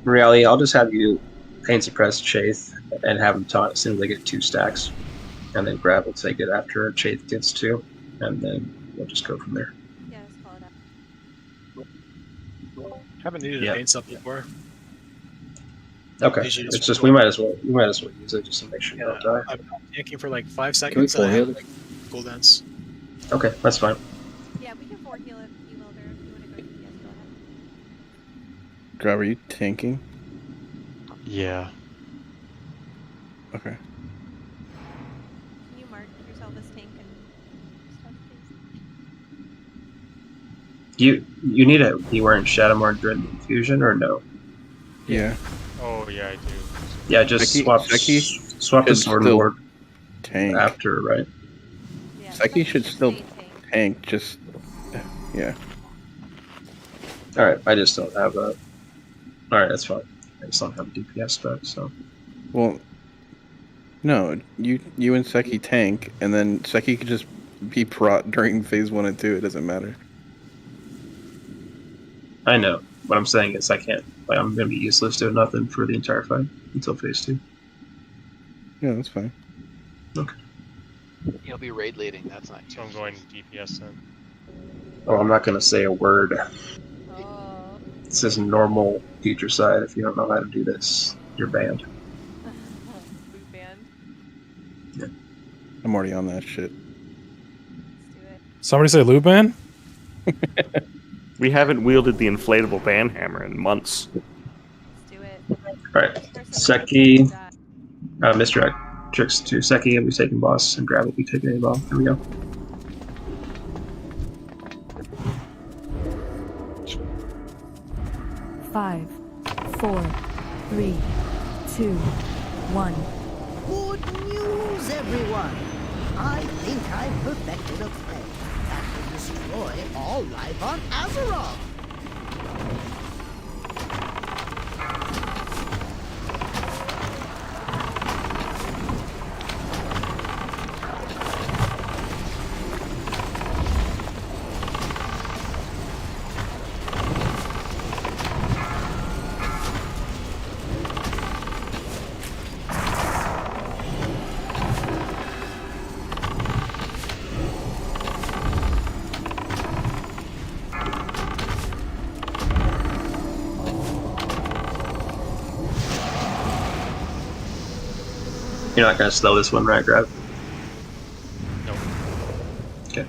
Reality, I'll just have you pain suppress Chafe and have him taunt as soon as they get 2 stacks. And then Grav will take it after Chafe gets 2. And then we'll just go from there. Yeah, just call it up. Haven't needed Yeah. to paint something before. Okay. Usually It's just we might as well use it just to make sure you don't die. I'm tanking for like 5 Can we seconds and I full have heal? like cool dance. Okay, that's fine. Yeah, we can 4 heal if you will there. If you want to go DPS, go ahead. Grab, are you tanking? Yeah. Okay. Can you mark yourself as tank and stuff, please? You need to be wearing Shadowmoor during the infusion or no? Yeah. Oh, yeah, I do. Yeah, just Seki- swap Seki swap the should sword still board Tank. after, right? Yeah, Seki should still tank, just. Yeah. Alright, I just don't have a. Alright, that's fine. I just don't have a DPS spec, so. Well, No, you and Seki tank, and then Seki could just be prot during phase 1 and 2. It doesn't matter. I know. What I'm saying is I can't. Like, I'm gonna be useless doing nothing for the entire fight until phase 2. Yeah, that's fine. Okay. He'll be raid leading. That's not. So I'm going DPS then. Oh, I'm not gonna say a word. Oh. This is normal future side. If you don't know how to do this, you're banned. Boot banned. Yeah. I'm already on that shit. Let's do it. Somebody say loot ban? We haven't wielded the inflatable ban hammer in months. Let's do it. Alright. Seki, misdirect tricks to Seki, and we taking boss, and grab will be taking a ball. Here we go. Five, 4, 3, 2, 1. Good news, everyone! I think I've perfected a plan that will destroy all life on Azeroth! You're not gonna slow this one, right, Grab? Nope. Okay.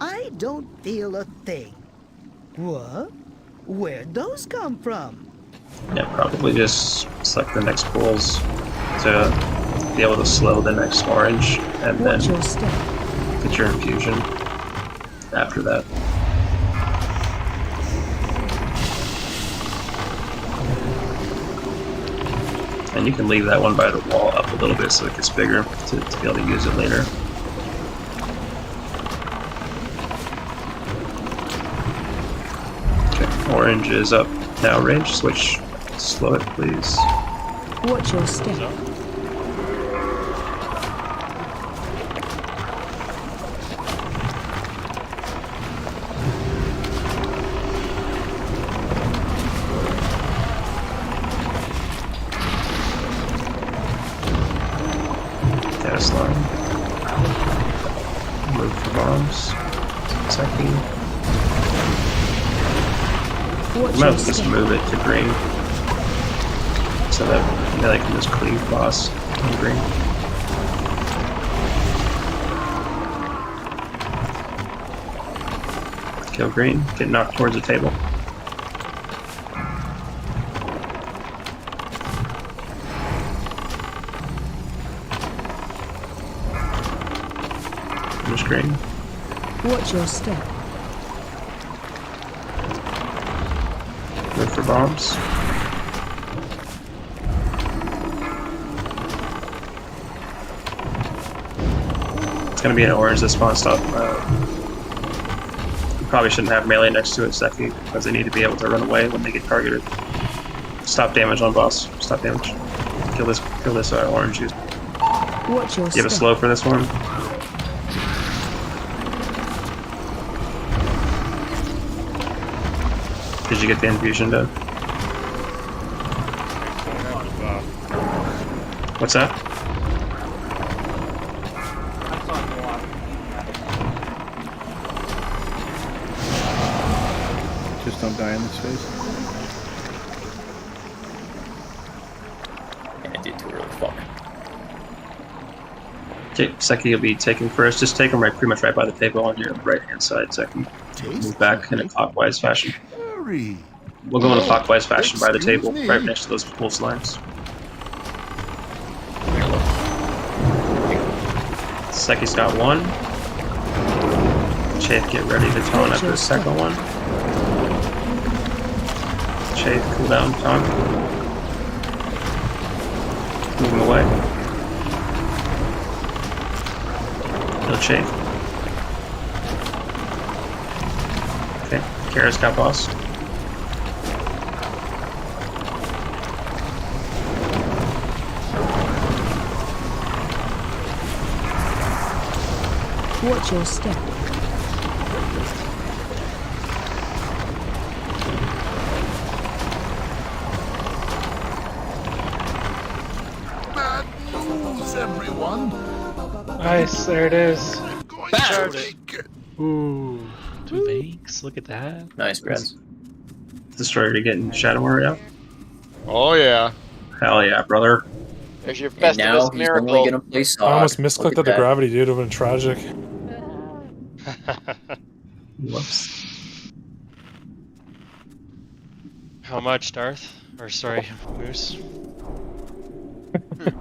I don't feel a thing. What? Where'd those come from? Yeah, probably just select the next pulls to be able to slow the next orange, and then Watch your step. get your infusion after that. And you can leave that one by the wall up a little bit so it gets bigger to be able to use it later. Okay, orange is up now, range. Switch. Slow it, please. Watch your step. Gas line. Move for bombs. Second. Watch I might your just step. move it to green. So that I can just cleave boss on green. Kill green. Get knocked towards the table. Finish green. Watch your step. Move for bombs. It's gonna be an orange that spawn stop. You probably shouldn't have melee next to it, Seki, because they need to be able to run away when they get targeted. Stop damage on boss. Stop damage. Kill this orange. Use. Watch your You have a step. slow for this one. Did you get the infusion done? What's that? Just don't die in this phase. Yeah, I did too early. Fuck. Okay, Seki will be taking first. Just take him pretty much right by the table on your right hand side, Seki. Move back in a clockwise fashion. We'll go in a clockwise fashion by the table, right next to those pulse lines. Seki's got one. Chafe, get ready to taunt after the second one. Chafe, cool down, taunt. Move him away. No Chafe. Okay, Kara's got boss. Watch your step. Bad news, everyone. Nice, there it is. Charge it. Ooh, 2 banks. Look at that. Nice, Brad. Destroyer getting Shadow Warrior. Oh yeah. Hell yeah, brother. There's your And now Festivus he's only miracle. gonna play I Sog. almost Look misclicked at at the that. gravity, dude. It would have been tragic. Whoops. How much, Darth? Or sorry, Moose? You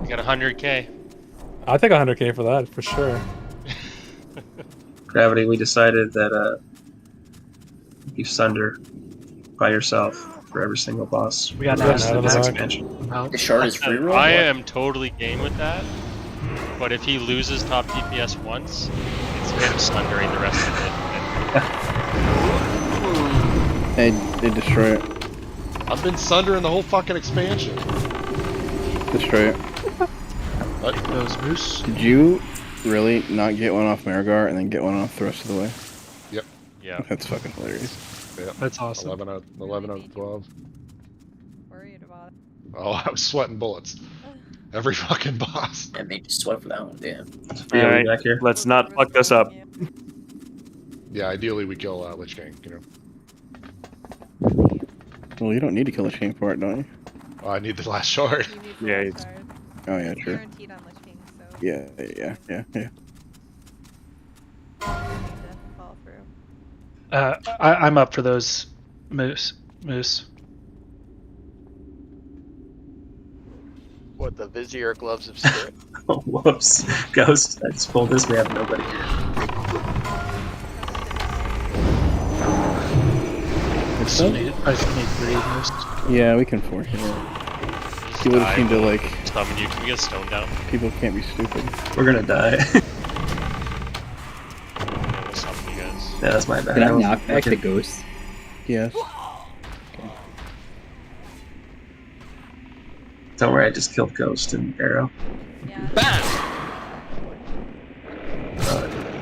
got 100k. I think 100k for that, for sure. Gravity, we decided that you sunder by yourself for every single boss. We got Yes, an out of the expansion. back. The shard is free roll. I What? am totally game with that. But if he loses top DPS once, it's him sundering the rest of it. Hey, destroy it. I've been sundering the whole fucking expansion. Destroy it. What? Those moose. Did you really not get one off Marigar and then get one off the rest of the way? Yep. Yeah. That's fucking hilarious. Yep. That's awesome. 11 out of 12. Worried about it. Oh, I was sweating bullets. Every fucking boss. And made you sweat for that one, damn. Yeah, Alright, back here. let's not fuck this up. Yeah, ideally we kill Lich King, you know. Well, you don't need to kill a chain for it, don't you? Oh, I need the last shard. You need Yeah, full it's- stars. Oh yeah, true. Guaranteed on Lich King, so Yeah. you need to fall through. I'm up for those moose. What, the Vizier Gloves of Spirit? Oh, whoops. Ghost, I just pulled this. We have nobody here. It's I just need 3 moose. Yeah, we can force it. People just seem to like. Summon you. Can we get stone down? People can't be stupid. We're gonna die. Yeah, we'll summon you guys. Yeah, that's my bad. Can I was knock back the looking- ghost? Yes. Don't worry, I just killed Ghost and Arrow. Yeah.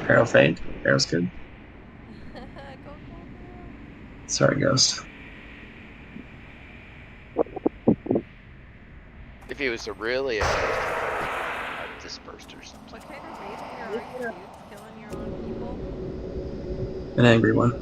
Arrow fade. Arrow's good. Go. Sorry, Ghost. If he was a really I'd dispersed or something. What kind of race are you, dudes? Killing your own people? An angry one.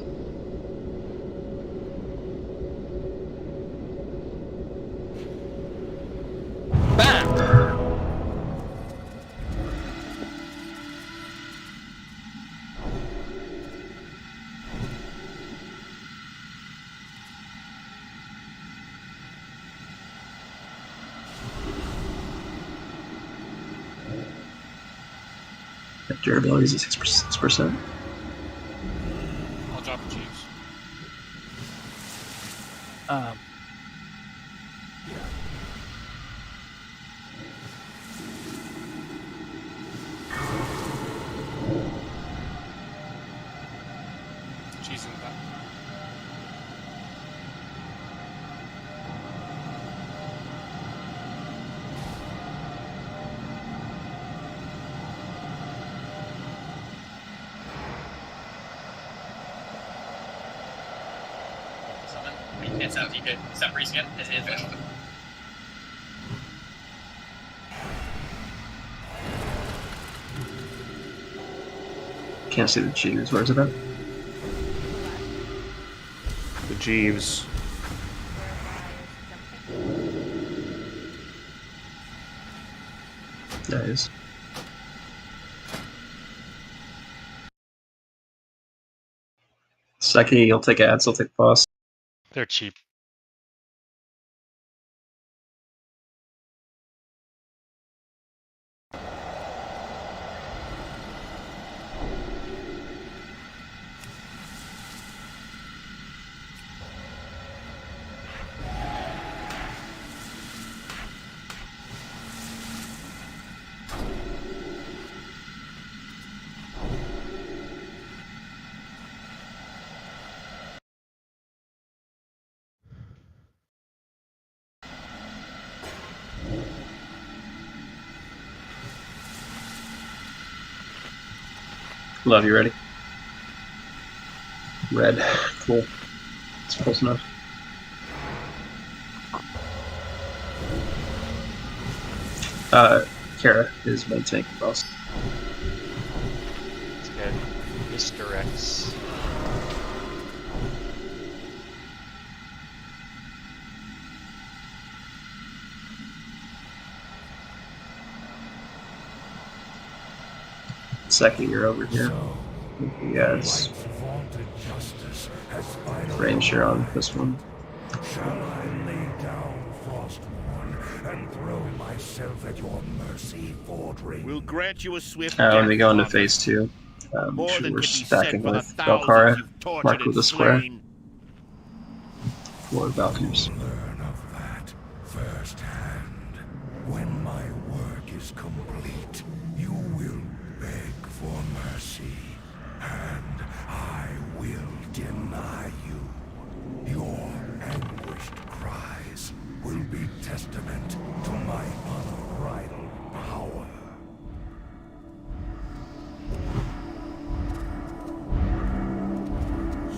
Durability is 6%. I'll drop the Chiefs. Cheese in the back. We can't stop TK. Stop freezing it. It's finished. Can't see the Jeeves. Where's it at? The Jeeves. There it is. Second, you'll take ads, I'll take boss. They're cheap. Love, you ready? Red. Cool. It's close enough. Kara is main tank boss. It's good. Misdirects. Second, you're over here. He has range here on this one. Shall I lay down Frostmourne and throw myself at your mercy, Fordring? We'll grant you a swift When we death, go into Father. phase 2, More sure than we're can be said stacking for the with thousands Valkyra, you've tortured marked with and a square. slain. 4 Valkyries. Learn of that firsthand. When my work is complete, you will beg for mercy, and I will deny you. Your anguished cries will be testament to my unbridled power.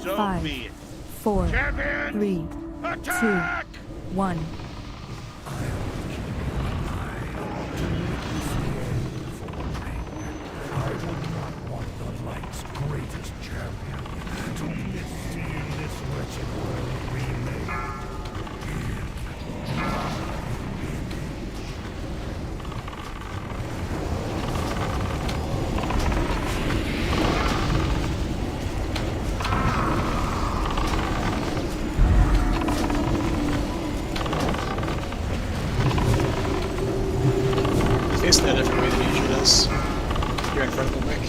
So 5, be it. 4, Champions, 3, attack! 2, 1. I would not want the light's greatest champion to miss seeing this wretched world remade in my image. Face that different way than he usually does. You're in front of the mic.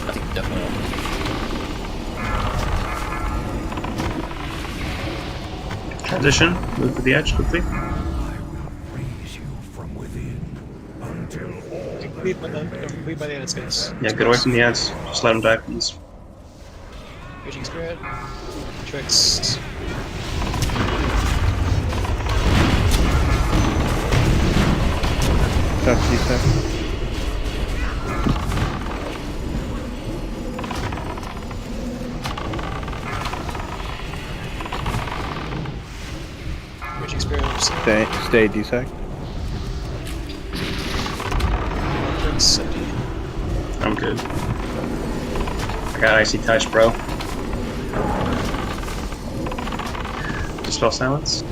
I think definitely. Transition, move to the edge quickly. Complete by the end of space. Yeah, get away from the edge. Just let him die, please. Raging Spirit. Tricks. That's D-Sec. Raging Spirit. Stay D-Sec. Tricks. I'm good. I got icy touch, bro. Dispel silence.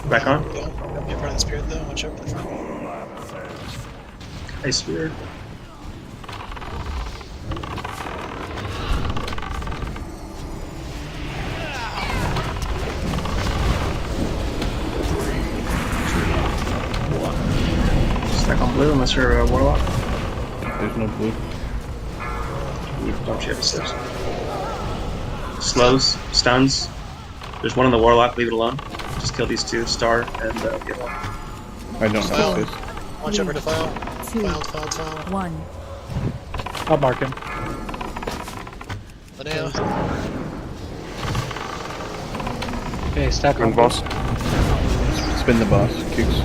Back on. Don't get in front of the spirit though. Watch out for the front. Ice Spear. Stack on blue unless you're a warlock. There's no blue. Don't you have a steps? Slows, stuns. There's one on the warlock, leave it alone. Just kill these two, star, and get one. I don't know this. Watch out for defile. 2, Defile. 1. I'll mark him. Linnea. Okay, stack on boss. Spin the boss. Kicks.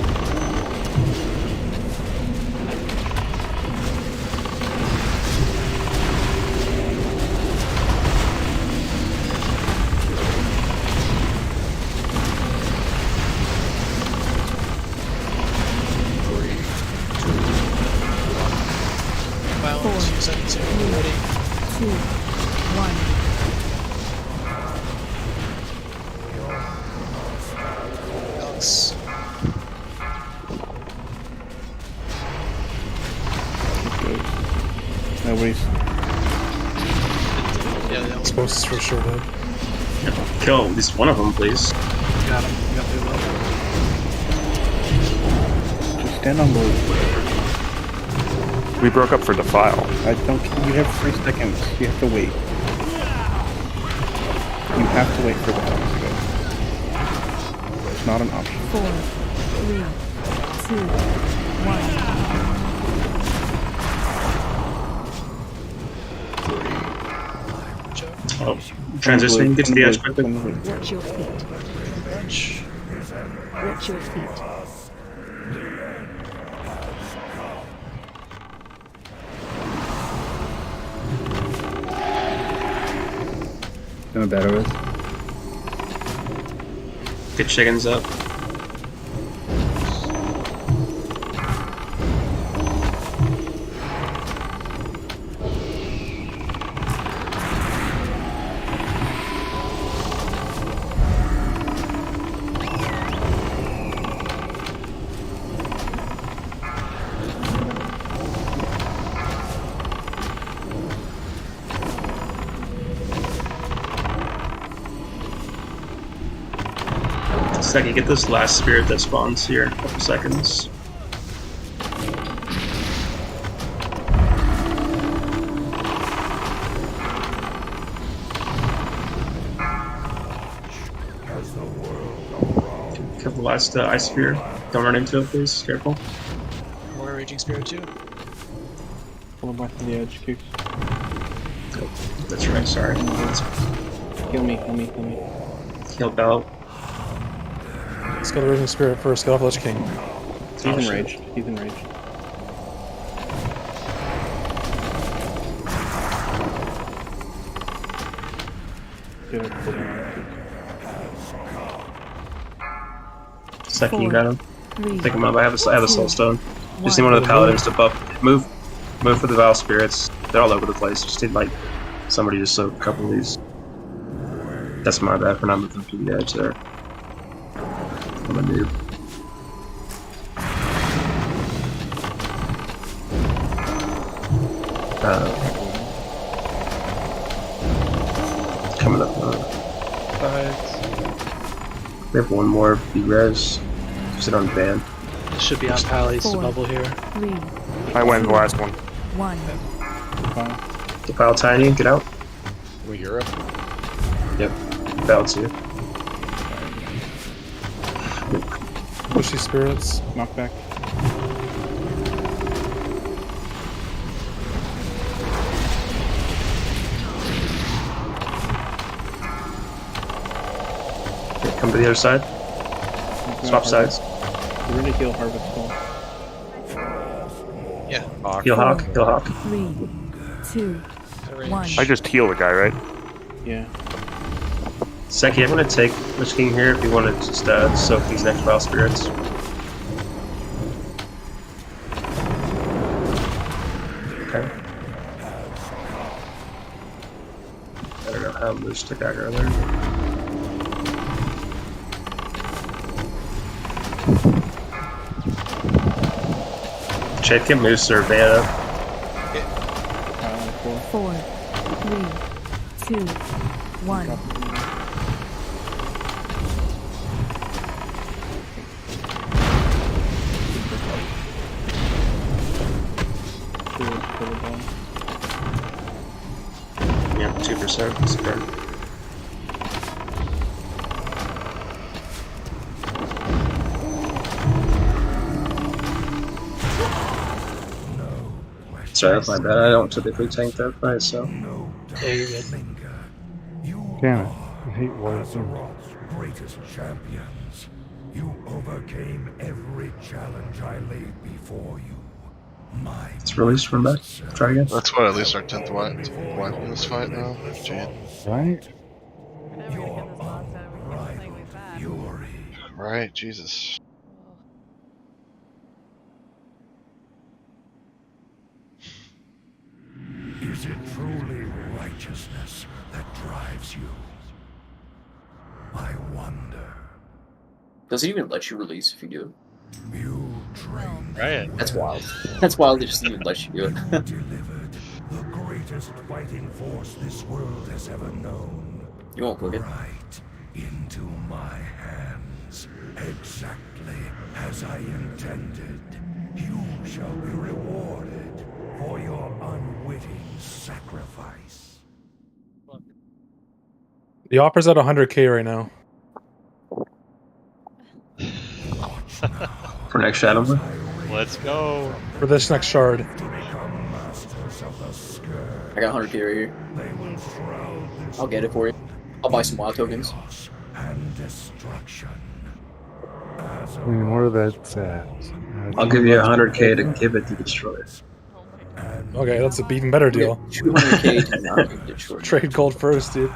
Four, 3, 2, 1. Nobody's. Yeah, they all Supposed for sure dead. Kill at least one of them, please. got him. You got the low. Just stand on blue. We broke up for Defile. I don't. You have 3 seconds. You have to wait. You have to wait for the time to go. It's not an option. 4, 3, 2, 1. Oh, transitioning. Get to the edge quickly. Watch your feet. Watch your feet. No better with. Get chickens up. Second, get this last spirit that spawns here in a couple seconds. Kill the last ice sphere. Don't run into it, please. Careful. More Raging Spirit too. Pull back to the edge, Cukes. Oh, that's right, sorry. Heal me, heal me, heal me. Heal Bell. Let's go to Raging Spirit first. Get off Lich King. He's enraged. He's enraged. Get it, pull down. Second, you got him. 3, Pick him up. I have a soul 2, stone. Just need one of the paladins to buff. Move for the Val spirits. They're all over the place. Just need like somebody to soak a couple of these. That's my bad for not moving to the edge there. I'm a noob. Coming up. We have one more B-res. Sit on van. This should be on Pally's bubble here. 3, I went the last one. 1. Defile Tiny, get out. We hear it. Yep. Defile too. Push these spirits. Knock back. Okay, come to the other side. Swap sides. We're gonna heal Harvest Soul. Yeah. Heal Hawk. Heal Hawk. 3, 2, 1. I just heal the guy, right? Yeah. Seki, I'm gonna take Lich King here if you want to just soak these next Vile Spirits. Okay. I don't know how Moose took aggro there. Check him, Moose or Vanna. 4, 3, 2, 1. Yeah, 2%. That's fair. Sorry, that's my bad. I don't typically tank that fight, so. Yeah, you're good. Damn it. I hate Warrior. Azeroth's greatest champions. You overcame every challenge I laid before you. My It's released from back. Try again. That's what at least our 10th wipe in this fight now. Gee. Right? Right, Jesus. Is it truly righteousness that drives you? I wonder. Does it even let you release if you do it? You trained Right. That's wild. That's wild. They just even let you do it. delivered the greatest fighting force this world has ever known. You won't click it. Right into my hands, exactly as I intended. You shall be rewarded for your unwitting sacrifice. The offer's at 100k right now. For next Shadow Moon? Let's go. For this next shard. I got 100k right here. I'll get it for you. I'll buy some WOTLK tokens. And destruction. I mean, where that's at. I'll give you 100k to give it to Destroyer. Okay, that's an even better deal. 200k to not Destroyer. Trade gold first, dude.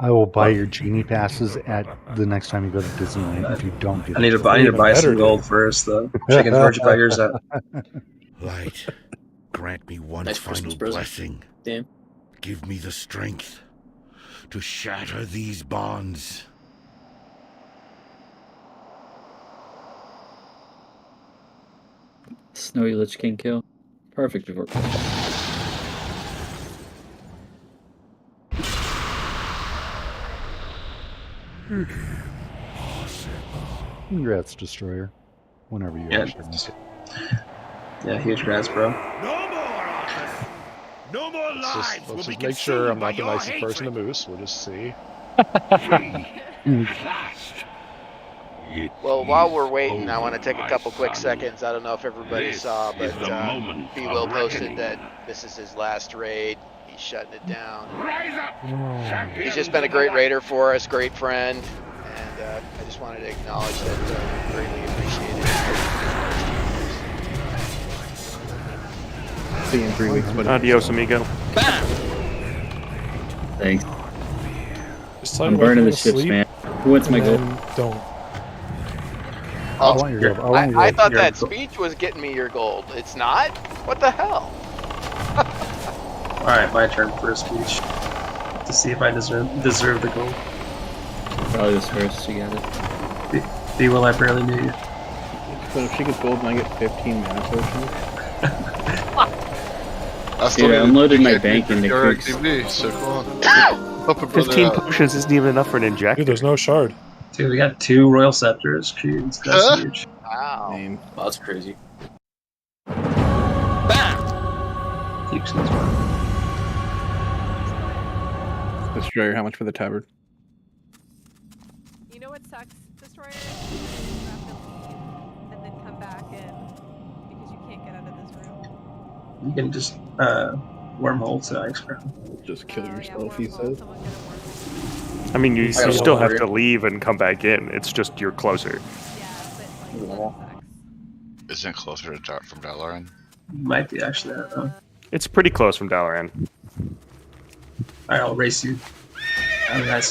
I will buy your genie passes at the next time you go to Disneyland if you don't get I need to buy some gold first, though. Chicken Georgia buy yours up. Light, grant me one Nice final Christmas present. blessing. Damn. Give me the strength to shatter these bonds. Snowy Lich King kill. Perfect before. Congrats, Destroyer. Whenever you Yeah. actually make it. Yeah, huge grass, bro. No more Let's lives just, will let's be just make sure I'm consumed by not the your nicest person in hatred. the moose. We'll just see. Well, while we're waiting, I want to take a couple quick seconds. I don't know if everybody saw, but B. Will posted that this is his last raid. He's shutting it down. He's just been a great raider for us, great friend, and I just wanted to acknowledge that. Greatly appreciate it. See you in 3 weeks, buddy. Adios, amigo. Thanks. Just tell I'm him wait burning for the him to ships, sleep, man. Who wants my and gold? then Don't. I want your gold. I thought that speech was getting me your gold. It's not? What the hell? Alright, my turn for a speech. To see if I deserve the gold. Probably was first. You got it. B. Will, I barely knew you. So if she gets gold and I get 15 mana potions. Dude, I unloaded my bank into your Kooks. activity, so come on. Help a brother 15 out. potions isn't even enough for an injector. Dude, there's no shard. Dude, we got 2 Royal Scepters. Jeez, that's huge. Wow. Wow, that's crazy. Huge things, bro. Destroyer, how much for the tabard? You know what sucks, Destroyer? You have to leave and then come back in because you can't get out of this room. You can just wormhole to Ice Crown. Just kill yourself, he says. I mean, you got a still wall have here. to leave and come back in. It's just you're closer. Isn't it closer to from Dalaran? Might be actually, I don't know. It's pretty close from Dalaran. Alright, I'll race you. Alright, guys.